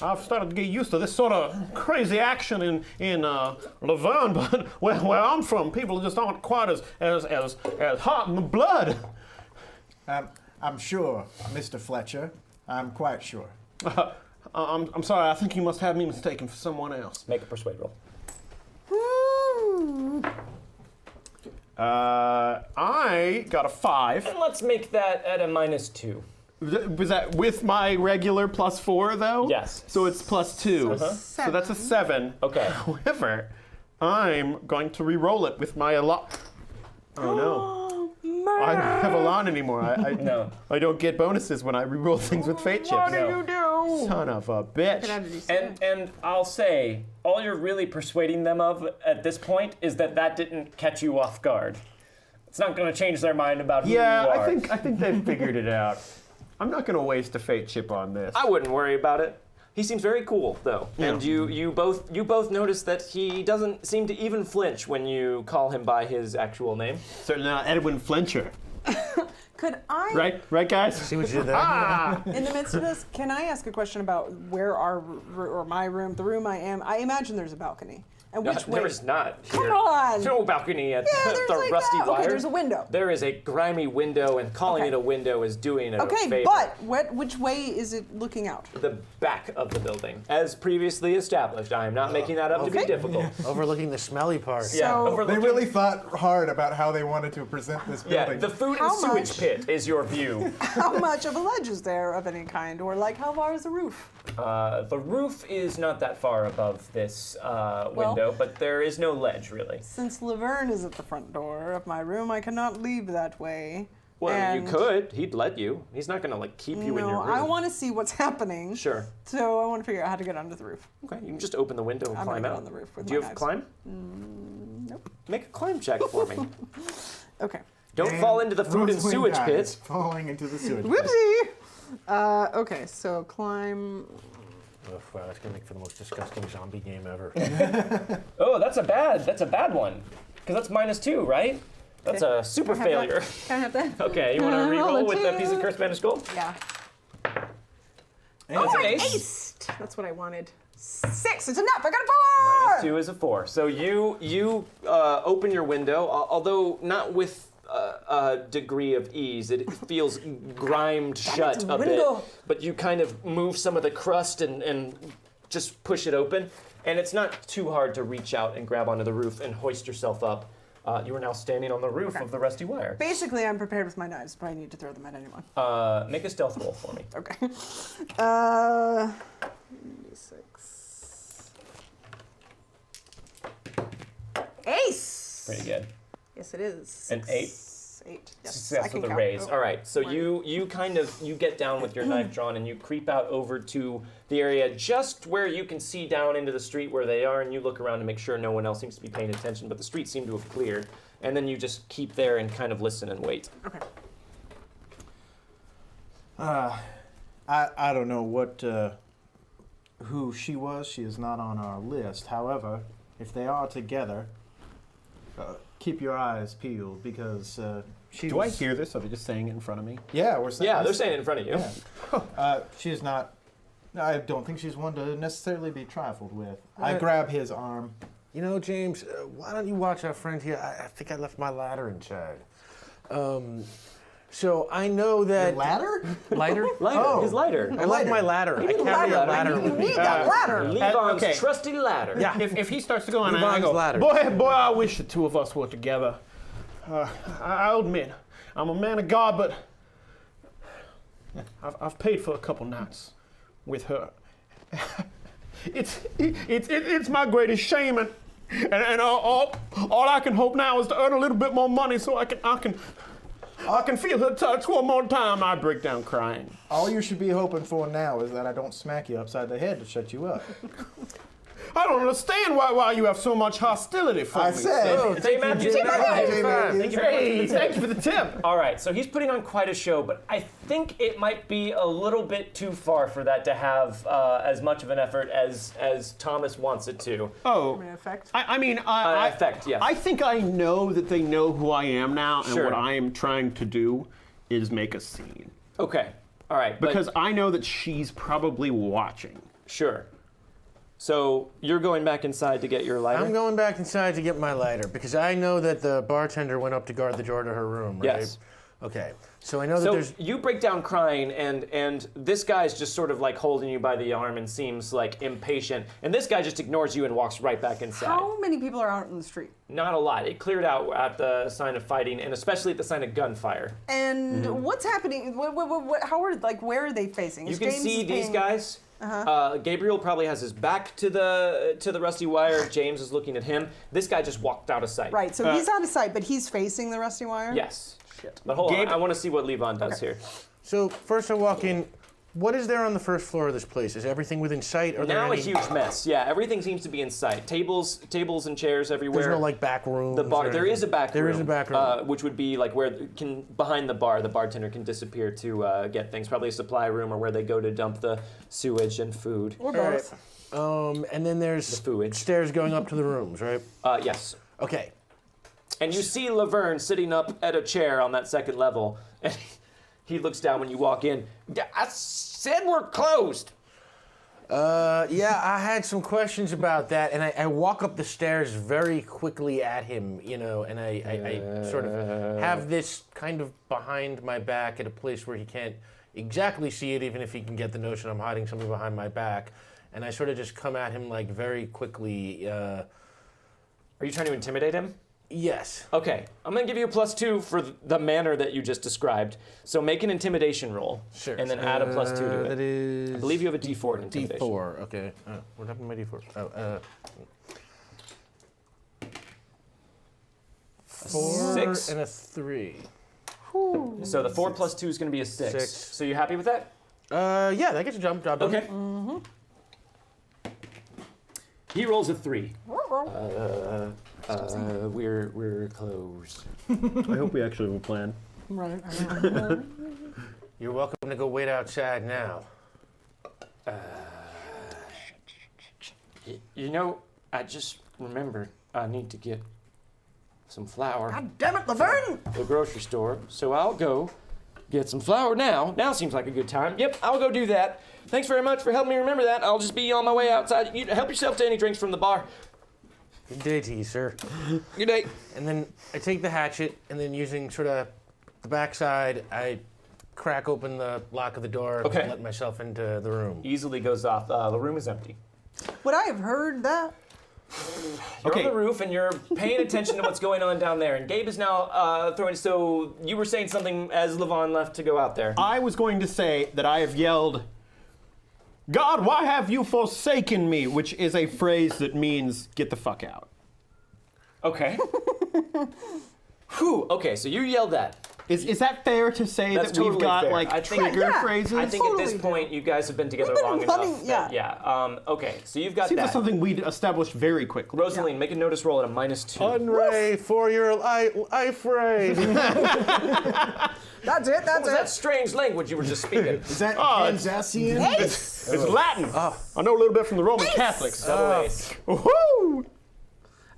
I've started to get used to this sort of crazy action in Laverne, but where I'm from, people just aren't quite as hot in the blood. I'm sure, Mr. Fletcher. I'm quite sure. I'm sorry, I think you must have me mistaken for someone else. Make a persuade roll. I got a 5. And let's make that at a -2. Was that with my regular +4 though? Yes. So it's +2. So that's a 7. Okay. However, I'm going to re-roll it with my Oh no. I don't have a lot anymore. No. I don't get bonuses when I re-roll things with fate chips. What do you do? Son of a bitch. And I'll say, all you're really persuading them of at this point is that didn't catch you off guard. It's not going to change their mind about who you Yeah, are. I think they've figured it out. I'm not going to waste a fate chip on this. I wouldn't worry about it. He seems very cool, though, and you both notice that he doesn't seem to even flinch when you call him by his actual name. So now Edmund Fletcher. Could I, Right, guys? See what you did there? in the midst of this, can I ask a question about where or my room, the room I am? I imagine there's a balcony. And which way? There is not. Come here. on! No balcony at Yeah, there's the like Rusty that. Wire. Okay, there's a window. There is a grimy window, and calling Okay. it a window is doing it a Okay, favor. but which way is it looking out? The back of the building, as previously established. I am not making that up to be Okay. difficult. Overlooking the smelly part. Yeah, So- They overlooking- really thought hard about how they wanted to present this Yeah, building. the food How and sewage much? pit is your view. How much of a ledge is there of any kind, or like how far is the roof? The roof is not that far above this window, but there is no ledge, really. Since Laverne is at the front door of my room, I cannot leave that way. Well, and you could. He'd let you. He's not gonna keep you in your No, room. I want to see what's happening. Sure. So I want to figure out how to get onto the roof. Okay, you can just open the window and I'm gonna climb get out. on the roof with Do you my have knives. climb? Nope. Make a climb check for me. Okay. Don't fall into the food and Rosalind sewage dies, pit. falling into the sewage pit. Whoopsie! Okay, so climb. Oh, wow, that's gonna make for the most disgusting zombie game ever. Oh, that's a bad one. Because that's -2, right? That's a super Can I have failure. that? Can I have that? Okay, you want to Roll re-roll a with that two. piece of cursed banished gold? Yeah. That's an I ace. aced. That's what I wanted. 6. It's enough. I got a 4. -2 is a 4. So you open your window, although not with a degree of ease. It feels grimed shut a bit. window. But you kind of move some of the crust and just push it open. And it's not too hard to reach out and grab onto the roof and hoist yourself up. You are now standing on the roof of the Rusty Wire. Basically, I'm prepared with my knives, but I need to throw them at anyone. Make a stealth roll for me. Okay. 6. Ace! Pretty good. Yes, it is. An 8? 8. Yes, Success I can with a count. raise. Oh. All right, so you get down with your knife drawn and you creep out over to the area just where you can see down into the street where they are, and you look around to make sure no one else seems to be paying attention, but the street seemed to have cleared. And then you just keep there and kind of listen and wait. Okay. I don't know who she was. She is not on our list. However, if they are together, keep your eyes peeled because she Do I was... hear this? Are they just saying it in front of me? Yeah, we're saying. Yeah, they're saying it in front of you. She is not. I don't think she's one to necessarily be trifled with. I grab his arm. You know, James, why don't you watch our friend here? I think I left my ladder inside. So I know that... Ladder? Lighter? Lighter, Oh. his lighter. I left my ladder. I carry a ladder You with me. need that ladder. Levon's okay. trusty ladder. Yeah. If he starts to go on, I Yvonne's go, ladder. boy, I wish the two of us were together. I'll admit, I'm a man of God, but I've paid for a couple nights with her. It's my greatest shame, and all I can hope now is to earn a little bit more money so I can I can feel her touch one more time. I break down crying. All you should be hoping for now is that I don't smack you upside the head to shut you up. I don't understand why you have so much hostility for I me. said. Oh, J. Matthews. Thank you for the tip. All right, so he's putting on quite a show, but I think it might be a little bit too far for that to have as much of an effort as Thomas wants it to. Oh, Effect. Effect, yes. I think I know that they know who I am now, and Sure. what I am trying to do is make a scene. Okay, all right. but- Because I know that she's probably watching. Sure. So you're going back inside to get your lighter? I'm going back inside to get my lighter because I know that the bartender went up to guard the door to her room, right? Yes. Okay. So I know that So there's. you break down crying, and this guy's just sort of like holding you by the arm and seems like impatient. And this guy just ignores you and walks right back inside. How many people are out in the street? Not a lot. It cleared out at the sign of fighting, and especially at the sign of gunfire. And what's happening? Where are they facing? You Is can James see is these paying- guys. Gabriel probably has his back to the rusty wire. James is looking at him. This guy just walked out of sight. Right, so he's out of sight, but he's facing the rusty wire? Yes. Shit. But hold on, I want to see what Levon does here. So first I walk in. What is there on the first floor of this place? Is everything within sight? Are there Now a any, huge mess. Yeah, everything seems to be in sight. Tables and chairs everywhere. There's no like back rooms. The bar. or There anything? is a back room. There is a back room. Which would be like where behind the bar, the bartender can disappear to get things. Probably a supply room or where they go to dump the sewage and food. Or All both. right. And then there's The fluid. stairs going up to the rooms, right? Yes. Okay. And you see Laverne sitting up at a chair on that second level, and he looks down when you walk in. I said we're closed. Yeah, I had some questions about that, and I walk up the stairs very quickly at him, and I sort of have this kind of behind my back at a place where he can't exactly see it, even if he can get the notion I'm hiding something behind my back. And I sort of just come at him like very quickly. Are you trying to intimidate him? Yes. Okay, I'm gonna give you a +2 for the manner that you just described. So make an intimidation roll. Sure. And then add a +2 to it. That is. I believe you have a D4 in intimidation. D4. Okay. What happened to my D4? Oh. 4 6. and a 3. So the 4 + 2 is gonna be a 6. 6. So you happy with that? Yeah, that gets a job done. Okay. He rolls a 3. We're closed. I hope we actually have a plan. Right. You're welcome to go wait outside now. I just remembered I need to get some flour God damn it, Laverne! at the grocery store, so I'll go get some flour now. Now seems like a good time. Yep, I'll go do that. Thanks very much for helping me remember that. I'll just be on my way outside. You help yourself to any drinks from the bar. Good day to you, sir. Good day. And then I take the hatchet, and then using sort of the backside, I crack open the lock of the door Okay. and let myself into the room. Easily goes off. The room is empty. Would I have heard that? You're Okay. on the roof and you're paying attention to what's going on down there. And Gabe is now throwing. So you were saying something as Levon left to go out there. I was going to say that I have yelled, "God, why have you forsaken me?" Which is a phrase that means "get the fuck out." Okay. Whew. Okay, so you yelled that. Is that fair to say That's that we've totally got fair. like I think- trigger Yeah. phrases? I think at this Totally. point you guys have been together been long running- enough. That, okay, so you've got Seems that. like something we'd established very quickly. Rosaleen, make a notice roll at a -2. Unray for your life afraid. That's it, that's That it. strange language you were just speaking. Is that Kansassian? It's Latin. I know a little bit from the Roman Catholics. Double ace. Woohoo!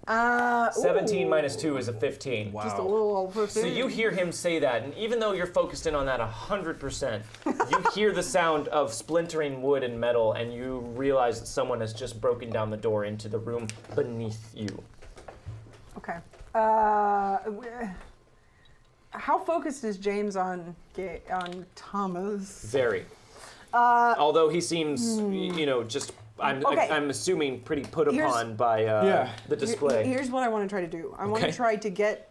17 -2 is a 15. Just a little over 50. So you hear him say that, and even though you're focused in on that 100%, you hear the sound of splintering wood and metal, and you realize that someone has just broken down the door into the room beneath you. Okay. How focused is James on Thomas? Very. Although he seems, just Okay. I'm assuming pretty put Here's- upon by the display. Here's what I want to try to do. I want to Okay. try to get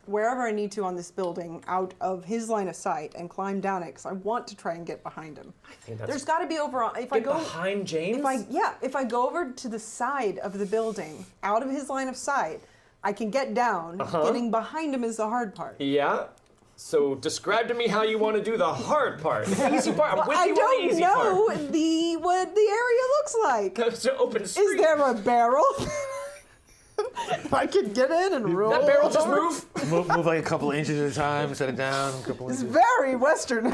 wherever I need to on this building out of his line of sight and climb down it because I want to try and get behind him. I think that's There's got to be over on if I get go behind James. if I go over to the side of the building out of his line of sight, I can get down. Getting behind him is the hard part. Yeah. So describe to me how you want to do the hard part. The easy part. I'm with I you on the don't easy know part. what the area looks like. It's an open street. Is there a barrel? I could get in and roll. that barrel just over. Move like a couple inches at a time, set it down, a couple It's inches. very Western.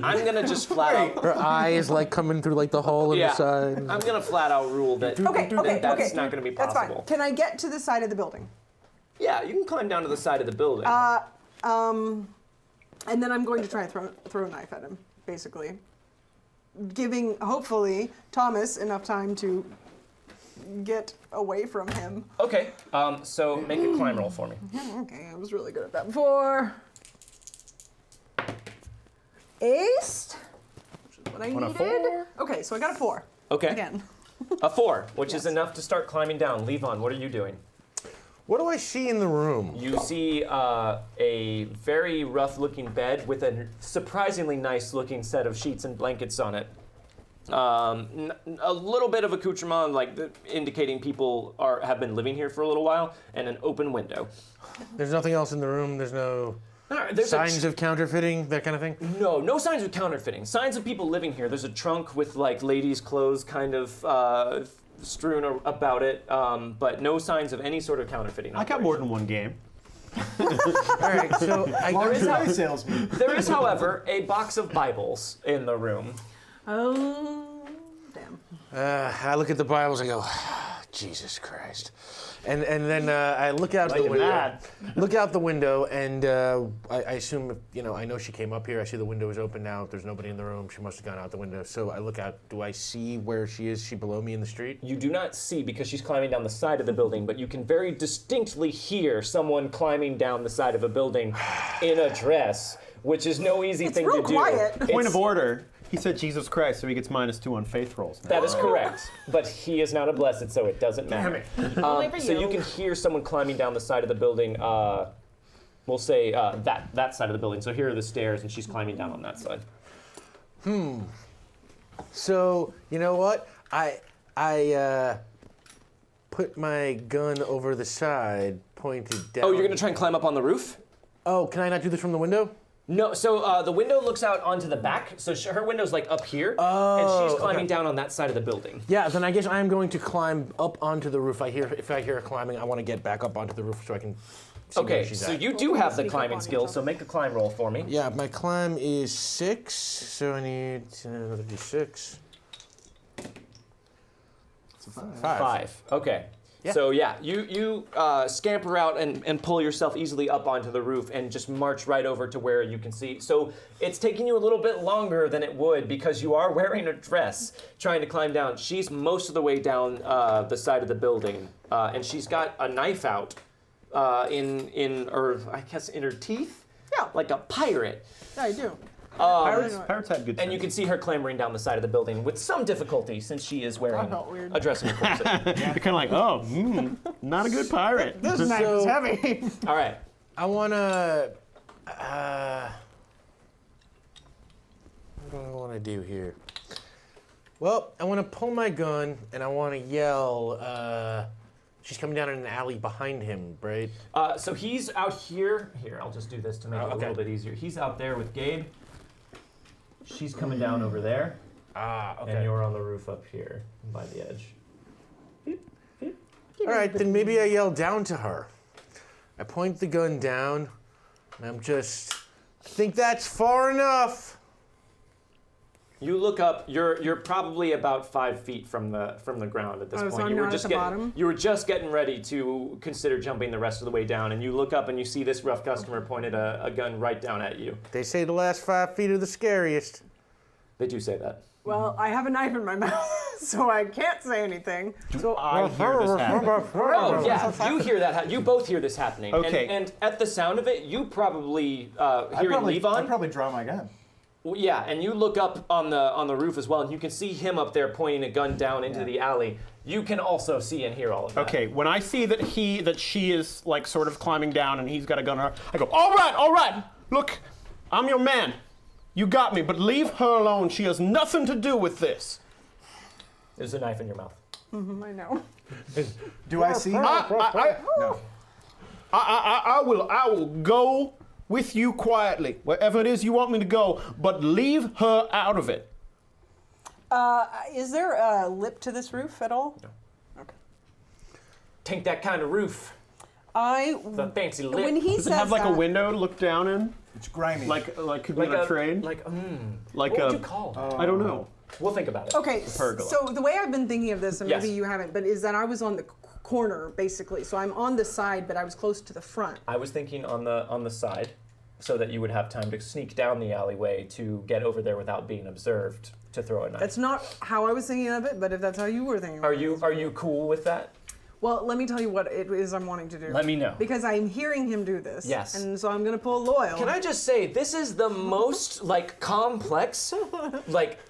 I'm gonna just flat out. Her eye is like coming through like the hole in Yeah, the side. I'm gonna flat out rule that, that's not gonna be That's possible. fine. Can I get to the side of the building? Yeah, you can climb down to the side of the building. And then I'm going to try and throw a knife at him, basically. Giving, hopefully, Thomas enough time to get away from him. Okay, so make a climb roll for me. Okay, I was really good at that before. Aced, which is what I On a needed. 4? Okay, so I got a 4. Okay, Again. a 4, which is Yes. enough to start climbing down. Levon, what are you doing? What do I see in the room? You see a very rough-looking bed with a surprisingly nice-looking set of sheets and blankets on it. A little bit of accoutrement, like indicating people have been living here for a little while, and an open window. There's nothing else in the room. There's no There's signs of counterfeiting, that kind of thing. No signs of counterfeiting. Signs of people living here. There's a trunk with like ladies' clothes kind of strewn about it, but no signs of any sort of counterfeiting. I got more than one game. All right, so Lingerie salesman. There is, however, a box of Bibles in the room. Oh, damn. I look at the Bibles and go, Jesus Christ. And then I look out the window. that. Look out the window, and I assume, I know she came up here. I see the window is open now. There's nobody in the room. She must have gone out the window. So I look out. Do I see where she is? Is she below me in the street? You do not see because she's climbing down the side of the building, but you can very distinctly hear someone climbing down the side of a building in a dress, which is no easy thing real to do. quiet. Point of order. He said Jesus Christ, so he gets -2 on faith rolls now. That is correct, but he is not a blessed, so it doesn't matter. So you can hear someone climbing down the side of the building. We'll say that side of the building. So here are the stairs, and she's climbing down on that side. So, you know what? I put my gun over the side, pointed down. Oh, you're gonna try and climb up on the roof? Oh, can I not do this from the window? No, so the window looks out onto the back, so her window's like up here, and she's climbing down on that side of the building. Yeah, then I guess I'm going to climb up onto the roof. If I hear her climbing, I want to get back up onto the roof so I can see where Okay, she's so at. you do have the Sneak up climbing on skill, yourself. so make a climb roll for me. Yeah, my climb is 6, so I need another d6. It's a 5. 5. Okay. Yeah. So yeah, you scamper out and pull yourself easily up onto the roof and just march right over to where you can see. So it's taking you a little bit longer than it would because you are wearing a dress trying to climb down. She's most of the way down the side of the building, and she's got a knife out in her teeth. Yeah. Like a pirate. Yeah, I do. Pirates had good And you can see her clambering down the side of the building with some difficulty since she is wearing felt weird. a dress and a corset. You're kind of like, oh, not a good pirate. This knife is heavy. All right. I want to... what do I want to do here? Well, I want to pull my gun, and I want to yell... she's coming down in an alley behind him, right? So he's out here. Here, I'll just do this to make it a little bit easier. He's out there with Gabe. She's coming down over there. Okay. And you're on the roof up here by the edge. All right, then maybe I yell down to her. I point the gun down, and I'm just... I think that's far enough. You look up. You're probably about 5 feet from the ground at this Oh, point. so I'm you were not just at the getting bottom? you were just getting ready to consider jumping the rest of the way down, and you look up and you see this rough customer pointed a gun right down at you. They say the last 5 feet are the scariest. They do say that. Well, I have a knife in my mouth, so I can't say anything. So I hear this happen. Oh yeah, you hear that. You both hear this happening. Okay. And at the sound of it, you probably I'd hearing Levon. probably draw my gun. Well, yeah, and you look up on the roof as well, and you can see him up there pointing a gun down into the alley. You can also see and hear all of that. Okay, when I see that she is like sort of climbing down and he's got a gun on her, I go, all right, look, I'm your man. You got me, but leave her alone. She has nothing to do with this. There's a knife in your mouth. I know. Do I see? I No. will go with you quietly, wherever it is you want me to go, but leave her out of it. Is there a lip to this roof at all? No. Okay. Tain't that kind of roof. The fancy lip. When he Does says it have like that, a window to look down in? It's grimy. Like could be on a train? Like, Like what a, would you call it? I don't know. We'll think about it. Okay, pergola. so the way I've been thinking of this, and Yes. maybe you haven't, but is that I was on the corner basically. So I'm on the side, but I was close to the front. I was thinking on the side, so that you would have time to sneak down the alleyway to get over there without being observed to throw a knife. That's not how I was thinking of it, but if that's how you were thinking of Are it. you cool with that? Well, let me tell you what it is I'm wanting to do. Let me know. Because I'm hearing him do this. Yes. And so I'm going to pull loyal. Can I just say, this is the most, complex,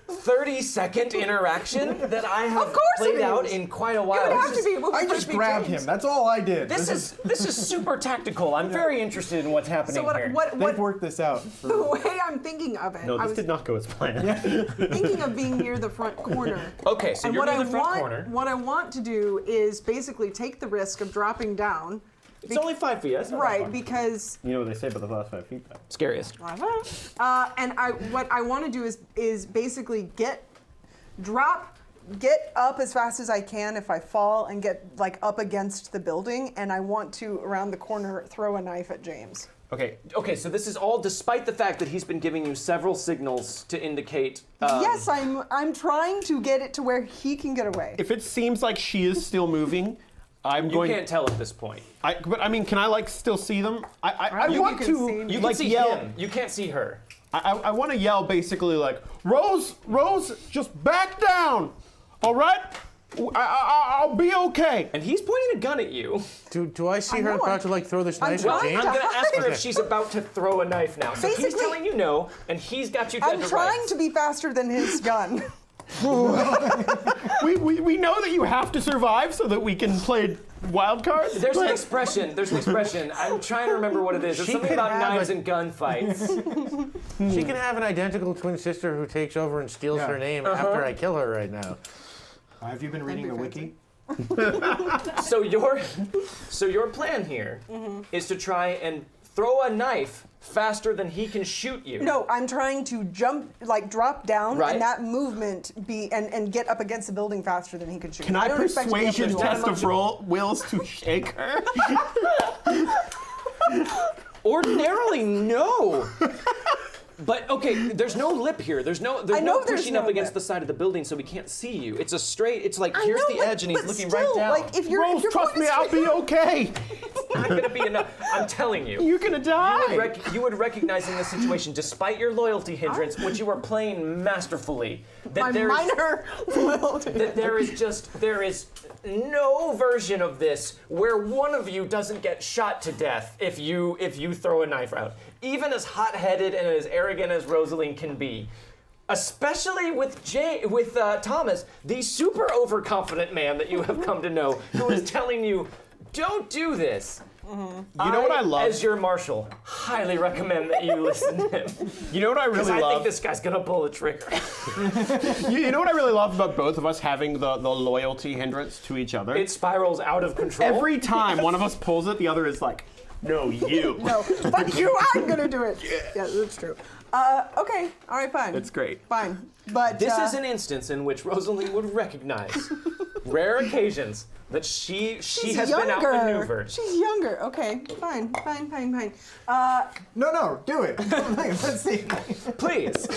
30-second interaction that I have Of course played it out is. in quite a It while. would have to be. I just grabbed him. That's all I did. This is super tactical. I'm very interested in what's happening So here. They've worked this out. the way I'm thinking of it, No, I this was did not go as planned. thinking of being near the front corner. Okay, so And you're what near I the front want, corner. what I want to do is basically take the risk of dropping down. It's only 5 feet. That's not that Right, far. because You know what they say about the last 5 feet, though. Scariest. and what I want to do is basically get up as fast as I can if I fall and get up against the building, and I want to around the corner throw a knife at James. Okay, so this is all despite the fact that he's been giving you several signals to indicate. Yes, I'm trying to get it to where he can get away. If it seems like she is still moving, I'm You going. can't tell at this point. But I mean, can I still see them? I You want can to see me. You like can see yell. him. You can't see her. I want to yell basically like, Rose, just back down, all right? I'll be okay. And he's pointing a gun at you. Do I see I her know, about to throw this I'm knife trying at to James? I'm gonna ask her Okay. if she's about to throw a knife now. So he's Basically- telling you no, and he's got you dead I'm to trying rights. to be faster than his gun. We know that you have to survive so that we can play Wildcards. There's an but- expression. I'm trying to remember what it is. It's She something could about have knives a- and gunfights. She can have an identical twin sister who takes over and steals Yeah. her name after I kill her right now. Have you been reading the wiki? So your plan here is to try and throw a knife faster than he can shoot you. No, I'm trying to jump, drop down, Right. and that movement and get up against the building faster than he could shoot. Can I don't expect to be able to persuasion do test it. of wills to shake her? Ordinarily, no. But okay, there's no lip here. There's no know there's pushing no up against lip. the side of the building so we can't see you. It's a straight. It's like I here's know, the edge, and he's but looking still, right down. If you're, Rose, if you're trust me, pointing I'll be straight- okay. It's not gonna be enough. I'm telling you. You're gonna die. You would recognize in this situation, despite your loyalty hindrance, which you are playing masterfully, that My there's minor loyalty. that there is no version of this where one of you doesn't get shot to death if you throw a knife out. Even as hot-headed and as arrogant as Rosaleen can be. Especially with Thomas, the super overconfident man that you have come to know, who is telling you, don't do this. You know what I love? As your Marshal, highly recommend that you listen to him. You know what I Because really I love? think this guy's gonna pull the trigger. You know what I really love about both of us having the loyalty hindrance to each other? It spirals out of control. Every time one of us pulls it, the other is like, no, you. No, but you are gonna do it. Yeah, that's true. Okay, all right, fine. It's great. Fine, but This is an instance in which Rosaleen would recognize rare occasions that she she's has younger. been outmaneuvered. She's younger. Okay, fine. No, do it. Let's see. Please.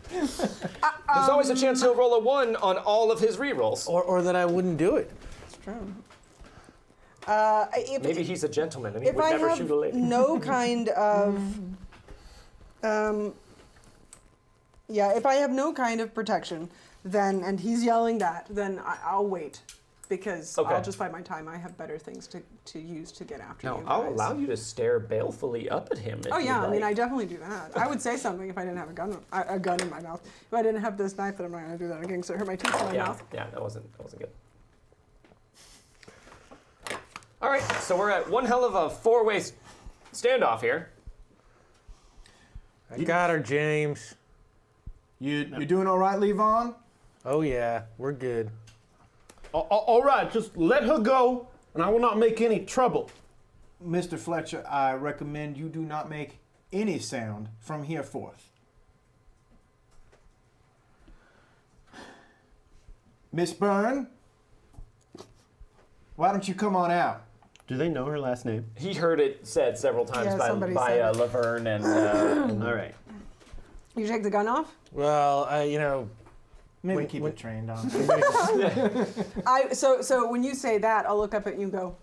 There's always a chance he'll roll a 1 on all of his rerolls. Or that I wouldn't do it. It's true. If, Maybe he's a gentleman and he if would I never have shoot a lady. no kind of, if I have no kind of protection, then and he's yelling that, then I'll wait, because Okay. I'll just bide my time. I have better things to use to get after No, you I'll guys. allow you to stare balefully up at him. If Oh yeah, you'd I mean, I like. definitely do that. I would say something if I didn't have a gun in my mouth. If I didn't have this knife, then I'm not going to do that again because it hurt my teeth in my Yeah, mouth. yeah, that wasn't good. All right, so we're at one hell of a 4-way standoff here. I got her, James. You doing all right, Levon? Oh yeah, we're good. All right, just let her go, and I will not make any trouble. Mr. Fletcher, I recommend you do not make any sound from here forth. Miss Byrne, why don't you come on out? Do they know her last name? He heard it said several times Yeah, somebody by said it. Laverne and All right. You take the gun off? Well, Maybe When- keep when- it trained on. So when you say that, I'll look up at you and go,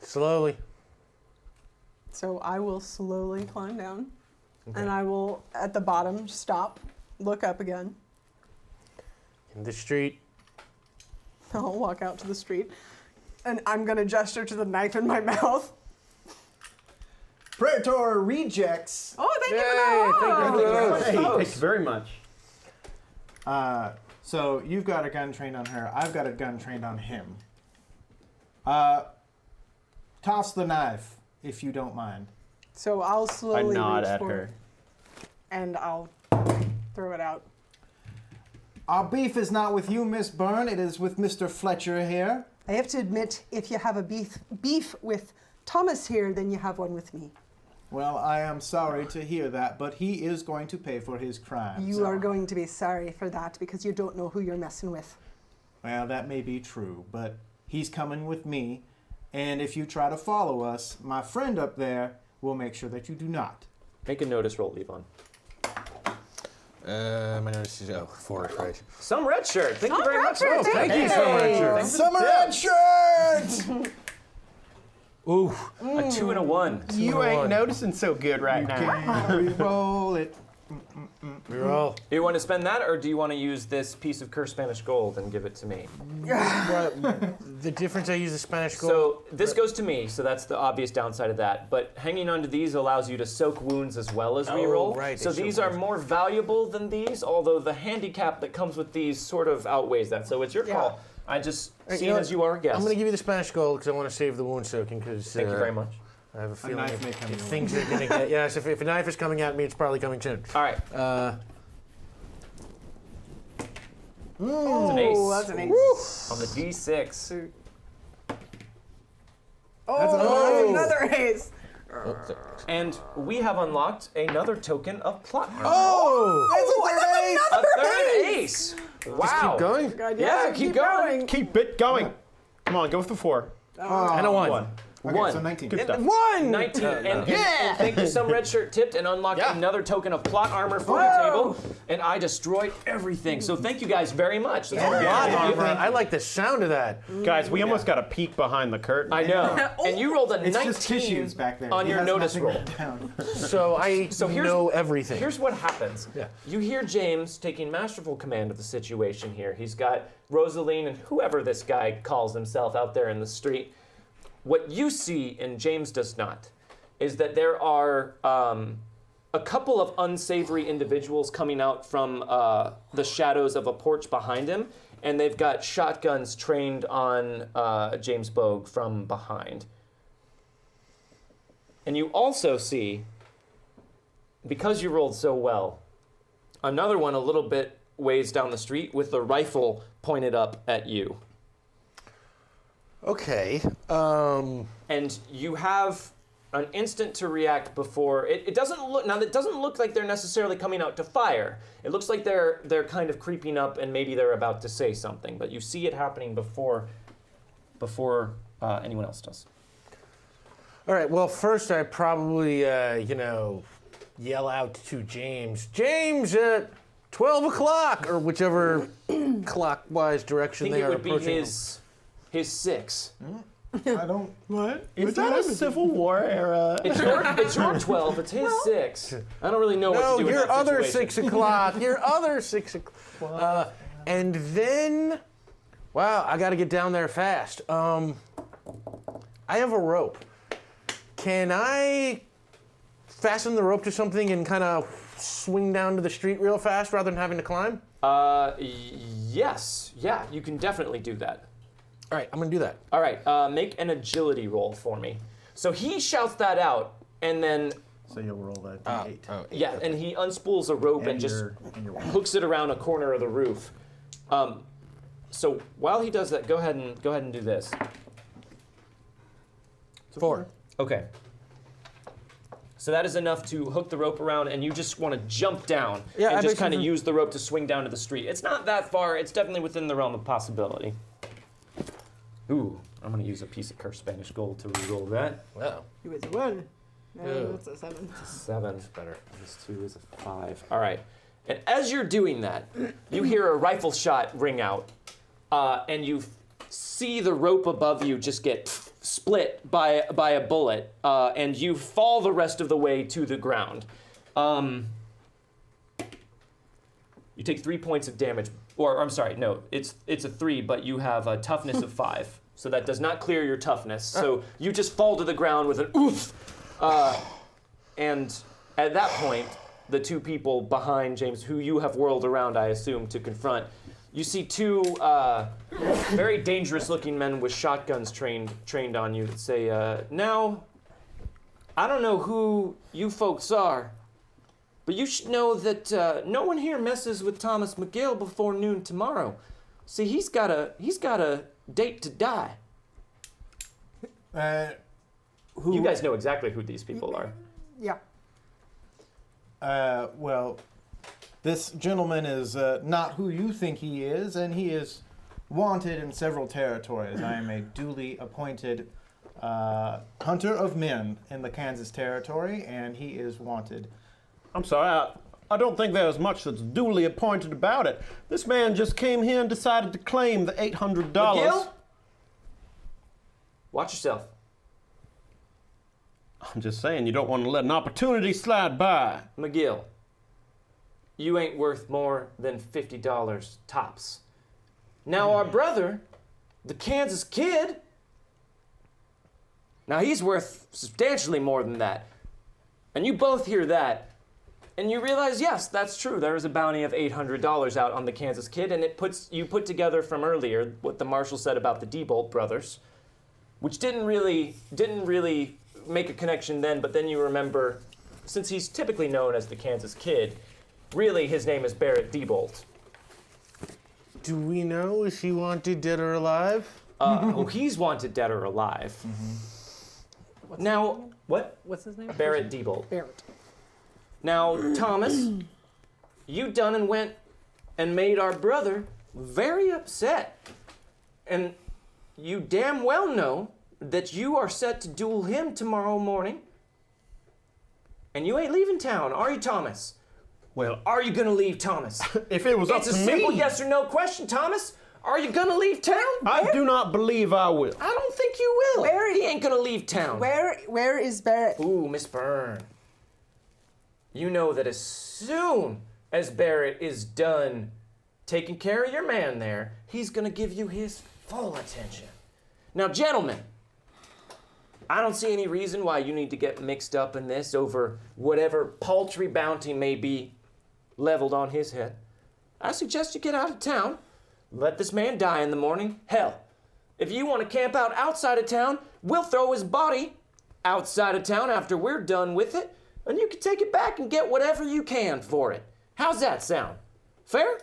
slowly. so I will slowly climb down, and I will, at the bottom, stop, look up again. In the street. I'll walk out to the street, and I'm going to gesture to the knife in my mouth. Praetor rejects. Oh, thank you for Yay, that. thank you for Oh. those. Hey, thanks very much. So you've got a gun trained on her. I've got a gun trained on him. Toss the knife, if you don't mind. So I'll I slowly nod reach at forward, her. and I'll throw it out. Our beef is not with you, Miss Byrne. It is with Mr. Fletcher here. I have to admit, if you have a beef with Thomas here, then you have one with me. Well, I am sorry to hear that, but he is going to pay for his crimes. You are going to be sorry for that because you don't know who you're messing with. Well, that may be true, but he's coming with me, and if you try to follow us, my friend up there will make sure that you do not. make a notice roll, Levon. My notice is 4, right? Some red shirt. Thank you very much. Red shirt, Thank you, Hey. Some Red Shirt. Thanks for the Summer tip. red shirt! Ooh. A 2 and a 1. You ain't noticing so good right now. Can re-roll it. Reroll. Do you want to spend that, or do you want to use this piece of cursed Spanish gold and give it to me? The difference, I use the Spanish gold. So this goes to me, so that's the obvious downside of that. But hanging on to these allows you to soak wounds as well as reroll. right, So they these soak are wounds. more valuable than these, although the handicap that comes with these sort of outweighs that. So it's your call. I just, Right, seeing know as you are a guest. I'm going to give you the Spanish gold because I want to save the wound soaking. Because Thank you very much. I have a feeling knife may come if your things are going to get. Yes, if a knife is coming at me, it's probably coming soon. All right. Oh, an ace. that's an ace. On the D6. Oh, that's another ace. And we have unlocked another token of plot armor. Oh! A third ace. Wow. Keep going. God, Yeah, keep going. Keep it going. Come on, go with the 4. And a 1. Okay, One. so 19. Good stuff. 1! 19. And thank you, some red shirt tipped and unlocked Yeah. another token of plot armor for the table. And I destroyed everything. So thank you guys very much. That's very Plot kind of you. armor. I like the sound of that. Guys, we almost got a peek behind the curtain. I know. And you rolled a It's 19 just tissues back there. on He your has notice nothing roll. written down. So I know everything. Here's what happens. Yeah. You hear James taking masterful command of the situation here. He's got Rosaleen and whoever this guy calls himself out there in the street. What you see, and James does not, is that there are a couple of unsavory individuals coming out from the shadows of a porch behind him, and they've got shotguns trained on James Bogue from behind. And you also see, because you rolled so well, another one a little bit ways down the street with the rifle pointed up at you. Okay. And you have an instant to react before it doesn't look now. It doesn't look like they're necessarily coming out to fire. It looks like they're kind of creeping up and maybe they're about to say something. But you see it happening before anyone else does. All right. Well, first I probably yell out to James. James at 12 o'clock or whichever clockwise I direction think they it are would be approaching. his 6. I don't. What? Is that a Civil War era? It's your 12. It's his 6. I don't really know what No, to do in your that other situation. 6 o'clock. Your other 6 o'clock. And then, wow, I got to get down there fast. I have a rope. Can I fasten the rope to something and kind of swing down to the street real fast rather than having to climb? Yes. Yeah, you can definitely do that. All right, I'm going to do that. All right, make an agility roll for me. So he shouts that out, and then, So you'll roll that d8. yeah, and he unspools a rope and just hooks it around a corner of the roof. So while he does that, go ahead and do this. 4. Okay. So that is enough to hook the rope around, and you just want to jump down Yeah, and I just bet kind of you- use the rope to swing down to the street. It's not that far. It's definitely within the realm of possibility. Ooh, I'm going to use a piece of cursed Spanish gold to reroll that. Wow. It was a 1. No, Ew. it's a 7. 7. Better. This 2 is a 5. All right. And as you're doing that, you hear a rifle shot ring out, and you see the rope above you just get split by a bullet, and you fall the rest of the way to the ground. You take 3 points of damage, or I'm sorry, no, it's a 3, but you have a toughness of 5, so that does not clear your toughness. So you just fall to the ground with an oof, and at that point, the 2 people behind James, who you have whirled around, I assume, to confront, you see 2 very dangerous-looking men with shotguns trained on you that say, now, I don't know who you folks are, but you should know that no one here messes with Thomas McGill before noon tomorrow. See, he's got a date to die. Who? You guys know exactly who these people are. Yeah. Well, this gentleman is not who you think he is, and he is wanted in several territories. I am a duly appointed hunter of men in the Kansas territory, and he is wanted. I'm sorry, I don't think there's much that's duly appointed about it. This man just came here and decided to claim the $800. McGill? Watch yourself. I'm just saying, you don't want to let an opportunity slide by. McGill, you ain't worth more than $50 tops. Now our brother, the Kansas Kid, now he's worth substantially more than that. And you both hear that, and you realize, yes, that's true. There is a bounty of $800 out on the Kansas Kid, and you put together from earlier what the Marshal said about the Diebold brothers, which didn't really make a connection then, but then you remember, since he's typically known as the Kansas Kid, really his name is Barrett Diebold. Do we know if he wanted dead or alive? Oh, he's wanted dead or alive. Now, what? What's his name? Barrett Diebold. Barrett. Now, Thomas, you done and went and made our brother very upset. And you damn well know that you are set to duel him tomorrow morning. And you ain't leaving town, are you, Thomas? Well, Are you gonna leave, Thomas? if it was up It's a to simple me, yes or no question, Thomas. Are you gonna leave town? I do not believe I will. I don't think you will. He ain't gonna leave town. Where is Barrett? Ooh, Miss Byrne. You know that as soon as Barrett is done taking care of your man there, he's gonna give you his full attention. Now, gentlemen, I don't see any reason why you need to get mixed up in this over whatever paltry bounty may be leveled on his head. I suggest you get out of town, let this man die in the morning. Hell, if you want to camp out outside of town, we'll throw his body outside of town after we're done with it, and you can take it back and get whatever you can for it. How's that sound? Fair?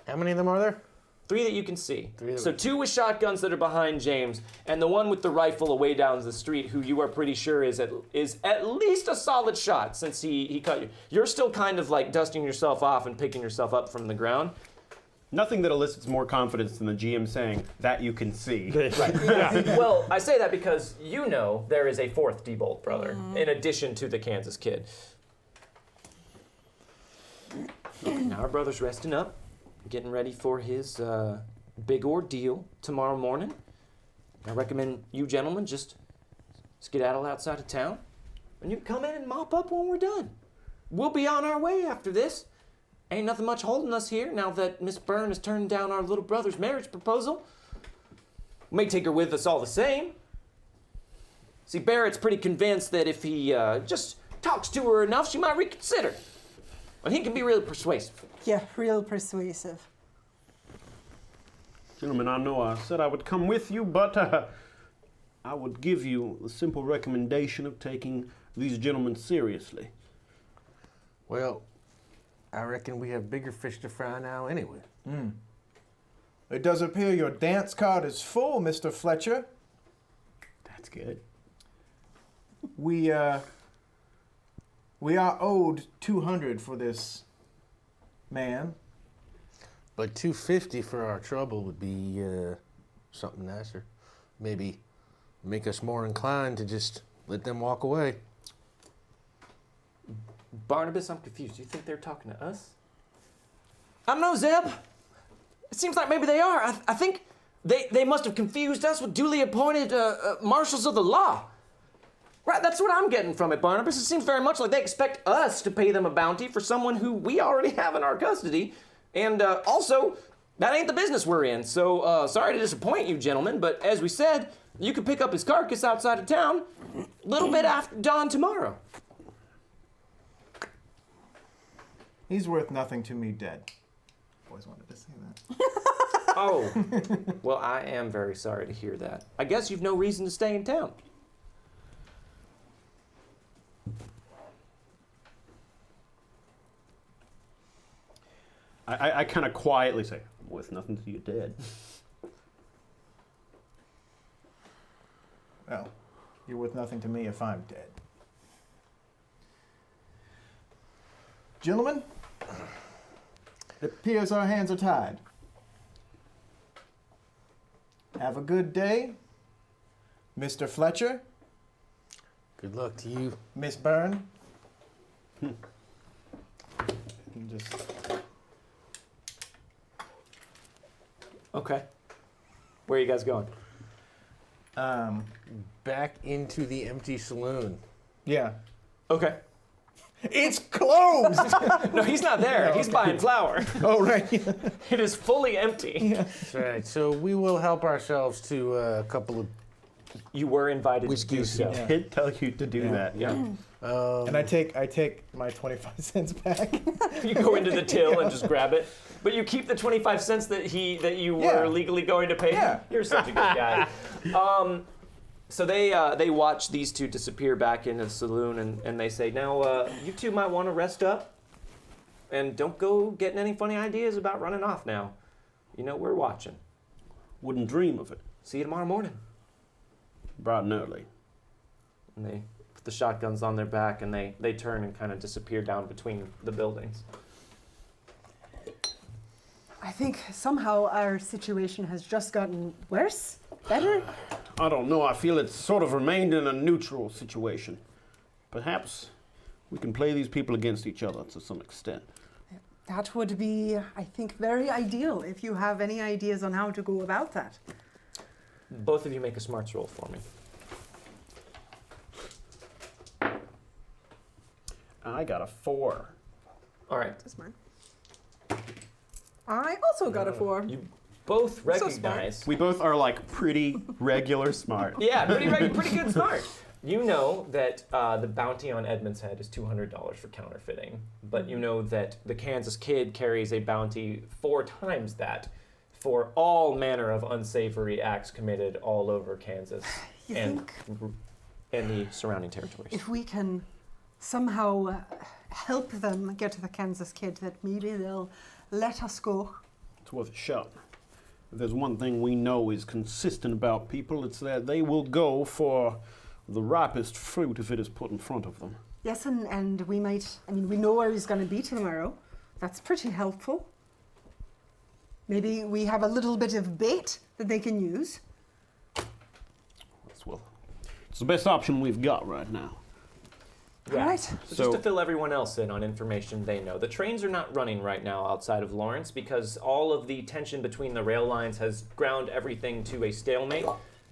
How many of them are there? 3 that you can see. that So 2 with shotguns that are behind James, and the one with the rifle away down the street, who you are pretty sure is at least a solid shot, since he cut you. You're still kind of like dusting yourself off and picking yourself up from the ground. Nothing that elicits more confidence than the GM saying, that you can see. Right. Well, I say that because you know there is a 4th Diebold brother, in addition to the Kansas Kid. Now our brother's resting up, getting ready for his big ordeal tomorrow morning. I recommend you gentlemen just skedaddle outside of town, and you can come in and mop up when we're done. We'll be on our way after this. Ain't nothing much holding us here now that Miss Byrne has turned down our little brother's marriage proposal. We may take her with us all the same. See, Barrett's pretty convinced that if he just talks to her enough, she might reconsider. And he can be really persuasive. Yeah, real persuasive. Gentlemen, I know I said I would come with you, but I would give you the simple recommendation of taking these gentlemen seriously. Well, I reckon we have bigger fish to fry now anyway. It does appear your dance card is full, Mr. Fletcher. That's good. We are owed 200 for this man. But 250 for our trouble would be something nicer. Maybe make us more inclined to just let them walk away. Barnabas, I'm confused. Do you think they're talking to us? I don't know, Zeb. It seems like maybe they are. I think they must have confused us with duly appointed marshals of the law. Right, that's what I'm getting from it, Barnabas. It seems very much like they expect us to pay them a bounty for someone who we already have in our custody. And also, that ain't the business we're in. So, sorry to disappoint you, gentlemen, but as we said, you can pick up his carcass outside of town a little bit after dawn tomorrow. He's worth nothing to me dead. Always wanted to say that. Oh, well, I am very sorry to hear that. I guess you've no reason to stay in town. I kind of quietly say, "Worth nothing to you dead." Well, you're worth nothing to me if I'm dead. Gentlemen, it appears our hands are tied. Have a good day, Mr. Fletcher, Good luck to you. Miss Byrne. And just Okay. Where are you guys going? Back into the empty saloon. yeah. Okay. It's closed. No, he's not there. He's buying flour. Oh right. It is fully empty. That's right. So we will help ourselves to a couple of. You were invited Whiskey's, to do so. yeah. Did tell you to do that. Yeah. And I take my 25 cents back. You go into the till and just grab it. But you keep the 25 cents that you Yeah. were legally going to pay him? Yeah. You're such a good guy. So they watch these two disappear back into the saloon and they say, now you two might want to rest up and don't go getting any funny ideas about running off now. You know, we're watching. Wouldn't dream of it. See you tomorrow morning. Bright and early. And they put the shotguns on their back and they turn and kind of disappear down between the buildings. I think somehow our situation has just gotten worse. Better? I don't know. I feel it's sort of remained in a neutral situation. Perhaps we can play these people against each other to some extent. That would be, I think, very ideal if you have any ideas on how to go about that. Both of you make a smarts roll for me. I got a 4. All right. That's mine. I also got a 4. You both smart. recognize. We both are like pretty regular smart. Yeah, pretty good smart. You know that the bounty on Edmund's head is $200 for counterfeiting, but you know that the Kansas Kid carries a bounty 4 times that for all manner of unsavory acts committed all over Kansas You and think the surrounding territories. if we can somehow help them get to the Kansas Kid, that maybe they'll let us go? It's worth a shot. If there's one thing we know is consistent about people, it's that they will go for the ripest fruit if it is put in front of them. Yes, and we might, we know where he's going to be tomorrow. That's pretty helpful. Maybe we have a little bit of bait that they can use. It's the best option we've got right now. Yeah. All right. So So- just to fill everyone else in on information they know, the trains are not running right now outside of Lawrence because all of the tension between the rail lines has ground everything to a stalemate,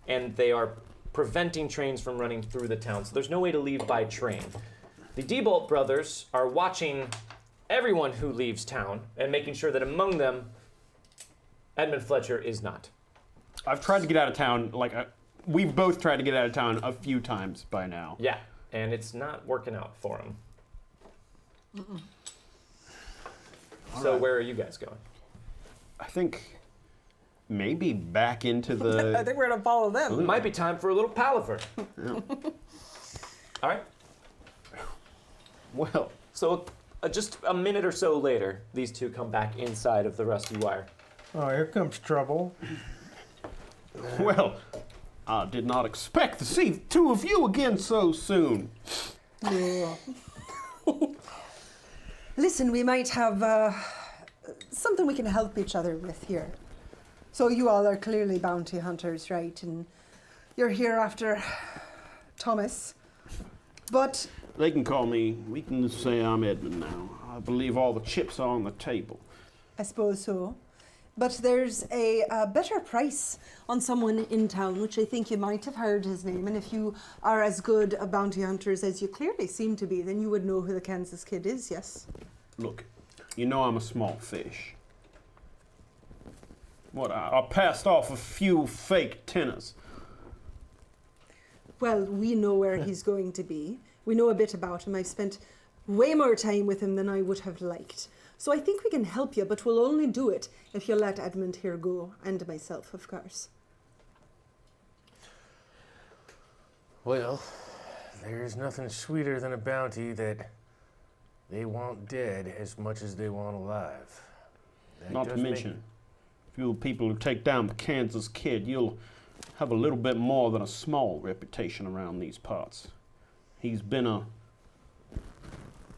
and they are preventing trains from running through the town. So there's no way to leave by train. The Diebolt brothers are watching everyone who leaves town and making sure that among them, Edmund Fletcher is not. I've tried to get out of town, we've both tried to get out of town a few times by now. Yeah, and it's not working out for him. So right. where are you guys going? I think maybe back into I the... think we're going to follow them. It might be time for a little palaver. All right. Well, So just a minute or so later, these two come back inside of the Rusty Wire. Oh, here comes trouble. well, I did not expect to see the two of you again so soon. Listen, we might have something we can help each other with here. So you all are clearly bounty hunters, right? And you're here after Thomas. But We can say I'm Edmund now. I believe all the chips are on the table. I suppose so. But there's a better price on someone in town, which I think you might have heard his name. And if you are as good a bounty hunters as you clearly seem to be, then you would know who the Kansas Kid is, yes? Look, you know I'm a small fish. I passed off a few fake tenors. Well, we know where he's going to be. We know a bit about him. I've spent way more time with him than I would have liked. So I think we can help you, but we'll only do it if you let Edmund here go, and myself, of course. Well, there's nothing sweeter than a bounty that they want dead as much as they want alive. That Not to does mention, if you're the people who take down the Kansas Kid, you'll have a little bit more than a small reputation around these parts. He's been a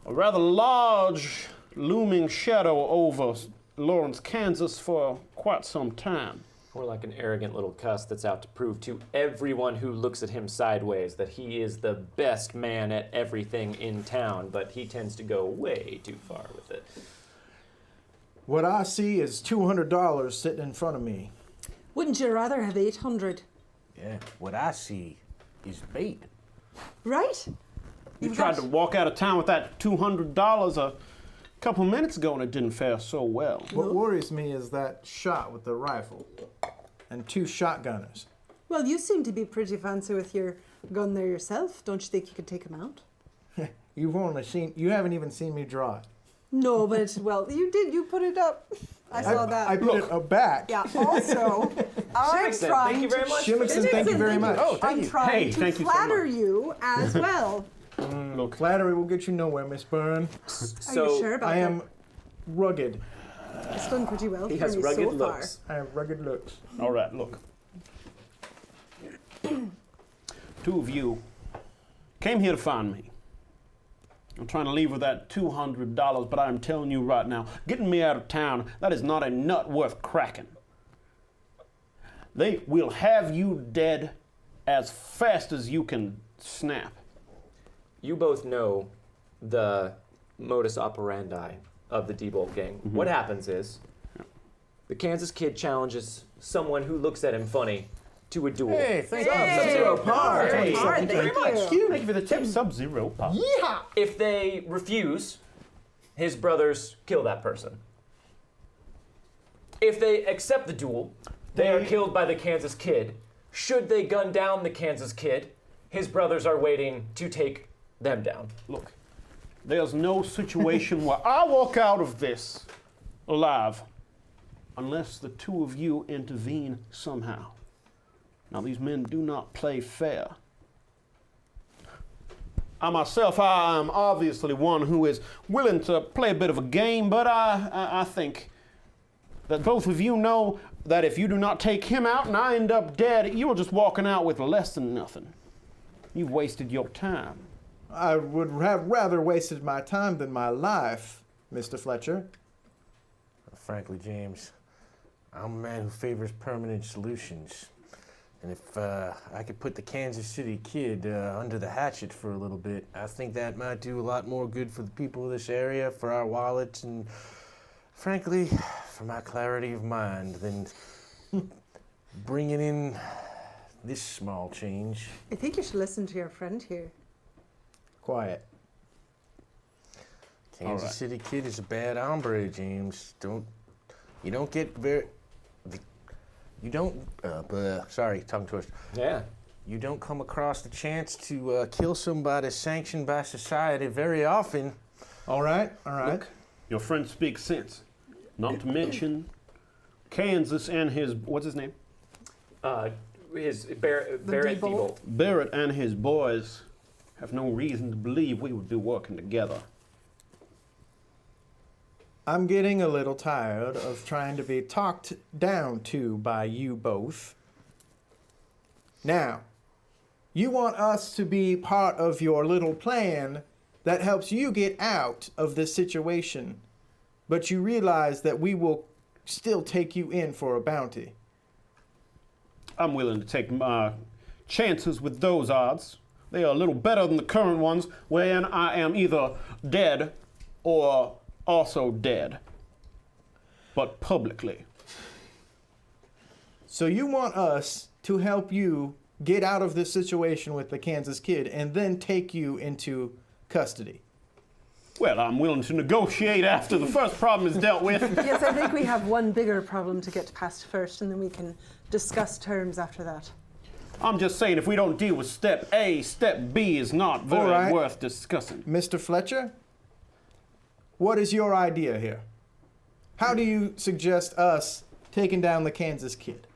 rather large, looming shadow over Lawrence, Kansas for quite some time. Or like an arrogant little cuss that's out to prove to everyone who looks at him sideways that he is the best man at everything in town, but he tends to go way too far with it. What I see is $200 sitting in front of me. Wouldn't you rather have 800? Yeah, what I see is bait. Right? You You've tried got- to walk out of town with that $200 a couple minutes ago and it didn't fare so well. What worries me is that shot with the rifle and 2 shotgunners. Well, you seem to be pretty fancy with your gun there yourself. Don't you think you could take him out? You haven't even seen me draw it. No, but, well, you did. You put it up. I saw that. I put it back. Yeah, also, I'm Shimmickson, trying thank you very much. Shimmickson, thank you very much. Oh, thank I'm you. trying Hey, to thank you so flatter much. you as well. Look, flattery will get you nowhere, Miss Byrne. Are you sure about I that? am rugged. It's done pretty well He for has me rugged so looks. I have rugged looks. All right, look. Two of you came here to find me. I'm trying to leave with that $200, but I'm telling you right now, getting me out of town, that is not a nut worth cracking. They will have you dead as fast as you can snap. You both know the modus operandi of the D-Bolt gang. What happens is the Kansas Kid challenges someone who looks at him funny to a duel. Hey, thank you. Sub-Zero par. Hey, thank you. Thank you for the tip, Sub-Zero pop. If they refuse, his brothers kill that person. If they accept the duel, they are killed by the Kansas Kid. Should they gun down the Kansas Kid, his brothers are waiting to take them down. Look, there's no situation where I walk out of this alive unless the two of you intervene somehow. Now, these men do not play fair. I myself, I am obviously one who is willing to play a bit of a game, but I think that both of you know that if you do not take him out and I end up dead, you are just walking out with less than nothing. You've wasted your time. I would have rather wasted my time than my life, Mr. Fletcher. Frankly, James, I'm a man who favors permanent solutions. And if I could put the Kansas City Kid under the hatchet for a little bit, I think that might do a lot more good for the people of this area, for our wallets, and frankly, for my clarity of mind than bringing in this small change. I think you should listen to your friend here. Quiet. Kansas right. City Kid is a bad hombre, James. You don't get very... sorry, tongue twist. Yeah. You don't come across the chance to kill somebody sanctioned by society very often. All right, all right. Look, your friend speaks sense. Not to mention Kansas and his, what's his name? His Barrett D-Bolt. Barrett and his boys have no reason to believe we would be working together. I'm getting a little tired of trying to be talked down to by you both. Now, you want us to be part of your little plan that helps you get out of this situation, but you realize that we will still take you in for a bounty. I'm willing to take my chances with those odds. They are a little better than the current ones, wherein I am either dead or also dead, but publicly. So you want us to help you get out of this situation with the Kansas Kid and then take you into custody. Well, I'm willing to negotiate after the first problem is dealt with. Yes, I think we have one bigger problem to get past first, and then we can discuss terms after that. I'm just saying, if we don't deal with step A, step B is not very All right. worth discussing. Mr. Fletcher, what is your idea here? How do you suggest us taking down the Kansas Kid?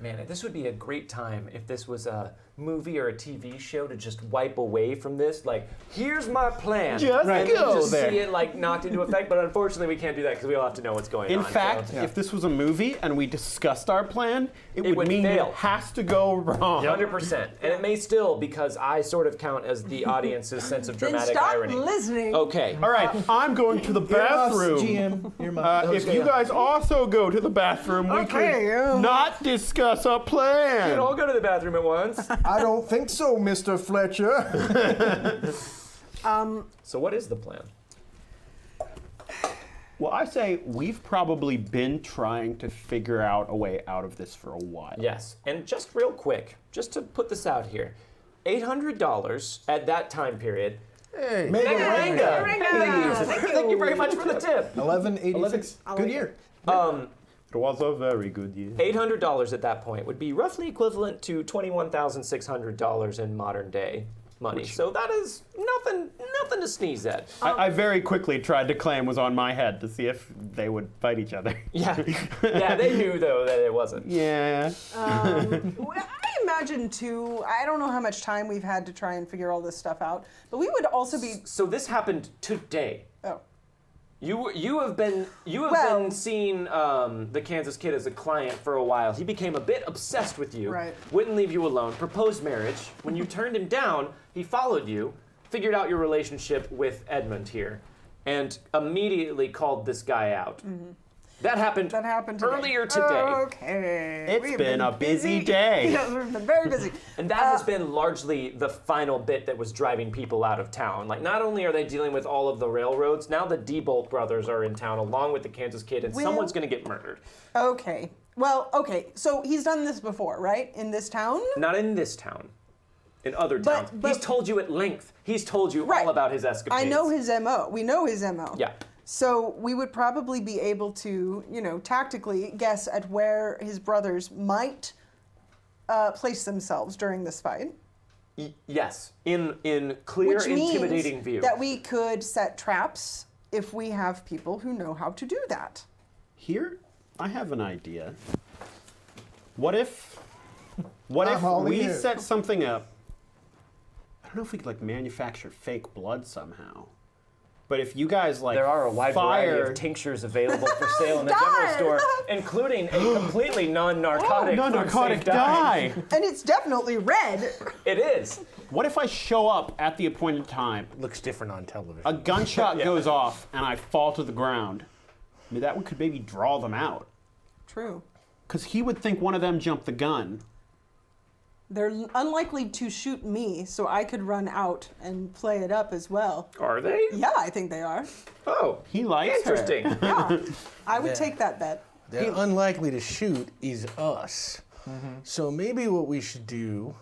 Man, this would be a great time if this was a movie or a TV show to just wipe away from this. Like, here's my plan. Just and go then just there. see it like knocked into effect. But unfortunately, we can't do that because we all have to know what's going on. In fact, so. if this was a movie and we discussed our plan, it would would mean fail. it has to go wrong. 100%. And it may still, because I sort of count as the audience's sense of Then dramatic stop irony. listening. Okay. All right, I'm going to the Earmuffs, bathroom. GM. Earmuffs. If you guys also go to the bathroom, we can not discuss our We can all plan. go to the bathroom at once. I don't think so, Mr. Fletcher. So what is the plan? Well, I say we've probably been trying to figure out a way out of this for a while. Yes, and just real quick, just to put this out here, $800 at that time period. Hey, Thank you very much for the tip. 1186. Good year. It was a very good year. $800 at that point would be roughly equivalent to $21,600 in modern day money. So that is nothing to sneeze at. I very quickly tried to claim was on my head to see if they would fight each other. Yeah, they knew though that it wasn't. Yeah. Well, I imagine too, I don't know how much time we've had to try and figure all this stuff out, but we would also be, So this happened today. oh, You have been seeing the Kansas Kid as a client for a while. He became a bit obsessed with you. Right. Wouldn't leave you alone. Proposed marriage. When you turned him down, he followed you, figured out your relationship with Edmund here, and immediately called this guy out. Mm-hmm. That happened. today. earlier today. Okay. It's been a busy day. Yeah, we've been very busy. And that has been largely the final bit that was driving people out of town. Like, not only are they dealing with all of the railroads, now the Diebold brothers are in town along with the Kansas Kid, and someone's going to get murdered. Okay. Well, okay. So he's done this before, right? In this town? Not in this town. In other towns. but- He's told you at length. He's told you Right. all about his escapades. I know his MO. We know his MO. Yeah. So we would probably be able to, tactically guess at where his brothers might place themselves during this fight. Yes. In clear, Which intimidating means view. that we could set traps if we have people who know how to do that. Here, I have an idea. What if I'm all we ears. set something up? I don't know if we could manufacture fake blood somehow. But if you guys there are a wide variety fire of tinctures available for sale in the general store, including a completely non-narcotic non-narcotic food-safe dye. dye. And it's definitely red. It is. What if I show up at the appointed time? Looks different on television. A gunshot goes off and I fall to the ground. I mean, that could maybe draw them out. True. Because he would think one of them jumped the gun. They're unlikely to shoot me, so I could run out and play it up as well. Are they? Yeah, I think they are. Oh, He likes her. interesting. Yeah. I would take that bet. They're unlikely to shoot is us. So maybe what we should do.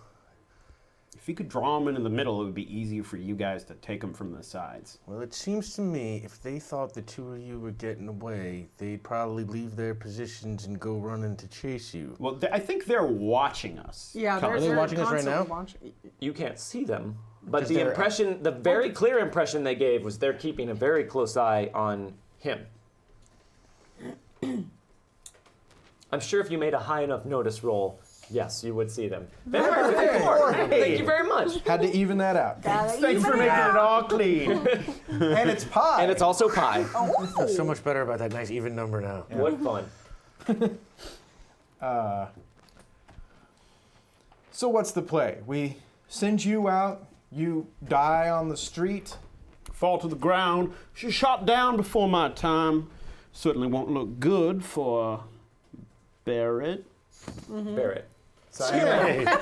If you could draw them into the middle, it would be easier for you guys to take them from the sides. Well, it seems to me if they thought the two of you were getting away, they'd probably leave their positions and go running to chase you. Well, I think they're watching us. Yeah, Come. Are they watching us right now? You can't see them, but Because the they're- impression, the very clear impression they gave was they're keeping a very close eye on him. I'm sure if you made a high enough notice roll, yes, you would see them. Thank you very much. Had to even that out. Thanks for making it all clean. And it's pie. And it's also pie. Oh. So much better about that nice even number now. What fun. So what's the play? We send you out, you die on the street. Fall to the ground. She's shot down before my time. Certainly won't look good for Barrett. Barrett. Yes.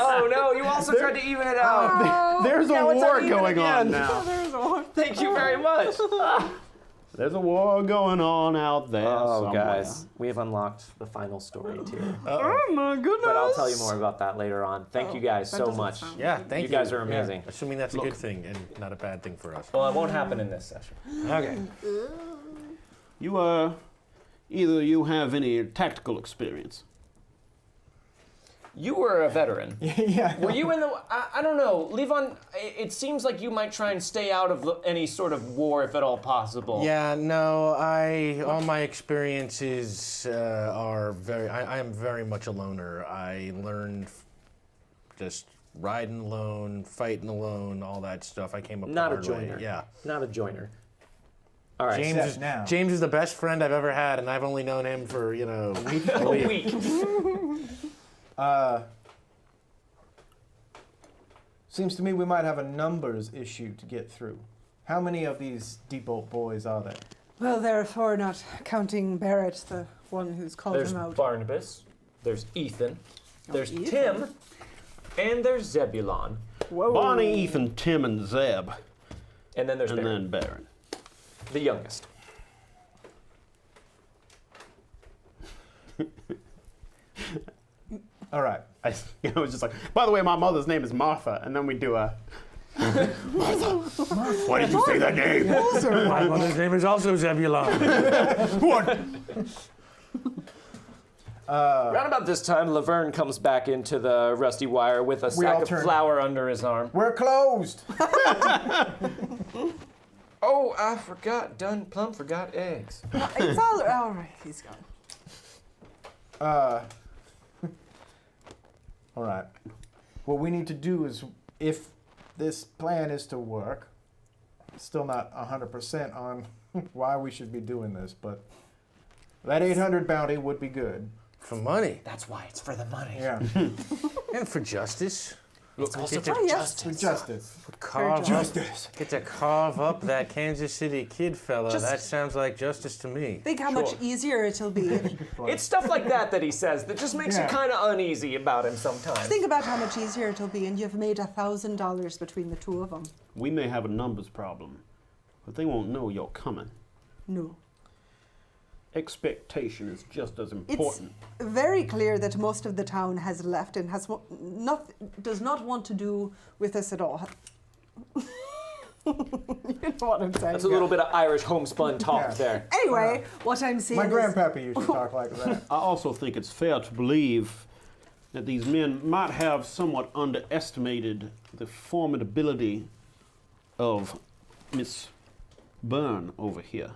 Oh no, you also tried to even it out. There's a it's war uneven going on again. now. There's a one. Thank you very much. There's a war going on out there Oh, somewhere. guys, we have unlocked the final story tier. Oh my goodness. But I'll tell you more about that later on. Thank you guys so doesn't much. sound- Yeah, thank you. You guys are amazing. Yeah, assuming that's a good thing and not a bad thing for us. Well, it won't happen in this session. Okay. You, either you have any tactical experience? You were a veteran. Yeah. Were you in the? I don't know, Levon. It seems like you might try and stay out of any sort of war if at all possible. Yeah, no, all my experiences are I am very much a loner. I learned just riding alone, fighting alone, all that stuff. I came up Not the a hard way. joiner. Yeah. Not a joiner. All right. Except now. James is the best friend I've ever had, and I've only known him for, a week. A week. Seems to me we might have a numbers issue to get through. How many of these Deepbolt boys are there? Well, there are 4, not counting Barrett, the one who's called There's him out. Barnabas. There's Ethan. There's Ethan. Tim. And there's Zebulon. Whoa. Bonnie, Ethan, Tim, and Zeb. And then there's And Baron, then Baron. the youngest. All right. I was just like, by the way, my mother's name is Martha. And then we do a... Martha. Why did you say that name? My mother's name is also Zebulon. What? Around about this time, Laverne comes back into the Rusty Wire with a sack all of turn- flour under his arm. We're closed. Oh, I forgot. Plum forgot eggs. It's all right. He's gone. All right. What we need to do is, if this plan is to work, still not 100% on why we should be doing this, but that 800 bounty would be good. For money. That's why it's for the money. Yeah. And for justice. It's also Get to- for Oh, yes. justice. For justice. Carve Justice. Get to carve up that Kansas City kid fella. Just- That sounds like justice to me. Think how much easier it'll be. It's stuff like that he says that just makes you Yeah. kind of uneasy about him sometimes. Think about how much easier it'll be, and you've made $1,000 between the two of them. We may have a numbers problem, but they won't know you're coming. No. Expectation is just as It's important. very clear that most of the town has left and does not want to do with us at all. You know what I'm saying? That's a little bit of Irish homespun talk Yeah. there. Anyway, what I'm saying My is... grandpappy used to talk like that. I also think it's fair to believe that these men might have somewhat underestimated the formidability of Miss Byrne over here.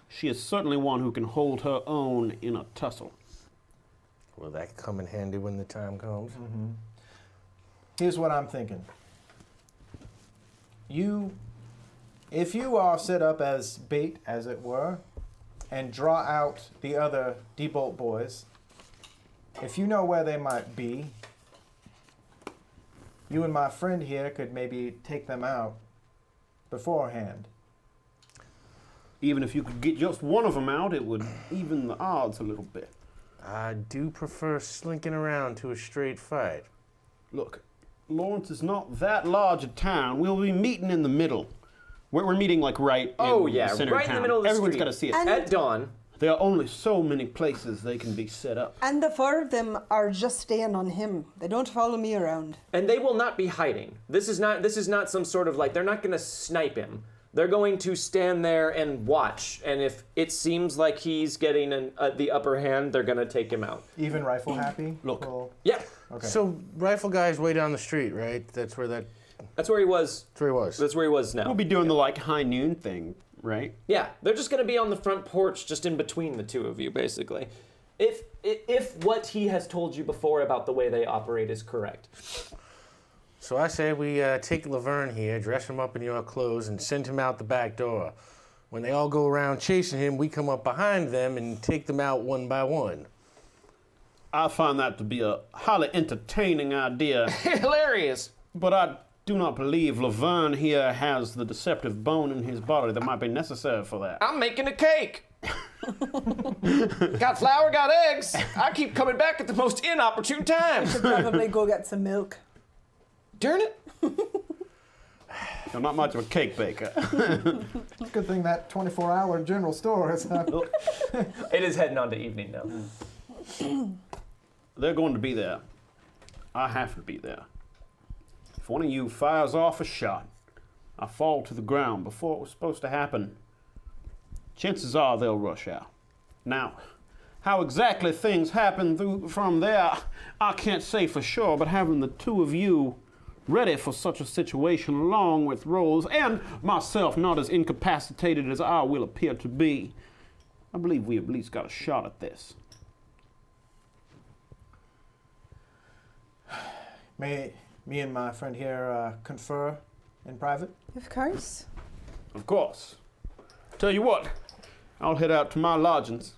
She is certainly one who can hold her own in a tussle. Will that come in handy when the time comes? Here's what I'm thinking. If you are set up as bait, as it were, and draw out the other Deadbolt boys, if you know where they might be, you and my friend here could maybe take them out beforehand. Even if you could get just one of them out, it would even the odds a little bit. I do prefer slinking around to a straight fight. Look, Lawrence is not that large a town. We'll be meeting in the middle. We're meeting like right Oh in yeah, the center right of in town. the middle of the Everyone's street. got to see it. And- At dawn. There are only so many places they can be set up. And the 4 of them are just staying on him. They don't follow me around. And they will not be hiding. This is not some sort of they're not going to snipe him. They're going to stand there and watch. And if it seems like he's getting the upper hand, they're going to take him out. Even rifle happy? Look. Well, Yeah. okay. So, rifle guy's way down the street, right? That's where That's where he was. he was. That's where he was now. We'll be doing the high noon thing, right? Yeah, they're just going to be on the front porch, just in between the two of you, basically. If what he has told you before about the way they operate is correct. So I say we take Laverne here, dress him up in your clothes, and send him out the back door. When they all go around chasing him, we come up behind them and take them out one by one. I find that to be a highly entertaining idea, Hilarious. but I do not believe Laverne here has the deceptive bone in his body that might be necessary for that. I'm making a cake. Got flour, got eggs. I keep coming back at the most inopportune times. Should probably go get some milk. Darn it. I'm not much of a cake baker. It's a good thing that 24-hour general store is not. It is heading on to evening now. They're going to be there. I have to be there. If one of you fires off a shot, I fall to the ground before it was supposed to happen. Chances are they'll rush out. Now, how exactly things happen from there, I can't say for sure, but having the two of you ready for such a situation along with Rose and myself not as incapacitated as I will appear to be, I believe we at least got a shot at this. May me and my friend here confer in private? Of course. Of course. Tell you what, I'll head out to my lodgings.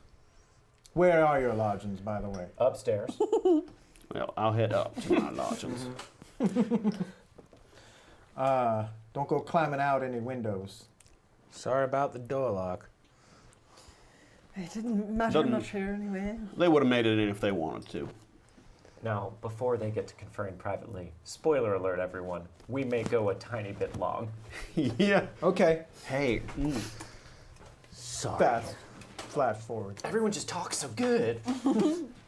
Where are your lodgings, by the way? Upstairs. Well, I'll head up to my lodgings. Don't go climbing out any windows. Sorry about the door lock. It didn't matter Doesn't- much here anyway. They would have made it in if they wanted to. Now, before they get to conferring privately, spoiler alert, everyone, we may go a tiny bit long. Yeah. Okay. Hey. Sorry. Fast. Flash forward. Everyone just talks so good.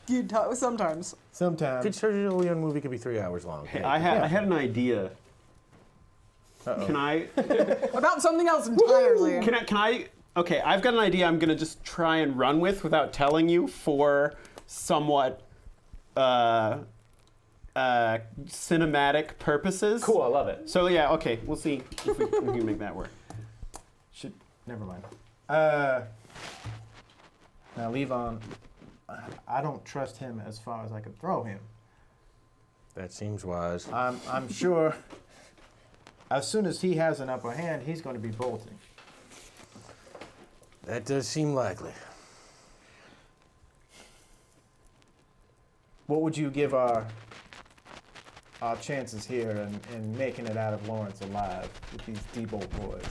You talk sometimes. Sometimes. Good Sergio Leone movie could be 3 hours long. Hey, I had an idea. Uh-oh. Can I? About something else entirely. Can I? Okay, I've got an idea. I'm gonna just try and run with without telling you for somewhat cinematic purposes. Cool, I love it. So yeah, okay, we'll see if we can make that work. Never mind. Now, Levon, I don't trust him as far as I could throw him. That seems wise. I'm sure as soon as he has an upper hand, he's going to be bolting. That does seem likely. What would you give our chances here in making it out of Lawrence alive with these D-bolt boys?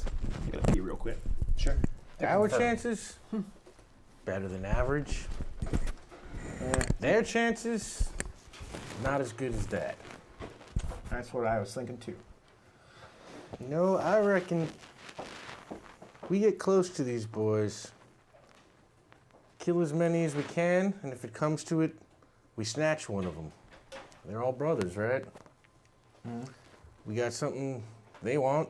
I gotta pee real quick. Sure. Our chances? Better than average. Their chances? Not as good as that. That's what I was thinking too. No, I reckon we get close to these boys, kill as many as we can, and if it comes to it, we snatch one of them. They're all brothers, right? We got something they want.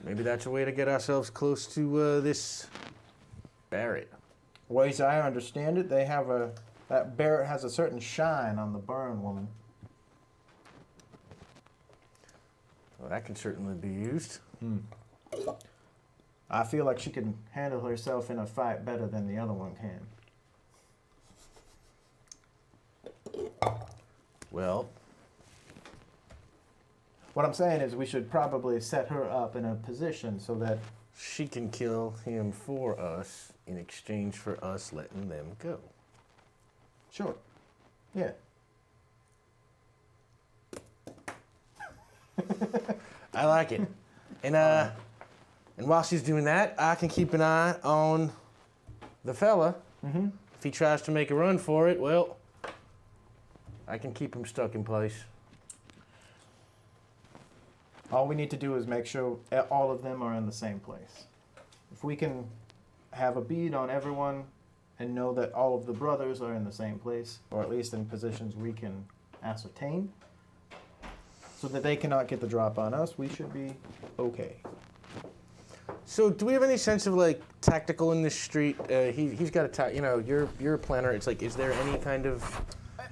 Maybe that's a way to get ourselves close to this Barrett. Ways I understand it, they have that Barrett has a certain shine on the Byrne woman. Well, that can certainly be used. I feel like she can handle herself in a fight better than the other one can. Well, What I'm saying is we should probably set her up in a position so that she can kill him for us in exchange for us letting them go. sure. Yeah. I like it. And while she's doing that, I can keep an eye on the fella. If he tries to make a run for it, well, I can keep him stuck in place. All we need to do is make sure all of them are in the same place. If we can have a bead on everyone and know that all of the brothers are in the same place, or at least in positions we can ascertain, so that they cannot get the drop on us, we should be okay. So, do we have any sense of like tactical in this street? He's got a you're a planner. It's like, is there any kind of?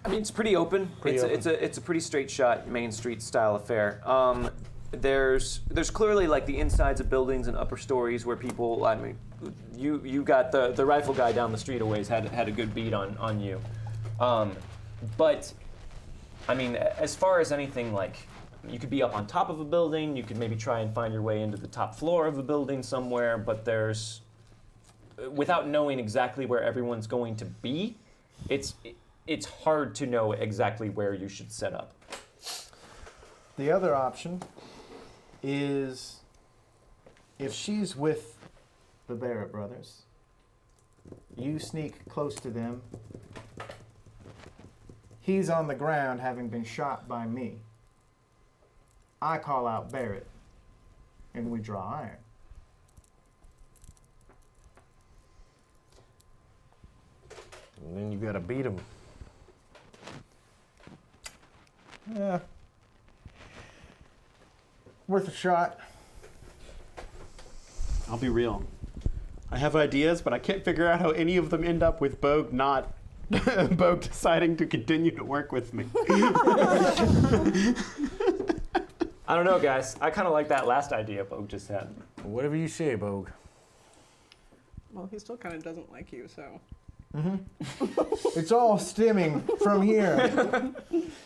I mean, it's pretty open. It's a pretty straight shot Main Street style affair. There's clearly like the insides of buildings and upper stories where people. I mean, you got the rifle guy down the street a ways had a good beat on you, but I mean, as far as anything like. You could be up on top of a building, you could maybe try and find your way into the top floor of a building somewhere, but without knowing exactly where everyone's going to be, it's hard to know exactly where you should set up. The other option is if she's with the Barrett brothers, you sneak close to them. He's on the ground having been shot by me. I call out Barrett, and we draw iron. And then you gotta beat him. Yeah. Worth a shot. I'll be real. I have ideas, but I can't figure out how any of them end up with Bogue not Bogue deciding to continue to work with me. I don't know, guys. I kind of like that last idea Bogue just had. Whatever you say, Bogue. Well, he still kind of doesn't like you, so. It's all stemming from here.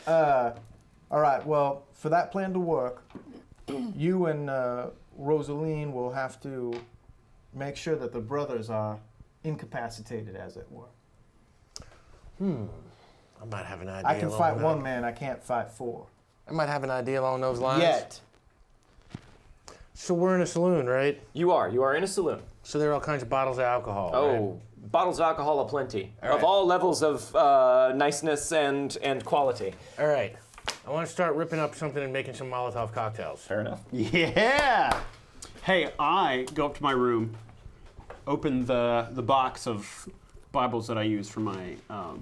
All right, well, for that plan to work, you and Rosaleen will have to make sure that the brothers are incapacitated, as it were. I might have an idea. I can along fight that. one man, I can't fight four. I might have an idea along those lines. Yet. So we're in a saloon, right? You are in a saloon. So there are all kinds of bottles of alcohol. Oh, bottles of alcohol aplenty. All Of right. all levels of niceness and quality. Right? All right. I want to start ripping up something and making some Molotov cocktails. Fair enough. Yeah! Hey, I go up to my room, open the box of Bibles that I use for my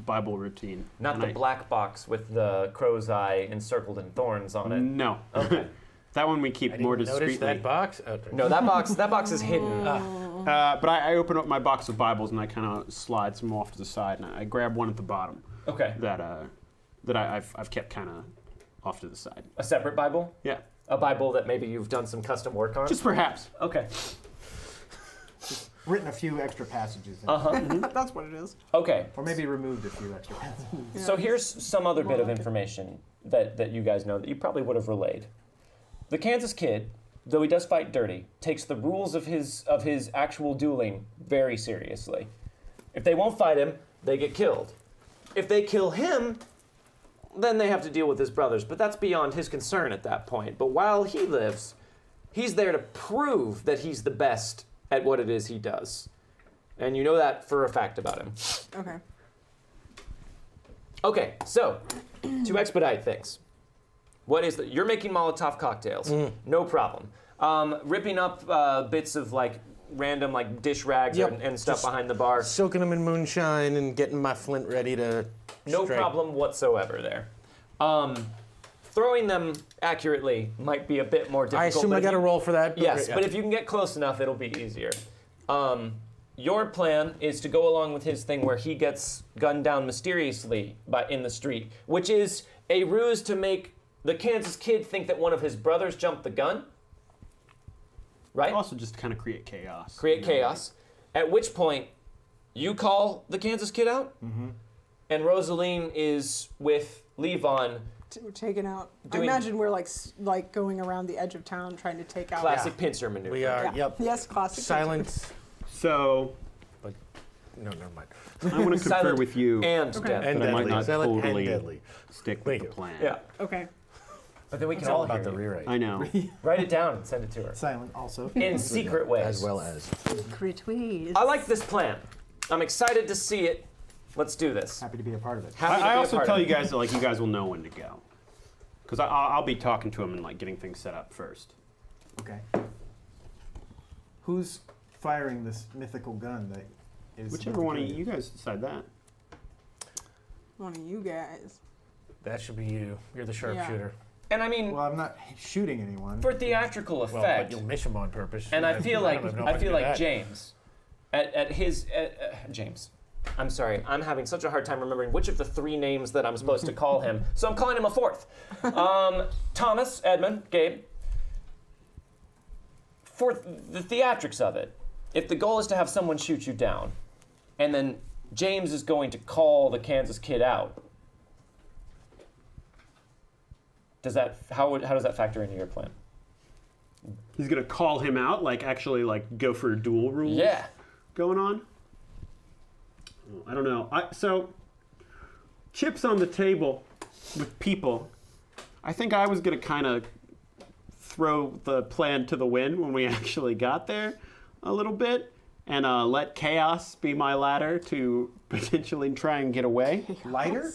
Bible routine. Not and the black box with the crow's eye encircled in thorns on it. No. Okay. That one we keep I more didn't discreetly. notice that box. Okay. No, that box is hidden. But I open up my box of Bibles and I kind of slide some off to the side, and I grab one at the bottom Okay. that I've kept kind of off to the side. A separate Bible? Yeah, A Bible that maybe you've done some custom work on? just perhaps. Okay. Written a few extra passages in. Uh-huh. That's what it is. Okay. Or maybe removed a few extra passages. So here's some other bit of information that you guys know that you probably would have relayed. The Kansas Kid, though he does fight dirty, takes the rules of his actual dueling very seriously. If they won't fight him, they get killed. If they kill him, then they have to deal with his brothers, but that's beyond his concern at that point. But while he lives, he's there to prove that he's the best at what it is he does. And you know that for a fact about him. Okay. Okay, so to expedite things, what is you're making Molotov cocktails, no problem. Ripping up bits of like random like dish rags Yep, and stuff just behind the bar, Soaking them in moonshine and getting my flint ready to no strike. problem whatsoever there. Throwing them accurately might be a bit more difficult. I assume but I if got to you- roll for that. Yes, yeah. but if you can get close enough, it'll be easier. Your plan is to go along with his thing where he gets gunned down mysteriously in the street, which is a ruse to make the Kansas Kid think that one of his brothers jumped the gun. Right? Also, just to kind of create chaos. Create you know? chaos. At which point, you call the Kansas Kid out, and Rosaleen is with Levon. We're taken out. Doing- I imagine we're like going around the edge of town trying to take out. Classic pincer maneuver. We are. Yeah. Yep. Yes, classic. Silent. So No, never mind. I want to confer Silent with you and Okay. deadly. And that I might deadly. not Silent and totally deadly. stick with Thank the you. plan. Yeah. Okay. But then we can It's all all about hear the you. rewrite. I know. Write it down and send it to her. Silent also. In secret ways. As well as. Secret ways. I like this plan. I'm excited to see it. Let's do this. Happy to be a part of it. Happy to be I a also part tell of you it. guys that like you guys will know when to go, because I'll be talking to him and like getting things set up first. Okay. Who's firing this mythical gun that is... Whichever one of you guys decide that. One of you guys. That should be you. You're the sharpshooter. And I mean, Well, I'm not shooting anyone. for theatrical Well, but effect, you'll miss him on purpose. and I feel like don't know if can do that. James, James. I'm sorry, I'm having such a hard time remembering which of the three names that I'm supposed to call him, so I'm calling him a fourth. Thomas, Edmund, Gabe. For the theatrics of it, if the goal is to have someone shoot you down, and then James is going to call the Kansas Kid out, how does that factor into your plan? He's gonna call him out, like actually like go for duel rules. Yeah. Going on. I don't know. So chips on the table with people, I think I was going to kind of throw the plan to the wind when we actually got there a little bit and let chaos be my ladder to potentially try and get away. Lighter?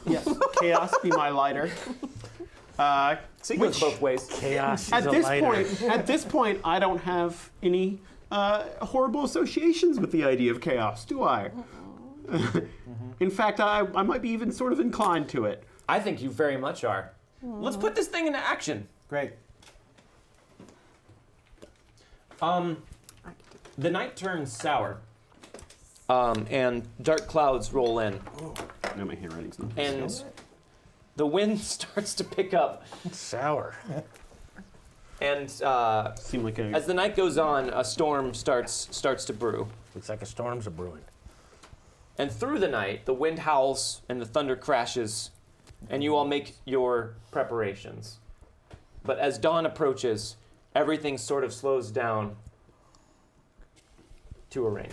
Yes, chaos be my lighter. So it goes both ways. Chaos is At a this lighter. at this point, I don't have any horrible associations with the idea of chaos, do I? In fact, I might be even sort of inclined to it. I think you very much are. Let's put this thing into action. Great. The night turns sour. And dark clouds roll in, No, my handwriting's not. And the wind starts to pick up. Sour. And Seemed like a as the night goes on, a storm starts to brew. Looks like a storm's a brewing. And through the night, the wind howls and the thunder crashes, and you all make your preparations. But as dawn approaches, everything sort of slows down to a rain.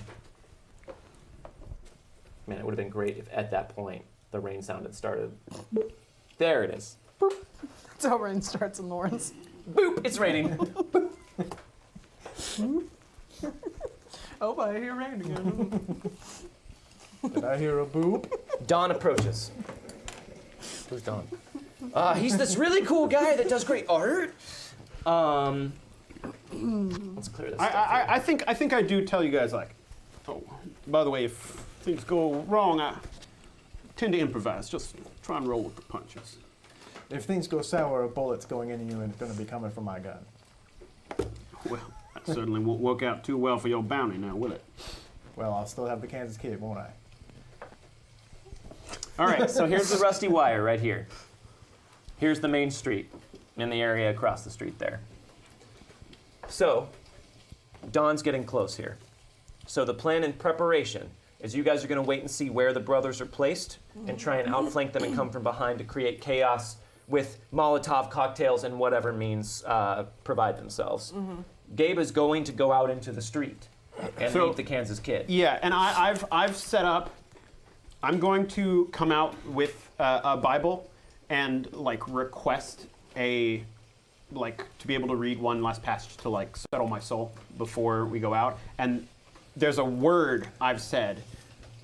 Man, it would have been great if at that point the rain sound had started. There it is. That's how rain starts in Lawrence. Boop! It's raining. Oh, I hear rain again. Did I hear a boop? Dawn approaches. Who's Don? He's this really cool guy that does great art. Let's clear this stuff. I think I do tell you guys, like, oh, by the way, if things go wrong, I tend to improvise. Just try and roll with the punches. If things go sour, a bullet's going into you and it's going to be coming from my gun. Well, that certainly won't work out too well for your bounty now, will it? Well, I'll still have the Kansas Kid, won't I? All right, so here's the rusty wire right here. Here's the main street in the area across the street there. So, dawn's getting close here. So the plan in preparation is you guys are going to wait and see where the brothers are placed and try and outflank them and come from behind to create chaos with Molotov cocktails and whatever means provide themselves. Gabe is going to go out into the street and meet the Kansas Kid. Yeah, and I've set up. I'm going to come out with a Bible and like request to be able to read one last passage to like settle my soul before we go out. And there's a word I've said,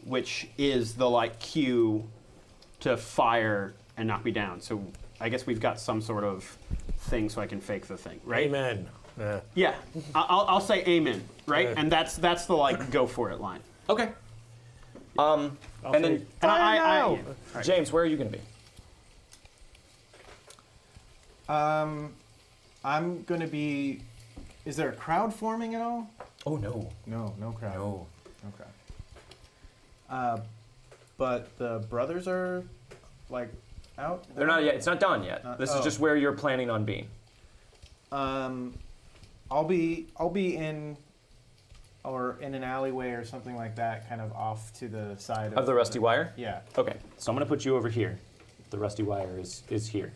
which is the like cue to fire and knock me down. So I guess we've got some sort of thing so I can fake the thing, right? Amen. Yeah. Yeah, I'll say amen, right? Yeah. And that's the like go for it line. Okay. And then And James, where are you going to be? I'm going to be... Is there a crowd forming at all? Oh, no. No crowd. No. No crowd. But the brothers are, like, out? They're not yet. It's not done yet. This is just where you're planning on being. I'll be in an alleyway or something like that, kind of off to the side Of the rusty wire? Yeah. Okay, so I'm going to put you over here. The rusty wire is here.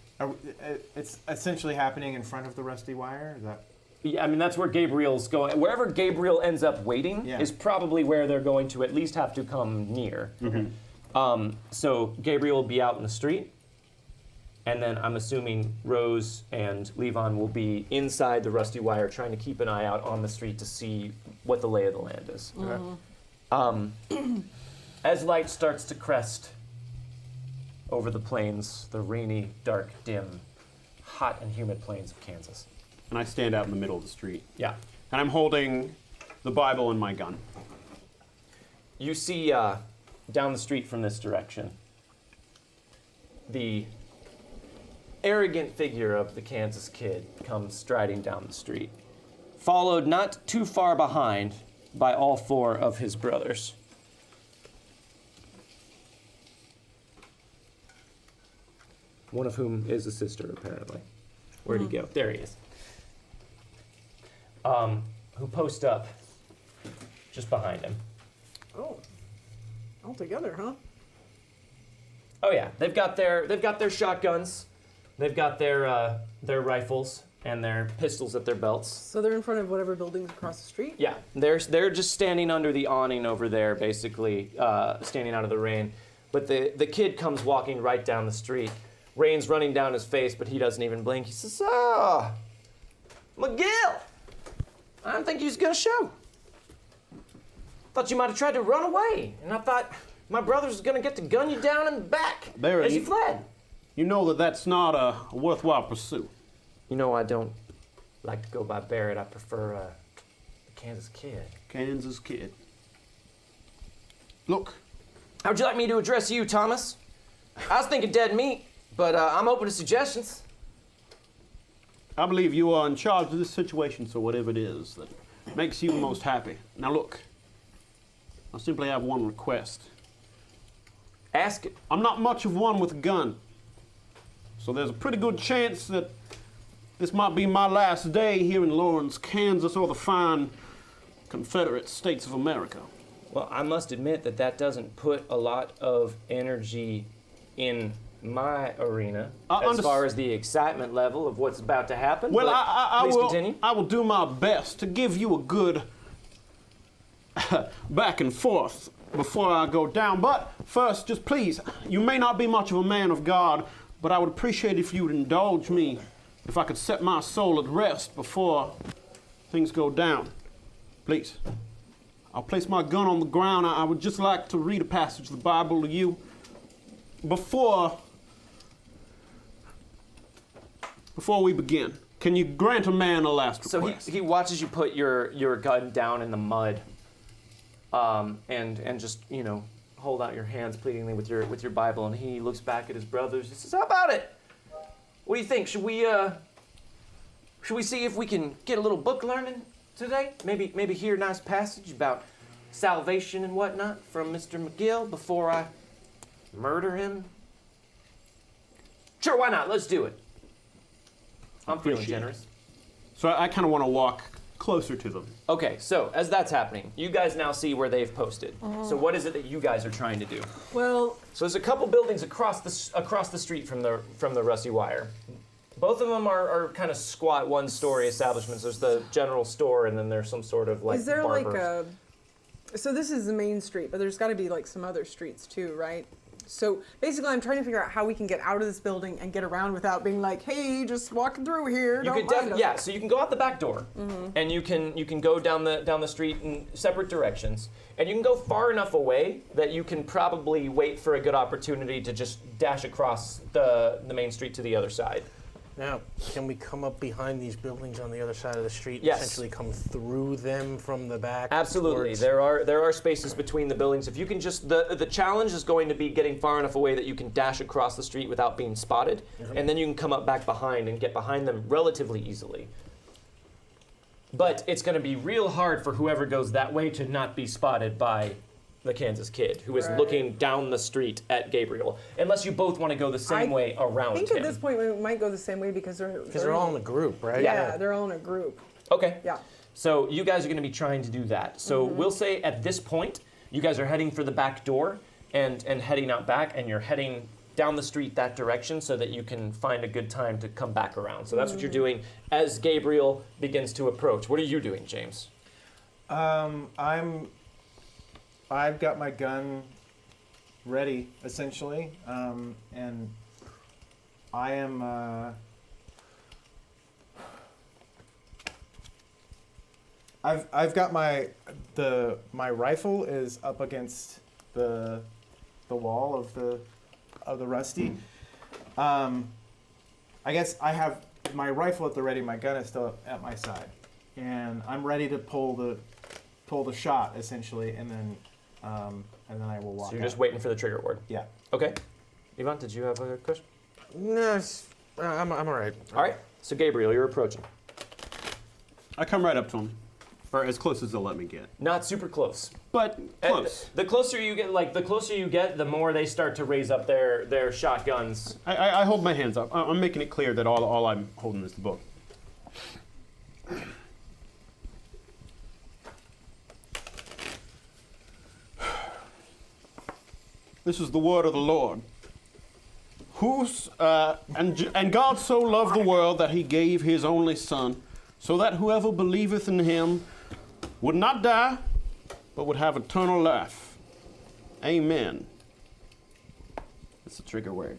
It's essentially happening in front of the rusty wire. Is that? Yeah, I mean, that's where Gabriel's going. Wherever Gabriel ends up waiting Yeah. is probably where they're going to at least have to come near. So Gabriel will be out in the street, and then I'm assuming Rose and Levon will be inside the rusty wire trying to keep an eye out on the street to see what the lay of the land is. As light starts to crest over the plains, the rainy, dark, dim, hot and humid plains of Kansas. And I stand out in the middle of the street. Yeah. And I'm holding the Bible and my gun. You see down the street from this direction, the arrogant figure of the Kansas Kid comes striding down the street, followed not too far behind by all four of his brothers. One of whom is a sister, apparently. Where'd he go? There he is. Who post up just behind him. Oh, all together, huh? Oh yeah, they've got their shotguns, they've got their rifles and their pistols at their belts. So they're in front of whatever buildings across the street? Yeah, they're just standing under the awning over there, basically standing out of the rain. But the kid comes walking right down the street. Rain's running down his face, but he doesn't even blink. He says, McGill! I didn't think you was gonna show. Thought you might have tried to run away. And I thought my brother was gonna get to gun you down in the back Barry, as you fled. You know that that's not a worthwhile pursuit. You know, I don't like to go by Barrett. I prefer the Kansas Kid. Kansas Kid. Look. How'd you like me to address you, Thomas? I was thinking dead meat, but I'm open to suggestions. I believe you are in charge of this situation, so whatever it is that makes you most happy. Now look, I simply have one request. Ask it. I'm not much of one with a gun, so there's a pretty good chance that this might be my last day here in Lawrence, Kansas, or the fine Confederate States of America. Well, I must admit that doesn't put a lot of energy in my arena as far as the excitement level of what's about to happen. Well, but please continue. I will do my best to give you a good back and forth before I go down. But first, just please, you may not be much of a man of God, but I would appreciate if you would indulge me if I could set my soul at rest before things go down. Please. I'll place my gun on the ground. I would just like to read a passage of the Bible to you before we begin. Can you grant a man a last request? So he watches you put your gun down in the mud, and just, you know, hold out your hands pleadingly with your Bible, and he looks back at his brothers. He says, "How about it? What do you think? Should we see if we can get a little book learning today? Maybe hear a nice passage about salvation and whatnot from Mr. McGill before I murder him?" Sure, why not? Let's do it. I'm feeling generous. So I kind of want to walk closer to them. Okay, so as that's happening, you guys now see where they've posted. So what is it that you guys are trying to do? Well, So there's a couple buildings across the street from the Rusty Wire. Both of them are kind of squat one-story establishments. There's the general store, and then there's some sort of like is there barber. like a? So this is the main street, but there's got to be like some other streets too, right? So basically, I'm trying to figure out how we can get out of this building and get around without being like, "Hey, just walking through here." You could so you can go out the back door, and you can go down the street in separate directions, and you can go far enough away that you can probably wait for a good opportunity to just dash across the main street to the other side. Now, can we come up behind these buildings on the other side of the street and Yes. essentially come through them from the back? Absolutely, towards- there are spaces between the buildings. If you can just the challenge is going to be getting far enough away that you can dash across the street without being spotted, and then you can come up back behind and get behind them relatively easily. But it's going to be real hard for whoever goes that way to not be spotted by the Kansas Kid, who is Right. looking down the street at Gabriel, unless you both want to go the same way around I think him. at this point we might go the same way because Because they're all in a group, right? Yeah, they're all in a group. Okay. Yeah. So you guys are going to be trying to do that. So we'll say at this point, you guys are heading for the back door and heading out back, and you're heading down the street that direction so that you can find a good time to come back around. So that's what you're doing as Gabriel begins to approach. What are you doing, James? I've got my gun ready, essentially, and I am. I've got my rifle is up against the wall of the Rusty. I guess I have my rifle at the ready. My gun is still at my side, and I'm ready to pull the shot essentially, and then I will walk. So you're just out. waiting for the trigger word. Yeah. Okay. Ivan, did you have a question? No, I'm all right. All right. So Gabriel, you're approaching. I come right up to him, or as close as they'll let me get. Not super close. But close. The closer you get, the more they start to raise up their shotguns. I hold my hands up. I'm making it clear that all I'm holding is the book. This is the word of the Lord. And God so loved the world that he gave his only Son, so that whoever believeth in him would not die, but would have eternal life. Amen. It's a trigger word.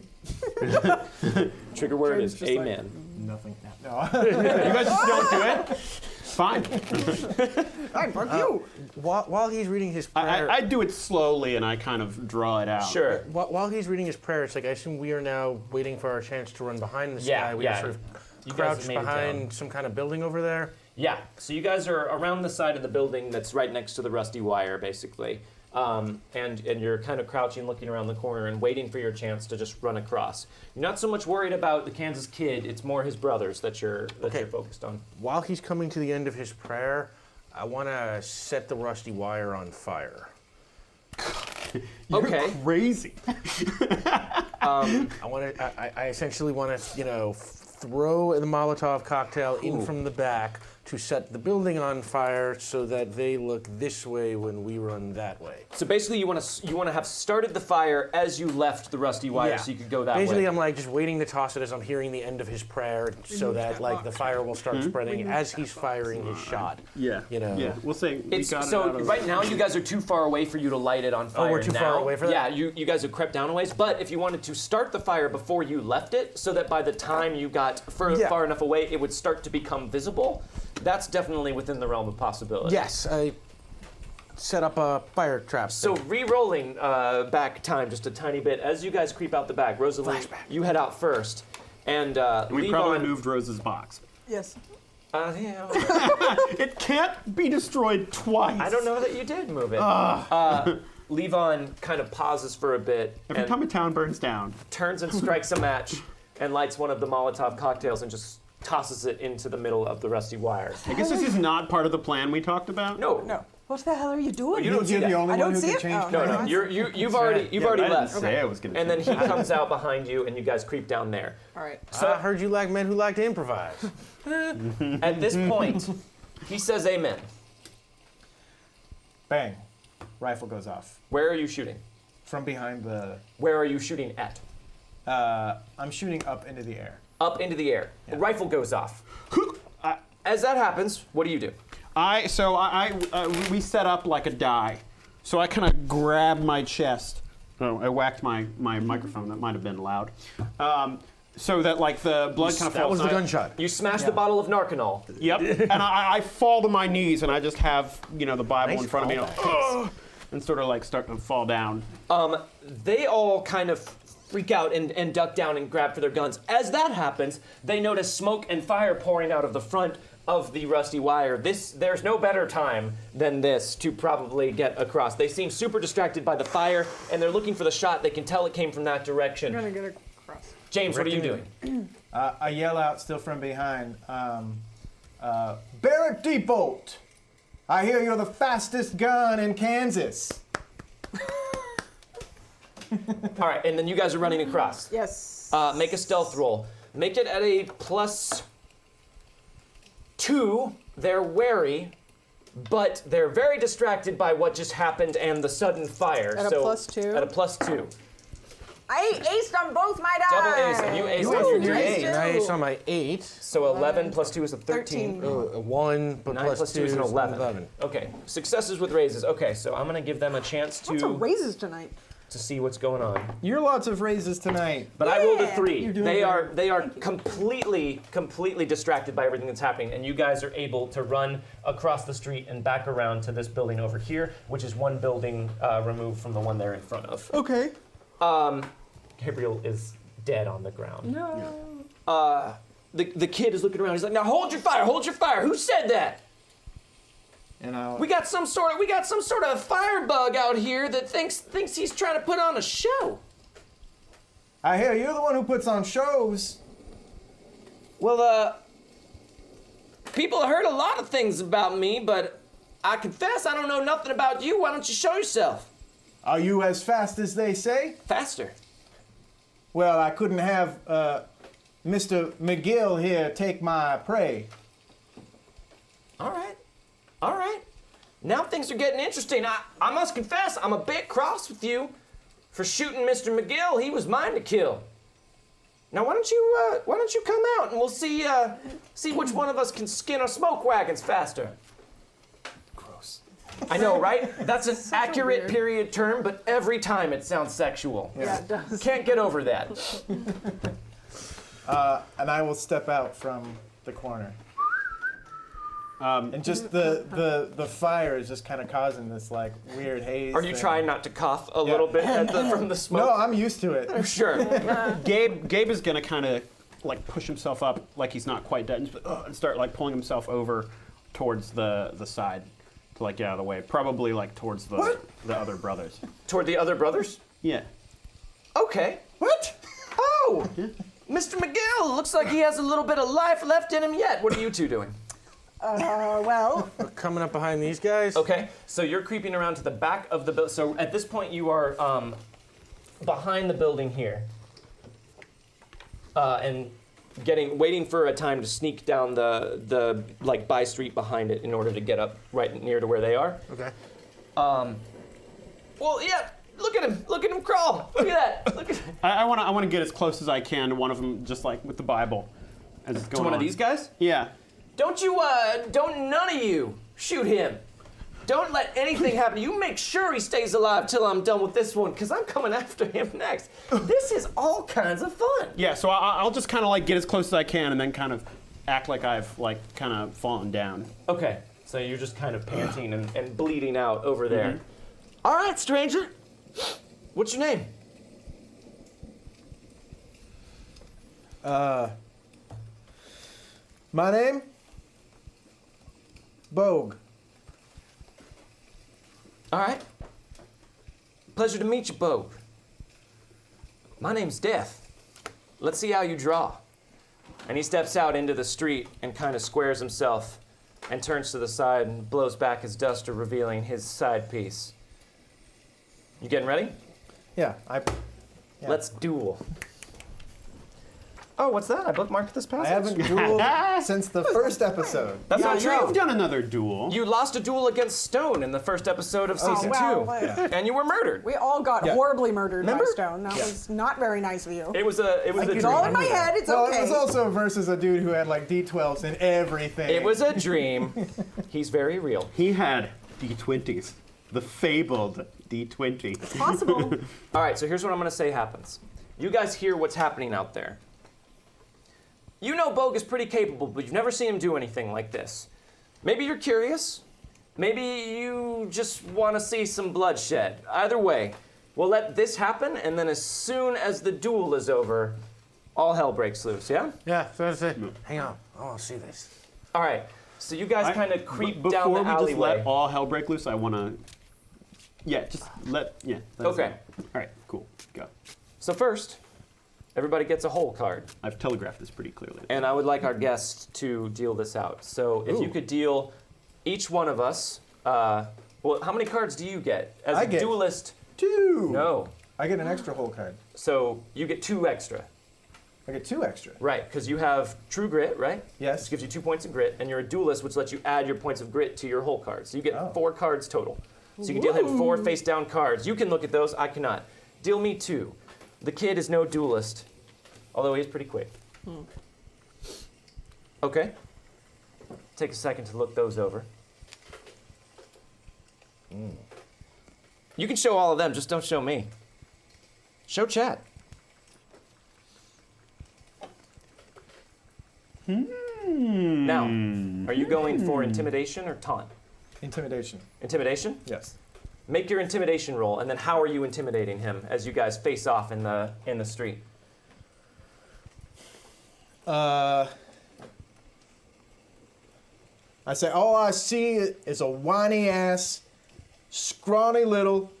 Trigger word James is just like- amen. Nothing. No. You guys just don't do it? Fine. Fine, fuck you. While he's reading his prayer, I do it slowly and I kind of draw it out. Sure. while he's reading his prayer, it's like I assume we are now waiting for our chance to run behind this Yeah, guy. We yeah. sort of You guys crouched have made it behind down. some kind of building over there. Yeah. So you guys are around the side of the building that's right next to the rusty wire, basically. And you're kind of crouching, looking around the corner and waiting for your chance to just run across. You're not so much worried about the Kansas kid, it's more his brothers that you're focused on. While he's coming to the end of his prayer, I want to set the rusty wire on fire. Okay. Crazy. I essentially want to, throw the Molotov cocktail in from the back to set the building on fire so that they look this way when we run that way. So basically, you want to have started the fire as you left the rusty wire, so you could go that Basically, way. I'm like just waiting to toss it as I'm hearing the end of his prayer, so that like the fire will start spreading as he's firing his shot. Yeah. Yeah. We'll say we It's, got so it out of right now, you guys are too far away for you to light it on fire. we're too now. far away for that? Yeah, you guys have crept down a ways. But if you wanted to start the fire before you left it, so that by the time you got far enough away, it would start to become visible. That's definitely within the realm of possibility. Yes, I set up a fire trap. So re-rolling back time just a tiny bit as you guys creep out the back. Rosaleen, you head out first, and We probably moved Rose's box. Yes. Yeah, It can't be destroyed twice. I don't know that you did move it. Levon kind of pauses for a bit Every and time a town burns down. turns and strikes a match and lights one of the Molotov cocktails and just tosses it into the middle of the rusty wire. I guess this is not part of the plan we talked about. No. What the hell are you doing? You don't see You're that. the only I don't one who see can it? change Oh, No, plans. you've already I didn't left. say I was gonna. And then he comes out behind you and you guys creep down there. All right. So I heard you like men who like to improvise. at this point, he says amen. Bang. Rifle goes off. Where are you shooting? From behind the. Where are you shooting at? I'm shooting up into the air. Up into the air. The rifle goes off. As that happens, what do you do? We set up like a die. So I kind of grabbed my chest. Oh, I whacked my microphone. That might have been loud. So that like the blood kind of That falls. was the gunshot. You smash the bottle of Narcanol. Yep. And I fall to my knees and I just have the Bible Nice in front of me. callback. And sort of like start to fall down. They all kind of freak out and duck down and grab for their guns. As that happens, they notice smoke and fire pouring out of the front of the rusty wire. There's no better time than this to probably get across. They seem super distracted by the fire, and they're looking for the shot. They can tell it came from that direction. I'm gonna get across. James, what are you doing? I yell out still from behind. Barrett Depot. I hear you're the fastest gun in Kansas. All right, and then you guys are running across. Yes. Make a stealth roll. Make it at a +2. They're wary, but they're very distracted by what just happened and the sudden fire. At a +2? At a +2. I aced on both my dice. Double ace, and you aced on your nice D8. too. Nice on my 8. So 11 +2 is a 13. 1, but 9 plus plus 2 2 is an 11. 11. Okay, successes with raises. Okay, so I'm gonna give them a chance Lots of to raises tonight. see what's going on. You're lots of raises tonight. But I rolled a Yeah. 3. You're doing They great. are completely distracted by everything that's happening, and you guys are able to run across the street and back around to this building over here, which is one building removed from the one they're in front of. Okay. Gabriel is dead on the ground. No. The kid is looking around. He's like, "Now hold your fire! Hold your fire! Who said that? And I'll. We got some sort of firebug out here that thinks he's trying to put on a show." I hear you're the one who puts on shows. Well, people have heard a lot of things about me, but I confess I don't know nothing about you. Why don't you show yourself? Are you as fast as they say? Faster. Well, I couldn't have Mr. McGill here take my prey. All right. Now things are getting interesting. I must confess, I'm a bit cross with you for shooting Mr. McGill. He was mine to kill. Now why don't you come out and we'll see which one of us can skin our smoke wagons faster. Gross. I know, right? That's an So accurate weird. period term, but every time it sounds sexual. Yeah, it does. Can't get over that. And I will step out from the corner. And just the fire is just kind of causing this like weird haze. Are you thing. trying not to cough a little bit from the smoke? No, I'm used to it. Sure. Gabe is gonna kind of like push himself up like he's not quite dead and start like pulling himself over towards the side to like get out of the way. Probably like towards the other brothers. Toward the other brothers? Yeah. Okay. What? Oh, Mr. McGill, looks like he has a little bit of life left in him yet. What are you two doing? Well, We're coming up behind these guys. Okay, so you're creeping around to the back of the building. So at this point, you are behind the building here, and waiting for a time to sneak down the like by street behind it in order to get up right near to where they are. Okay. Well, yeah. Look at him crawl. Look at that. Look at I want to get as close as I can to one of them, just like with the Bible, as it's going to one on. of these guys. Yeah. Don't none of you shoot him. Don't let anything happen. You make sure he stays alive till I'm done with this one, because I'm coming after him next. This is all kinds of fun. Yeah. So I'll just kind of like get as close as I can, and then kind of act like I've like kind of fallen down. Okay, so you're just kind of panting and bleeding out over there. All right, stranger. What's your name? My name? Bogue. All right. Pleasure to meet you, Bogue. My name's Death. Let's see how you draw. And he steps out into the street and kind of squares himself and turns to the side and blows back his duster, revealing his side piece. You getting ready? Yeah, Yeah. Let's duel. Oh, what's that? I bookmarked this I passage. haven't dueled since the first episode. That's Yeah, not true. you've done another duel. You lost a duel against Stone in the first episode of season wow. 2, and you were murdered. we all got Yeah. horribly murdered Remember? by Stone. That was not very nice of you. It was a It's dream. all in my head. It's Well, okay. it was also versus a dude who had like D12s and everything. It was a dream. He's very real. He had D20s, the fabled D20. possible. All right, so here's what I'm going to say happens. You guys hear what's happening out there. You know Bogue is pretty capable, but you've never seen him do anything like this. Maybe you're curious. Maybe you just want to see some bloodshed. Either way, we'll let this happen, and then as soon as the duel is over, all hell breaks loose, yeah? Yeah. So that's it. Hang on. I want to see this. All right, so you guys kind of creep Before down the we just alleyway. let all hell break loose, I want to. Yeah, just let. Yeah. let us Okay. know. All right. Cool. Go. So first, everybody gets a hole card. I've telegraphed this pretty clearly. And I would like our guests to deal this out. So if you could deal each one of us, well, how many cards do you get? As I a get duelist, 2. no. I get an extra hole card. So you get 2 extra. I get 2 extra. Right, because you have true grit, right? Yes. Which gives you 2 points of grit, and you're a duelist, which lets you add your points of grit to your whole card. So you get 4 cards total. So you can deal him 4 face-down cards. You can look at those, I cannot. Deal me 2. The kid is no duelist, although he is pretty quick. Okay. Take a second to look those over. You can show all of them, just don't show me. Show chat. Now, are you going for intimidation or taunt? Intimidation. Intimidation? Yes. Make your intimidation roll, and then how are you intimidating him as you guys face off in the street? I say, all I see is a whiny ass, scrawny little,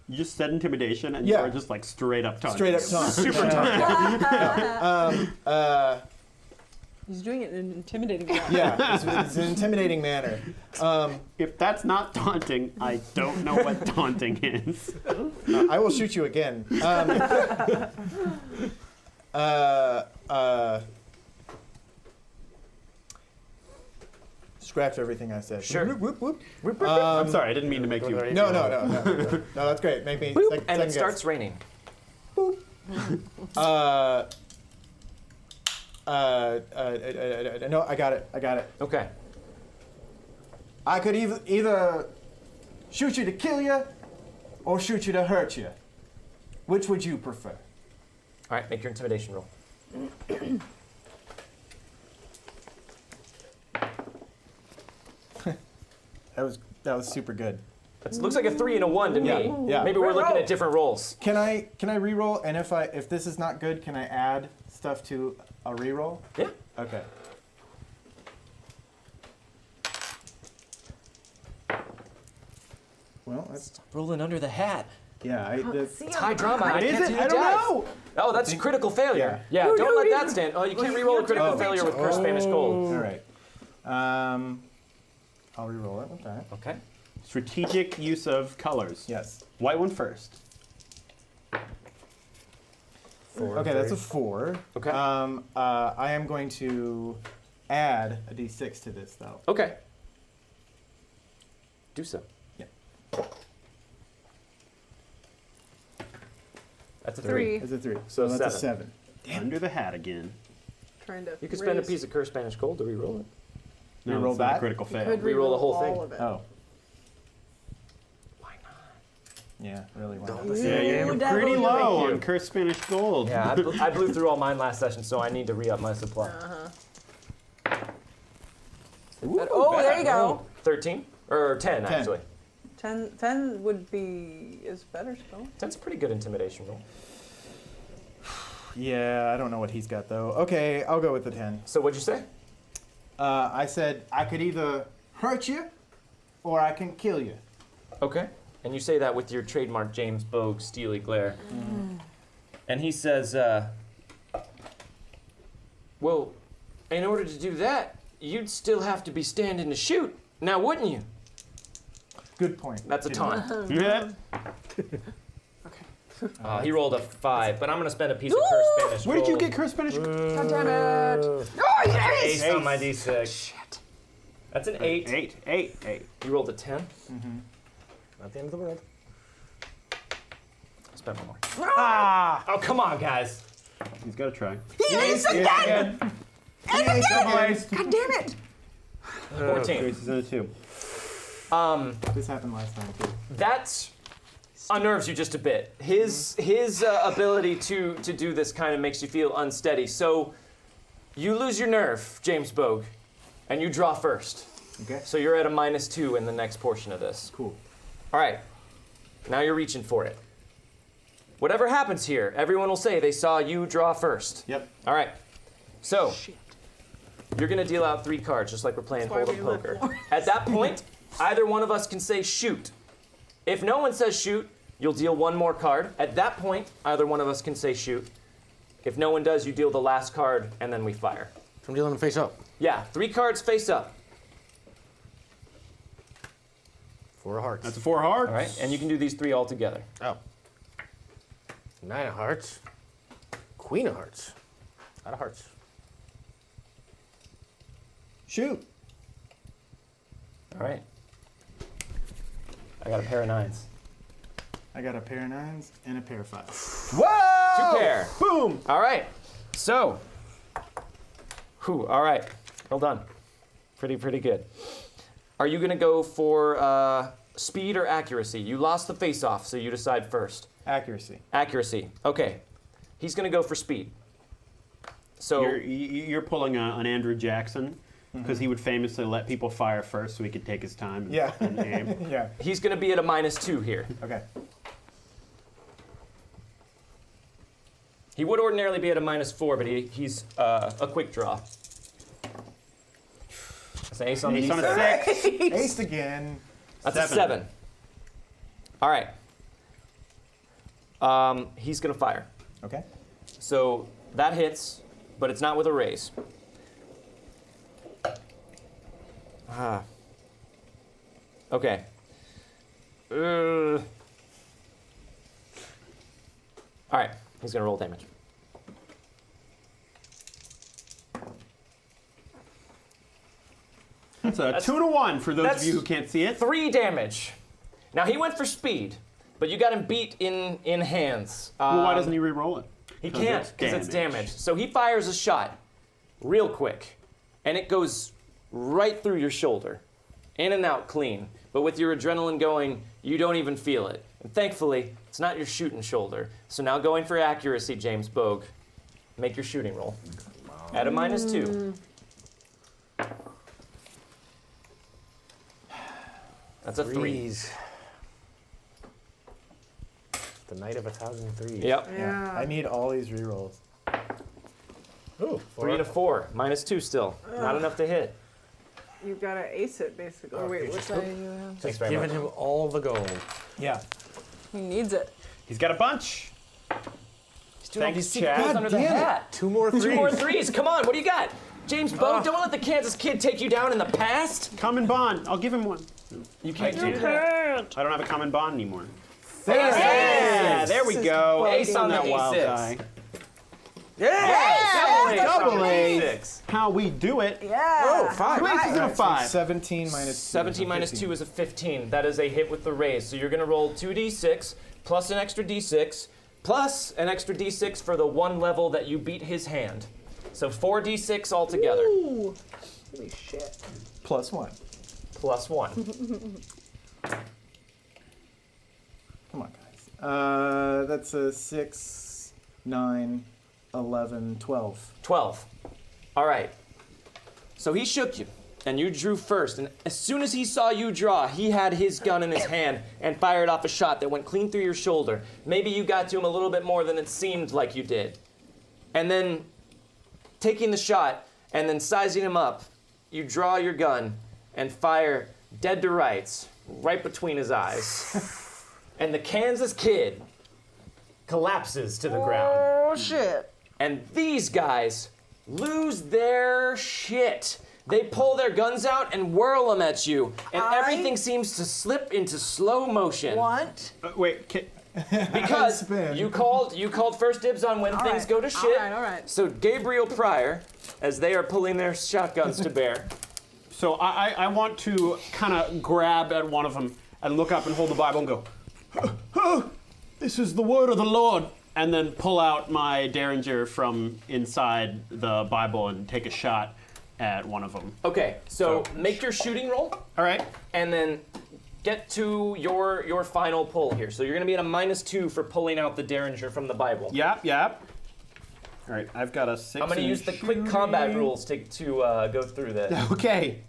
You just said intimidation, and Yeah. you were just like straight up taunting. straight up him. taunt. Super taunt. He's doing it in an intimidating way. Yeah, it's an intimidating manner. If that's not taunting, I don't know what taunting is. I will shoot you again. Scratch everything I said. Sure. Whoop, whoop, whoop. I'm sorry, I didn't mean to make you. No, no, that's great. Make me. Boop, second and it guess. starts raining. No, I got it. Okay. I could either shoot you to kill you or shoot you to hurt you. Which would you prefer? All right, make your intimidation roll. That was super good. It looks like a 3 and a 1 to me. Yeah. Maybe we're looking at different rolls. Can I re-roll? And if this is not good, can I add stuff to a re-roll? Yeah. Okay. Well, that's Rolling under the hat. yeah. It's high drama. I Is can't it? see the I don't dice. know. Oh, that's a critical failure. Yeah, don't let that stand. Oh, you can't re-roll a critical failure with cursed Spanish gold. All right. I'll re-roll it with that. Okay. Strategic use of colors. Yes. White one first. Okay, that's a 4. Okay. I am going to add a d6 to this, though. Okay. Do so. Yeah. That's a 3. It's a 3. So that's 7. a 7. Under the hat again. Trying to You could spend a raise- piece of cursed Spanish gold to re-roll it. No, Reroll it's not a that? critical fail. Could Re-roll the whole all thing. of it. Oh. Why not? Yeah, really. Why not? Yeah, you're devil, pretty you low make on cursed Spanish gold. Yeah, I blew through all mine last session, so I need to re-up my supply. Oh, there you go. 13? Or 10, 10. actually. 10 would be is better still. That's a pretty good intimidation roll. Yeah, I don't know what he's got though. Okay, I'll go with the 10. So what'd you say? I said I could either hurt you or I can kill you. Okay. And you say that with your trademark James Bogue steely glare. And he says, well, in order to do that, you'd still have to be standing to shoot. Now, wouldn't you? Good point. That's a taunt. Yeah. He rolled a 5, but I'm going to spend a piece of cursed Spanish Where did you gold. get cursed Spanish gold? God damn it! Oh yes! Ace on my D6. Shit. That's an 8. 8. You rolled a 10. Not the end of the world. I'll spend one more. Oh, come on, guys. He's got to try. He aced again! And again! God damn it! 14. Grace is in a 2. This happened last time too. That unnerves you just a bit. His ability to do this kind of makes you feel unsteady. So you lose your nerve, James Bogue, and you draw first. Okay. So you're at a -2 in the next portion of this. Cool. All right. Now you're reaching for it. Whatever happens here, everyone will say they saw you draw first. Yep. All right. So you're going to deal out 3 cards, just like we're playing That's why Hold'em we live Poker. for. At that point, either one of us can say shoot. If no one says shoot, you'll deal 1 more card. At that point, either one of us can say shoot. If no one does, you deal the last card, and then we fire. So I'm dealing them face up. Yeah, 3 cards face up. 4 of hearts. That's a 4 hearts. All right, and you can do these 3 all together. Oh. 9 of hearts. Queen of hearts. Out of hearts. Shoot. All right. I got a pair of 9s. I got a pair of 9s and a pair of 5s. Whoa! 2 pair. Boom. All right. So, all right. Well done. Pretty good. Are you going to go for speed or accuracy? You lost the face-off, so you decide first. Accuracy. Accuracy. Okay. He's going to go for speed. So You're pulling an Andrew Jackson because he would famously let people fire first so he could take his time and, Yeah. and aim. Yeah. he's going to be at a -2 here. Okay. He would ordinarily be at a -4, but he's a quick draw. That's an ace on the He's on a D6. 6. Aced again. That's a 7. All right. He's going to fire. Okay. So that hits, but it's not with a raise. Okay. All right. He's going to roll damage. That's a 2 to 1 for those of that's you who can't see it. 3 damage. Now, he went for speed, but you got him beat in hands. Well, why doesn't he re-roll it? He can't, because it's damage. So he fires a shot real quick, and it goes right through your shoulder. in and out clean. But with your adrenaline going, you don't even feel it. And thankfully, it's not your shooting shoulder. So now going for accuracy, James Bogue. Make your shooting roll. At a -2. That's a 3. Threes. The night of 1,000 threes. Yep. Yeah. I need all these rerolls. Ooh, 3 and a 4. -2 still. Not enough to hit. You've got to ace it, basically. Oh, wait, what's that? You have? Thanks very Giving much. him all the gold. Yeah. He needs it. He's got a bunch. He's doing all Thanks, these secret Chad. things under the hat. 2 more threes. 2 more threes. Come on, what do you got? James Bogue, don't let the Kansas kid take you down in the past. Common bond. I'll give him one. You can't do that. I don't have a common bond anymore. Yeah, there we go. Ace on the that wild D6. guy. Yeah! Double ace. Six. How we do it. Yeah. Oh, 5. Two aces and a 5. 17 minus 17 minus 2 is a 15. That is a hit with the raise. So you're going to roll 2d6 plus an extra d6 plus an extra d6 for the one level that you beat his hand. So 4d6 altogether. Ooh. Holy shit. +1. Plus 1. Come on, guys. That's a 6, 9, 11, 12. 12. All right. So he shook you, and you drew first. And as soon as he saw you draw, he had his gun in his hand and fired off a shot that went clean through your shoulder. Maybe you got to him a little bit more than it seemed like you did. And then, taking the shot and then sizing him up, you draw your gun and fire dead to rights right between his eyes. And the Kansas kid collapses to the ground. Oh, shit. And these guys lose their shit. They pull their guns out and whirl them at you, and everything seems to slip into slow motion. What? Wait, Because Spin. you called first dibs on when things right. go to shit. All right. So Gabriel Pryor, as they are pulling their shotguns to bear. So I want to kind of grab at one of them and look up and hold the Bible and go, oh, this is the word of the Lord. And then pull out my Derringer from inside the Bible and take a shot at one of them. Okay, so make your shooting roll, All right. and then get to your final pull here. So you're going to be at a -2 for pulling out the Derringer from the Bible. Yep. All right, I've got a 6. I'm going to use the quick combat rules to go through this. Okay.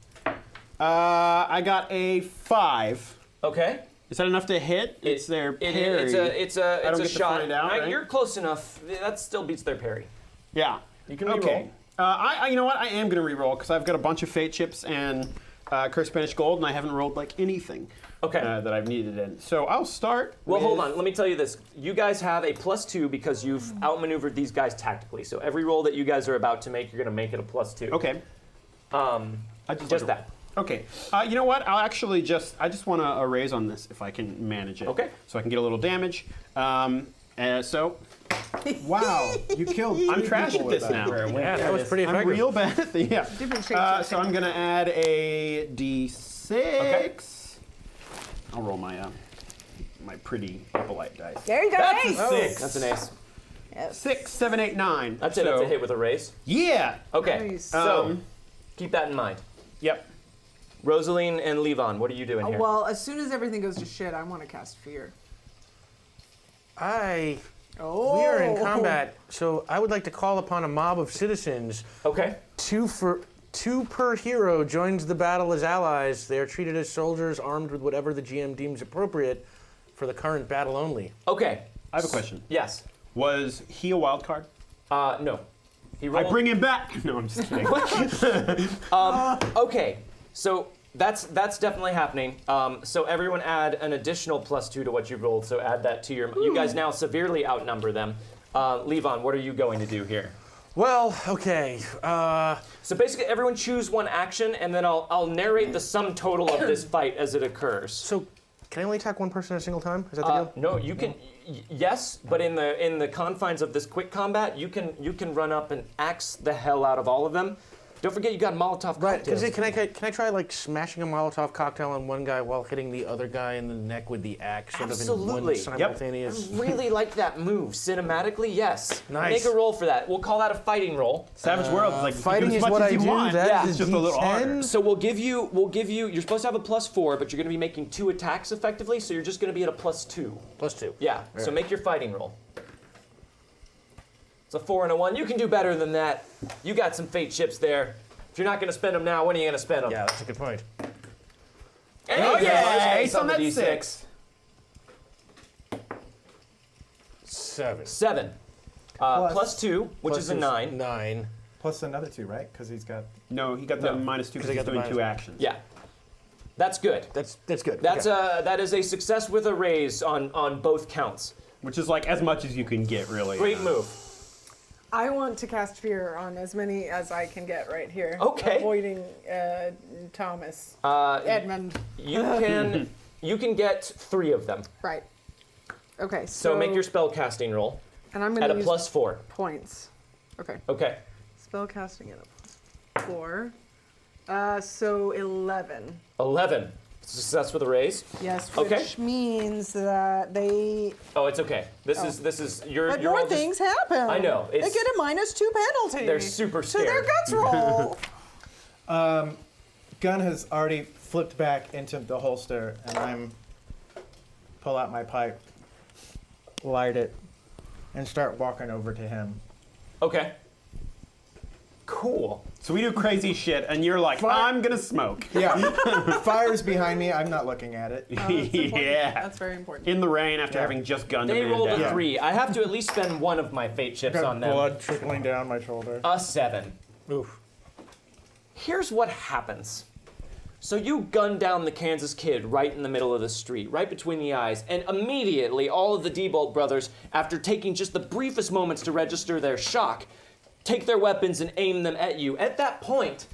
I got a 5. Okay. Is that enough to hit? It's their parry. It's a don't get to shot. find out, right? You're close enough. That still beats their parry. Yeah. You can Okay. reroll. You know what? I am going to reroll because I've got a bunch of fate chips and Curse Spanish Gold, and I haven't rolled like anything Okay. that I've needed in. So I'll start. Well, with, hold on. Let me tell you this. You guys have a +2 because you've outmaneuvered these guys tactically. So every roll that you guys are about to make, you're going to make it a +2. Okay. Just that. Okay. You know what? I just want a raise on this if I can manage it. Okay. So I can get a little damage. So Wow, you killed. I'm three trash people at with this that. now. Yeah, that was pretty I'm effective. real bad at the yeah. Different shapes. So I'm gonna add a d6. Okay. I'll roll my my pretty Hippolyte dice. There you go. That's Ace. a 6. That's an ace. Yes. 6, 7, 8, 9. That's it. So, That's a hit with a raise. Yeah. Okay. Nice. So keep that in mind. Yep. Rosaleen and Levon, what are you doing here? Well, as soon as everything goes to shit, I want to cast fear. Oh. We are in combat, so I would like to call upon a mob of citizens. Okay. Two per hero joins the battle as allies. They are treated as soldiers armed with whatever the GM deems appropriate for the current battle only. Okay. I have a question. Yes. Was he a wild card? No. He I rolled. bring him back. No, I'm just kidding. Okay. So that's definitely happening. So everyone add an additional +2 to what you rolled. So add that to your. You guys now severely outnumber them. Levon, what are you going to do here? Well, okay. So basically, everyone choose one action, and then I'll narrate the sum total of this fight as it occurs. So, can I only attack one person at a single time? Is that the deal? No, you can. Yes, but in the confines of this quick combat, you can run up and axe the hell out of all of them. Don't forget you got Molotov cocktails. Can I try like smashing a Molotov cocktail on one guy while hitting the other guy in the neck with the axe? Sort Absolutely. Of in one simultaneous. I really like that move. Cinematically, yes. Nice. Make a roll for that. We'll call that a fighting roll. Savage World is like Fighting you is can do as what much I as you do. want. That is just a little harder. So we'll give you. You're supposed to have a +4, but you're going to be making 2 attacks effectively. So you're just going to be at a +2. +2. Yeah. So make your fighting roll. It's a 4 and a 1. You can do better than that. You got some fate chips there. If you're not going to spend them now, when are you going to spend them? Yeah, that's a good point. Oh yeah! Ace on that D6. 6. 7. 7. +2, which is a 9. 9. Plus another 2, right? Because he's got. No, he got the No. -2 because I he's got the doing minus 2 one. actions. Yeah. That's good. That's good. That's okay. that is a success with a raise on both counts. Which is like as much as you can get, really. Great move. I want to cast fear on as many as I can get right here. Okay. Avoiding Thomas. Edmund. You can get 3 of them. Right. Okay. So make your spell casting roll And I'm going at to a use +4. points. Okay. Okay. Spell casting at a +4. So 11. 11. Success with a raise. Yes, Okay. which means that they. Oh, it's okay. This is you're But you're more all just- things happen. I know, They it's- get a -2 penalty. They're super to their scared. guts roll. Gun has already flipped back into the holster, and I'm pull out my pipe, light it, and start walking over to him. Okay. Cool. So we do crazy shit, and you're like, Fine. I'm gonna smoke. Yeah. Fire's behind me. I'm not looking at it. That's important. Yeah. That's very important. In the rain after Yeah. having just gunned a They man rolled down. a 3. I have to at least spend one of my fate chips Got on them. blood trickling down my shoulder. A 7. Oof. Here's what happens. So you gun down the Kansas kid right in the middle of the street, right between the eyes, and immediately all of the Diebold brothers, after taking just the briefest moments to register their shock, take their weapons and aim them at you. At that point,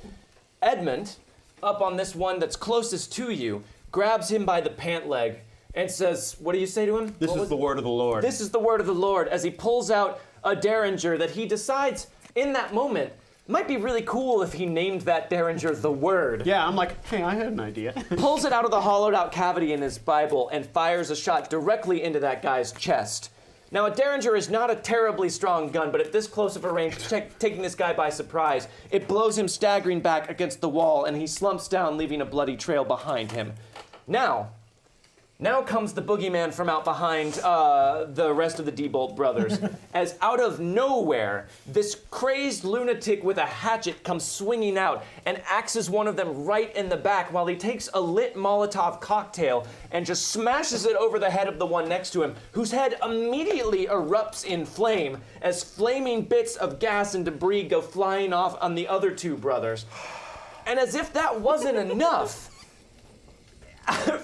Edmund, up on this one that's closest to you, grabs him by the pant leg and says, what do you say to him? This is the word of the Lord. This is the word of the Lord, as he pulls out a derringer that he decides in that moment might be really cool if he named that derringer the Word. Yeah, I'm like, hey, I had an idea. Pulls it out of the hollowed out cavity in his Bible and fires a shot directly into that guy's chest. Now, a derringer is not a terribly strong gun, but at this close of a range, taking this guy by surprise, it blows him staggering back against the wall, and he slumps down, leaving a bloody trail behind him. Now comes the boogeyman from out behind the rest of the Diebold brothers, as out of nowhere, this crazed lunatic with a hatchet comes swinging out and axes one of them right in the back while he takes a lit Molotov cocktail and just smashes it over the head of the one next to him, whose head immediately erupts in flame as flaming bits of gas and debris go flying off on the other 2 brothers. And as if that wasn't enough,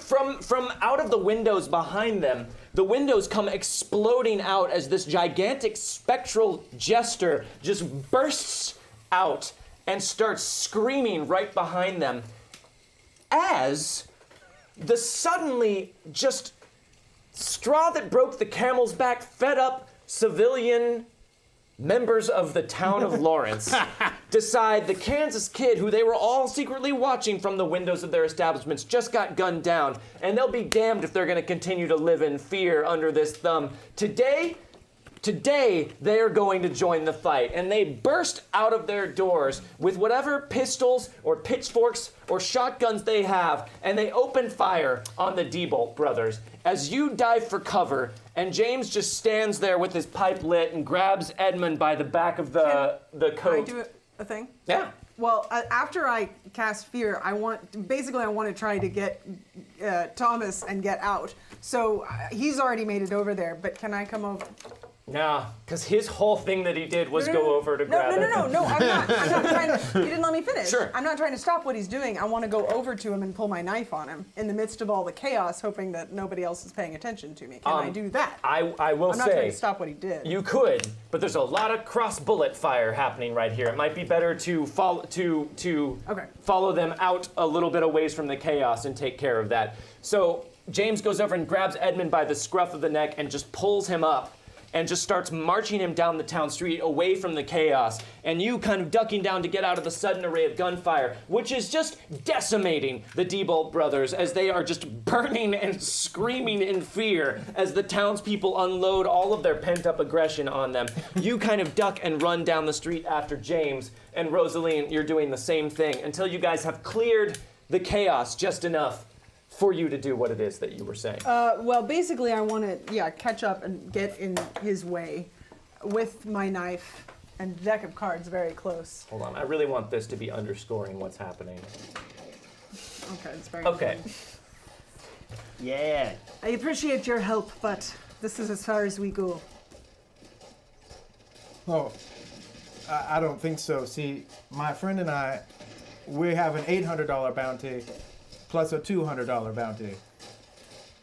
from out of the windows behind them, the windows come exploding out as this gigantic spectral jester just bursts out and starts screaming right behind them as the suddenly just straw that broke the camel's back, fed up civilian members of the town of Lawrence decide the Kansas kid, who they were all secretly watching from the windows of their establishments, just got gunned down, and they'll be damned if they're going to continue to live in fear under this thumb. Today, they are going to join the fight, and they burst out of their doors with whatever pistols or pitchforks or shotguns they have, and they open fire on the Diebold brothers. As you dive for cover, and James just stands there with his pipe lit and grabs Edmund by the back of the Can I coat. do a thing? Yeah. Well, after I cast fear, I want to try to get Thomas and get out. So he's already made it over there, but can I come over? Nah, because his whole thing that he did was go over to grab it. No, I'm not trying to, you didn't let me finish. Sure. I'm not trying to stop what he's doing. I want to go over to him and pull my knife on him in the midst of all the chaos, hoping that nobody else is paying attention to me. Can I do that? I will I'm not trying say, to stop what he did. you could, but there's a lot of cross bullet fire happening right here. It might be better to follow follow them out a little bit away from the chaos and take care of that. So James goes over and grabs Edmund by the scruff of the neck and just pulls him up. and just starts marching him down the town street away from the chaos, and you kind of ducking down to get out of the sudden array of gunfire, which is just decimating the Diebold brothers as they are just burning and screaming in fear as the townspeople unload all of their pent-up aggression on them. You kind of duck and run down the street after James, and Rosaleen, you're doing the same thing until you guys have cleared the chaos just enough for you to do what it is that you were saying. Well, basically, I want to, catch up and get in his way with my knife and deck of cards very close. Hold on, I really want this to be underscoring what's happening. Okay, it's very Okay. important. Yeah. I appreciate your help, but this is as far as we go. Oh, I don't think so. See, my friend and I, we have an $800 bounty plus a $200 bounty.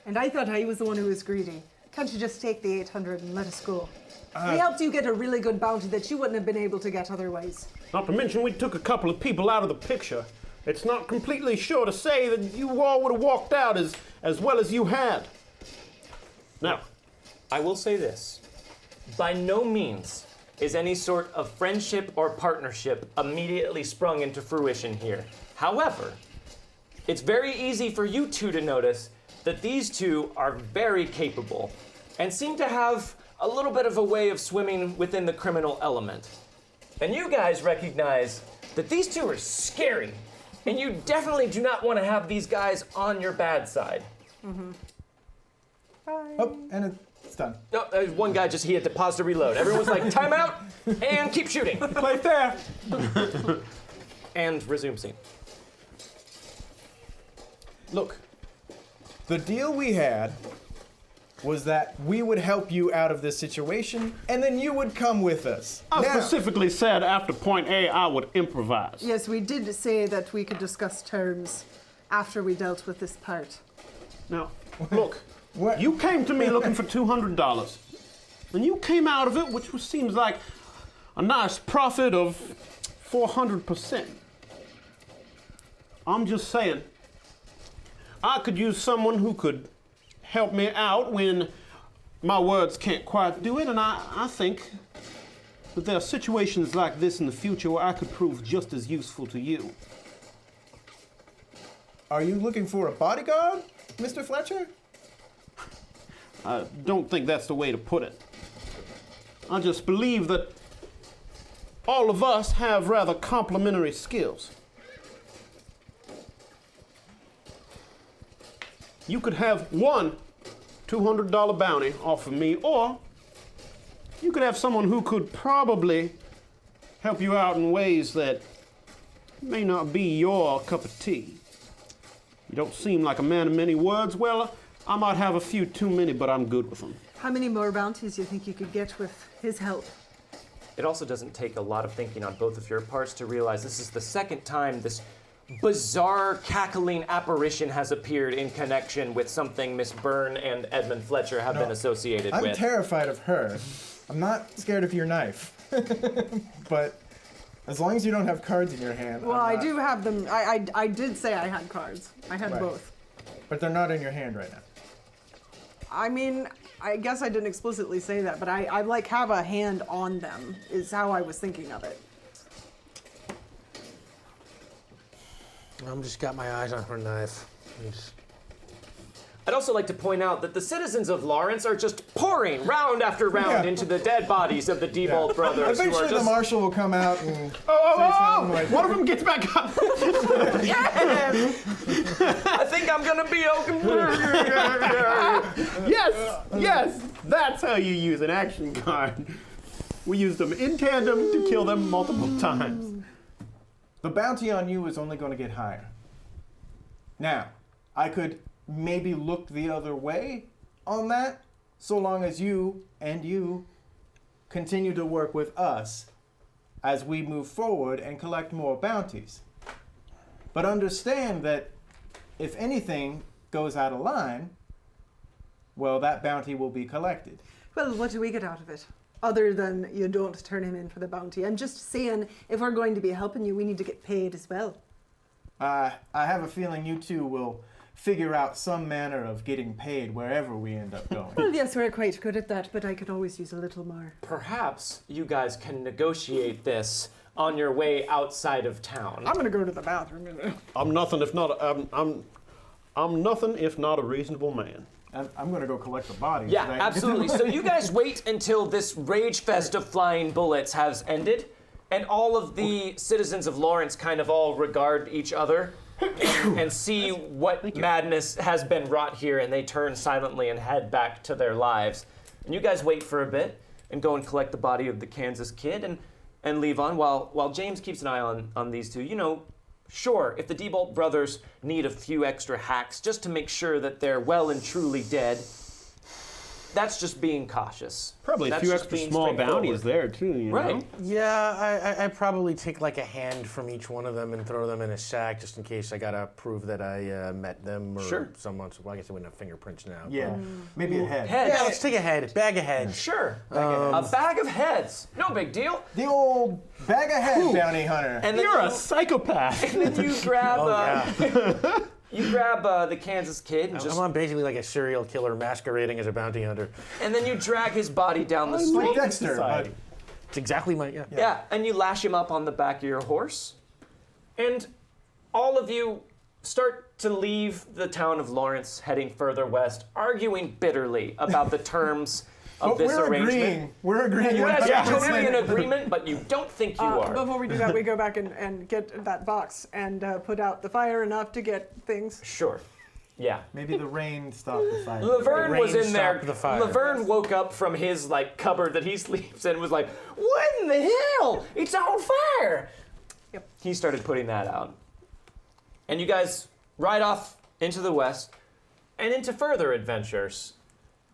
And I thought I was the one who was greedy. Can't you just take the 800 and let us go? We helped you get a really good bounty that you wouldn't have been able to get otherwise. Not to mention we took a couple of people out of the picture. It's not completely sure to say that you all would have walked out as well as you had. Now, I will say this. By no means is any sort of friendship or partnership immediately sprung into fruition here. However, it's very easy for you two to notice that these two are very capable and seem to have a little bit of a way of swimming within the criminal element. And you guys recognize that these two are scary, and you definitely do not want to have these guys on your bad side. Oh, and it's done. No, one guy he had to pause to reload. Everyone's like, time out, and keep shooting. play fair. And resume scene. Look, the deal we had was that we would help you out of this situation, and then you would come with us. I Now- specifically said after point A, I would improvise. Yes, we did say that we could discuss terms after we dealt with this part. Now, look, What? you came to me looking for $200, and you came out of it, which seems like a nice profit of 400%. I'm just saying, I could use someone who could help me out when my words can't quite do it, and I think that there are situations like this in the future where I could prove just as useful to you. Are you looking for a bodyguard, Mr. Fletcher? I don't think that's the way to put it. I just believe that all of us have rather complementary skills. You could have one $200 bounty off of me, or you could have someone who could probably help you out in ways that may not be your cup of tea. You don't seem like a man of many words. Well, I might have a few too many, but I'm good with them. How many more bounties do you think you could get with his help? It also doesn't take a lot of thinking on both of your parts to realize this is the second time this bizarre cackling apparition has appeared in connection with something Miss Byrne and Edmund Fletcher have been associated I'm with. terrified of her. I'm not scared of your knife. But as long as you don't have cards in your hand. Well, I'm I not- do have them. I did say I had cards. I had Right. both. But they're not in your hand right now. I mean, I guess I didn't explicitly say that, but I like have a hand on them, is how I was thinking of it. I'm just got my eyes on her knife. I'd also like to point out that the citizens of Lawrence are just pouring round after round Yeah. into the dead bodies of the Diebold brothers. who are Eventually, the just... Marshal will come out and say Oh, something like, one of them gets back up. I think I'm gonna be okay. Yes, that's how you use an action card. We used them in tandem to kill them multiple times. the bounty on you is only going to get higher. Now, I could maybe look the other way on that, so long as you continue to work with us as we move forward and collect more bounties. But understand that if anything goes out of line, well, that bounty will be collected. Well, what do we get out of it? Other than you don't turn him in for the bounty. I'm just saying, if we're going to be helping you, we need to get paid as well. I have a feeling you two will figure out some manner of getting paid wherever we end up going. Well, yes, we're quite good at that, but I could always use a little more. Perhaps you guys can negotiate this on your way outside of town. I'm gonna go to the bathroom. I'm nothing if not I'm nothing if not a reasonable man. I'm going to go collect the bodies. Yeah, right? absolutely. So you guys wait until this rage fest of flying bullets has ended, and all of the citizens of Lawrence kind of all regard each other and see what madness has been wrought here, and they turn silently and head back to their lives. And you guys wait for a bit and go and collect the body of the Kansas kid and leave on while James keeps an eye on these two. You know, sure, if the Diebolt brothers need a few extra hacks just to make sure that they're well and truly dead, that's just being cautious. Probably a That's few just extra being small straightforward. bounties there too, you Right. know? Yeah, I probably take like a hand from each one of them and throw them in a sack just in case I gotta prove that I met them or Sure. someone. Well, I guess I wouldn't have fingerprints now. Yeah, maybe a head. Heads. Yeah, let's take a head, bag of heads. Sure. A bag of heads. No big deal. The old bag of head bounty hunter. And then You're you, a psychopath. and then you grab Oh, yeah. you grab the Kansas kid and just I'm basically like a serial killer masquerading as a bounty hunter. and then you drag his body down the Like street. Dexter, but It's exactly my Yeah, and you lash him up on the back of your horse. And all of you start to leave the town of Lawrence, heading further west, arguing bitterly about the terms of this we're arrangement. agreeing. We're agreeing. You guys are 100%. totally in agreement, but you don't think you are. Before we do that, we go back and get that box and put out the fire enough to get things. Sure. Yeah. Maybe the rain stopped the fire. Laverne was rain in there. stopped the fire. Laverne woke up from his like cupboard that he sleeps in and was like, "What in the hell? It's on fire!" Yep. He started putting that out, and you guys ride off into the west and into further adventures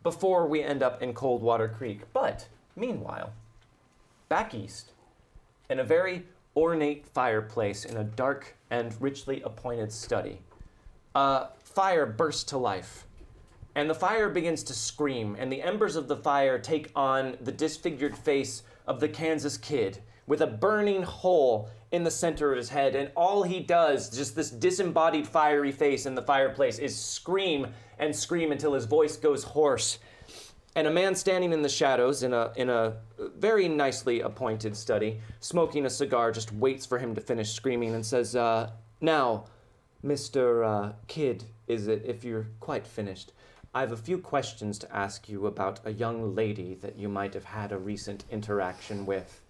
before we end up in Coldwater Creek. But meanwhile, back east, in a very ornate fireplace in a dark and richly appointed study, fire bursts to life, and the fire begins to scream, and the embers of the fire take on the disfigured face of the Kansas kid with a burning hole in the center of his head, and all he does, just this disembodied fiery face in the fireplace, is scream and scream until his voice goes hoarse. And a man standing in the shadows in a very nicely appointed study, smoking a cigar, just waits for him to finish screaming and says, "Now, Mr. Kid, is it, if you're quite finished, I have a few questions to ask you about a young lady that you might have had a recent interaction with.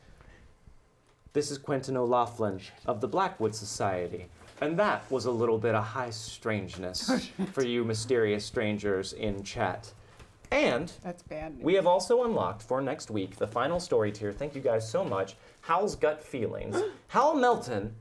This is Quentin O'Loughlin of the Blackwood Society, and that was a little bit of high strangeness for you mysterious strangers in chat. And That's bad news. we have also unlocked for next week the final story tier. Thank you guys so much. Hal's Gut Feelings. Hal Melton,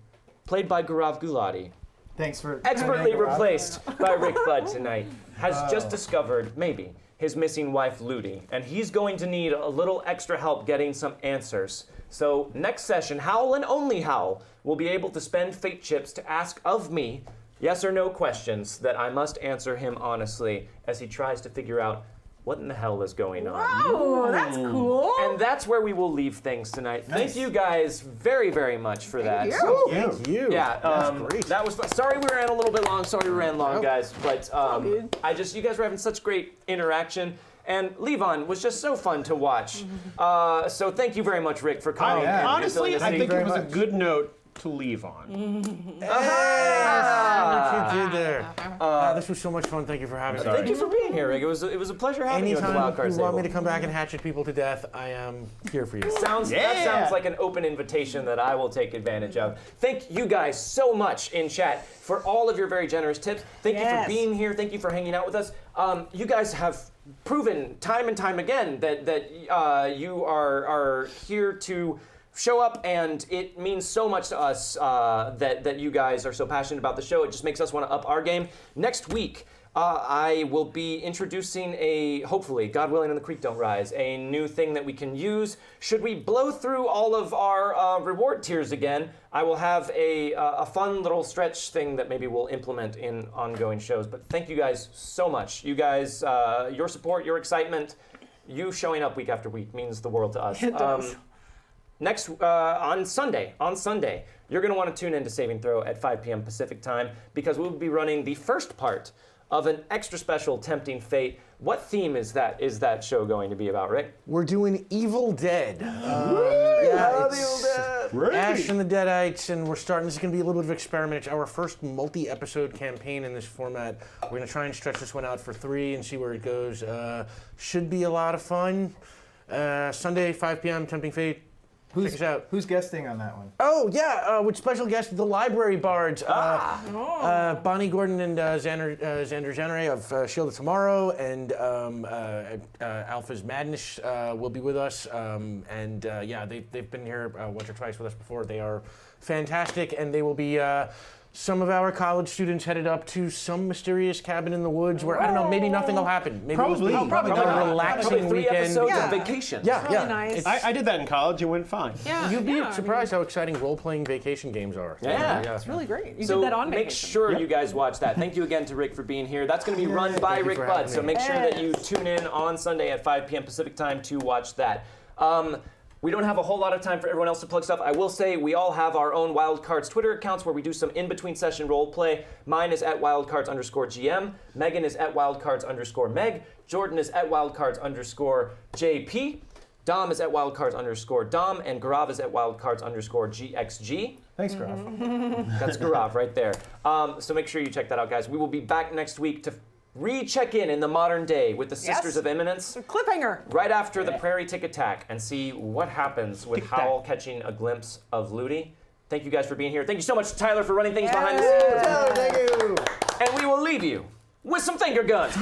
played by Gaurav Gulati, Thanks for expertly coming, Rob. replaced by Rick Budd tonight, has just discovered, maybe, his missing wife Ludi, and he's going to need a little extra help getting some answers. So next session, Hal and only Hal will be able to spend fate chips to ask of me yes or no questions that I must answer him honestly as he tries to figure out what in the hell is going on. Oh, that's cool. And that's where we will leave things tonight. Thank you guys very, very much for that. you. Thank you. Yeah, That's great. that was fun. Sorry we ran a little bit long. Sorry we ran long, Nope. guys. But good. you guys were having such great interaction. And Levon was just so fun to watch. So thank you very much, Rick, for coming. yeah. and Honestly, filling us I in. think it very was a much. good note to leave on. What you did there. This was so much fun. Thank you for having me. Thank you for being here, Rick. It was a pleasure having you at the Anytime Wildcards you want table. me to come back and hatchet people to death, I am here for you. That sounds like an open invitation that I will take advantage of. Thank you guys so much in chat for all of your very generous tips. Thank you Yes. for being here. Thank you for hanging out with us. You guys have proven time and time again that you are here to show up, and it means so much to us that you guys are so passionate about the show. It just makes us want to up our game. Next week, I will be introducing hopefully, God willing and the creek don't rise, a new thing that we can use. Should we blow through all of our reward tiers again, I will have a fun little stretch thing that maybe we'll implement in ongoing shows. But thank you guys so much. You guys, your support, your excitement, you showing up week after week means the world to us. It does. on Sunday, you're going to want to tune in to Saving Throw at 5 p.m. Pacific time because we'll be running the first part of an extra special Tempting Fate. What theme is that show going to be about, Rick? We're doing Evil Dead. Ash and the Deadites, and we're starting. This is going to be a little bit of an experiment. It's our first multi-episode campaign in this format. We're going to try and stretch this one out for 3 and see where it goes. Should be a lot of fun. Sunday, 5 p.m. Tempting Fate. Check us out. Who's guesting on that one? Oh, yeah, with special guest, the Library Bards. Bonnie Gordon and Xander Janere of Shield of Tomorrow and Alpha's Madness will be with us. They've been here once or twice with us before. They are fantastic, and they will be... some of our college students headed up to some mysterious cabin in the woods where, I don't know, maybe nothing will happen. Maybe Probably. it'll be a relaxing 3 weekend. episodes Yeah. of vacation. Yeah, Really nice. I did that in college. It went fine. Yeah, You'd be yeah, surprised how exciting role-playing vacation games are. Yeah. It's really great. You So did that on make vacation. sure you guys watch that. Thank you again to Rick for being here. That's going to be run by Thank you Rick for Budd, having so me. make sure that you tune in on Sunday at 5 p.m. Pacific time to watch that. We don't have a whole lot of time for everyone else to plug stuff. I will say we all have our own Wildcards Twitter accounts where we do some in-between session role play. Mine is at wildcards_GM. Megan is at wildcards_Meg. Jordan is at wildcards_JP. Dom is at wildcards_Dom. And Gaurav is at wildcards_GXG. Thanks, Graf. That's Gaurav right there. So make sure you check that out, guys. We will be back next week to re-check in the modern day with the Sisters of Eminence. Cliffhanger. Right after the Prairie Tick attack and see what happens with Howl catching a glimpse of Ludi. Thank you guys for being here. Thank you so much to Tyler for running things behind the scenes. Thank you. And we will leave you with some finger guns.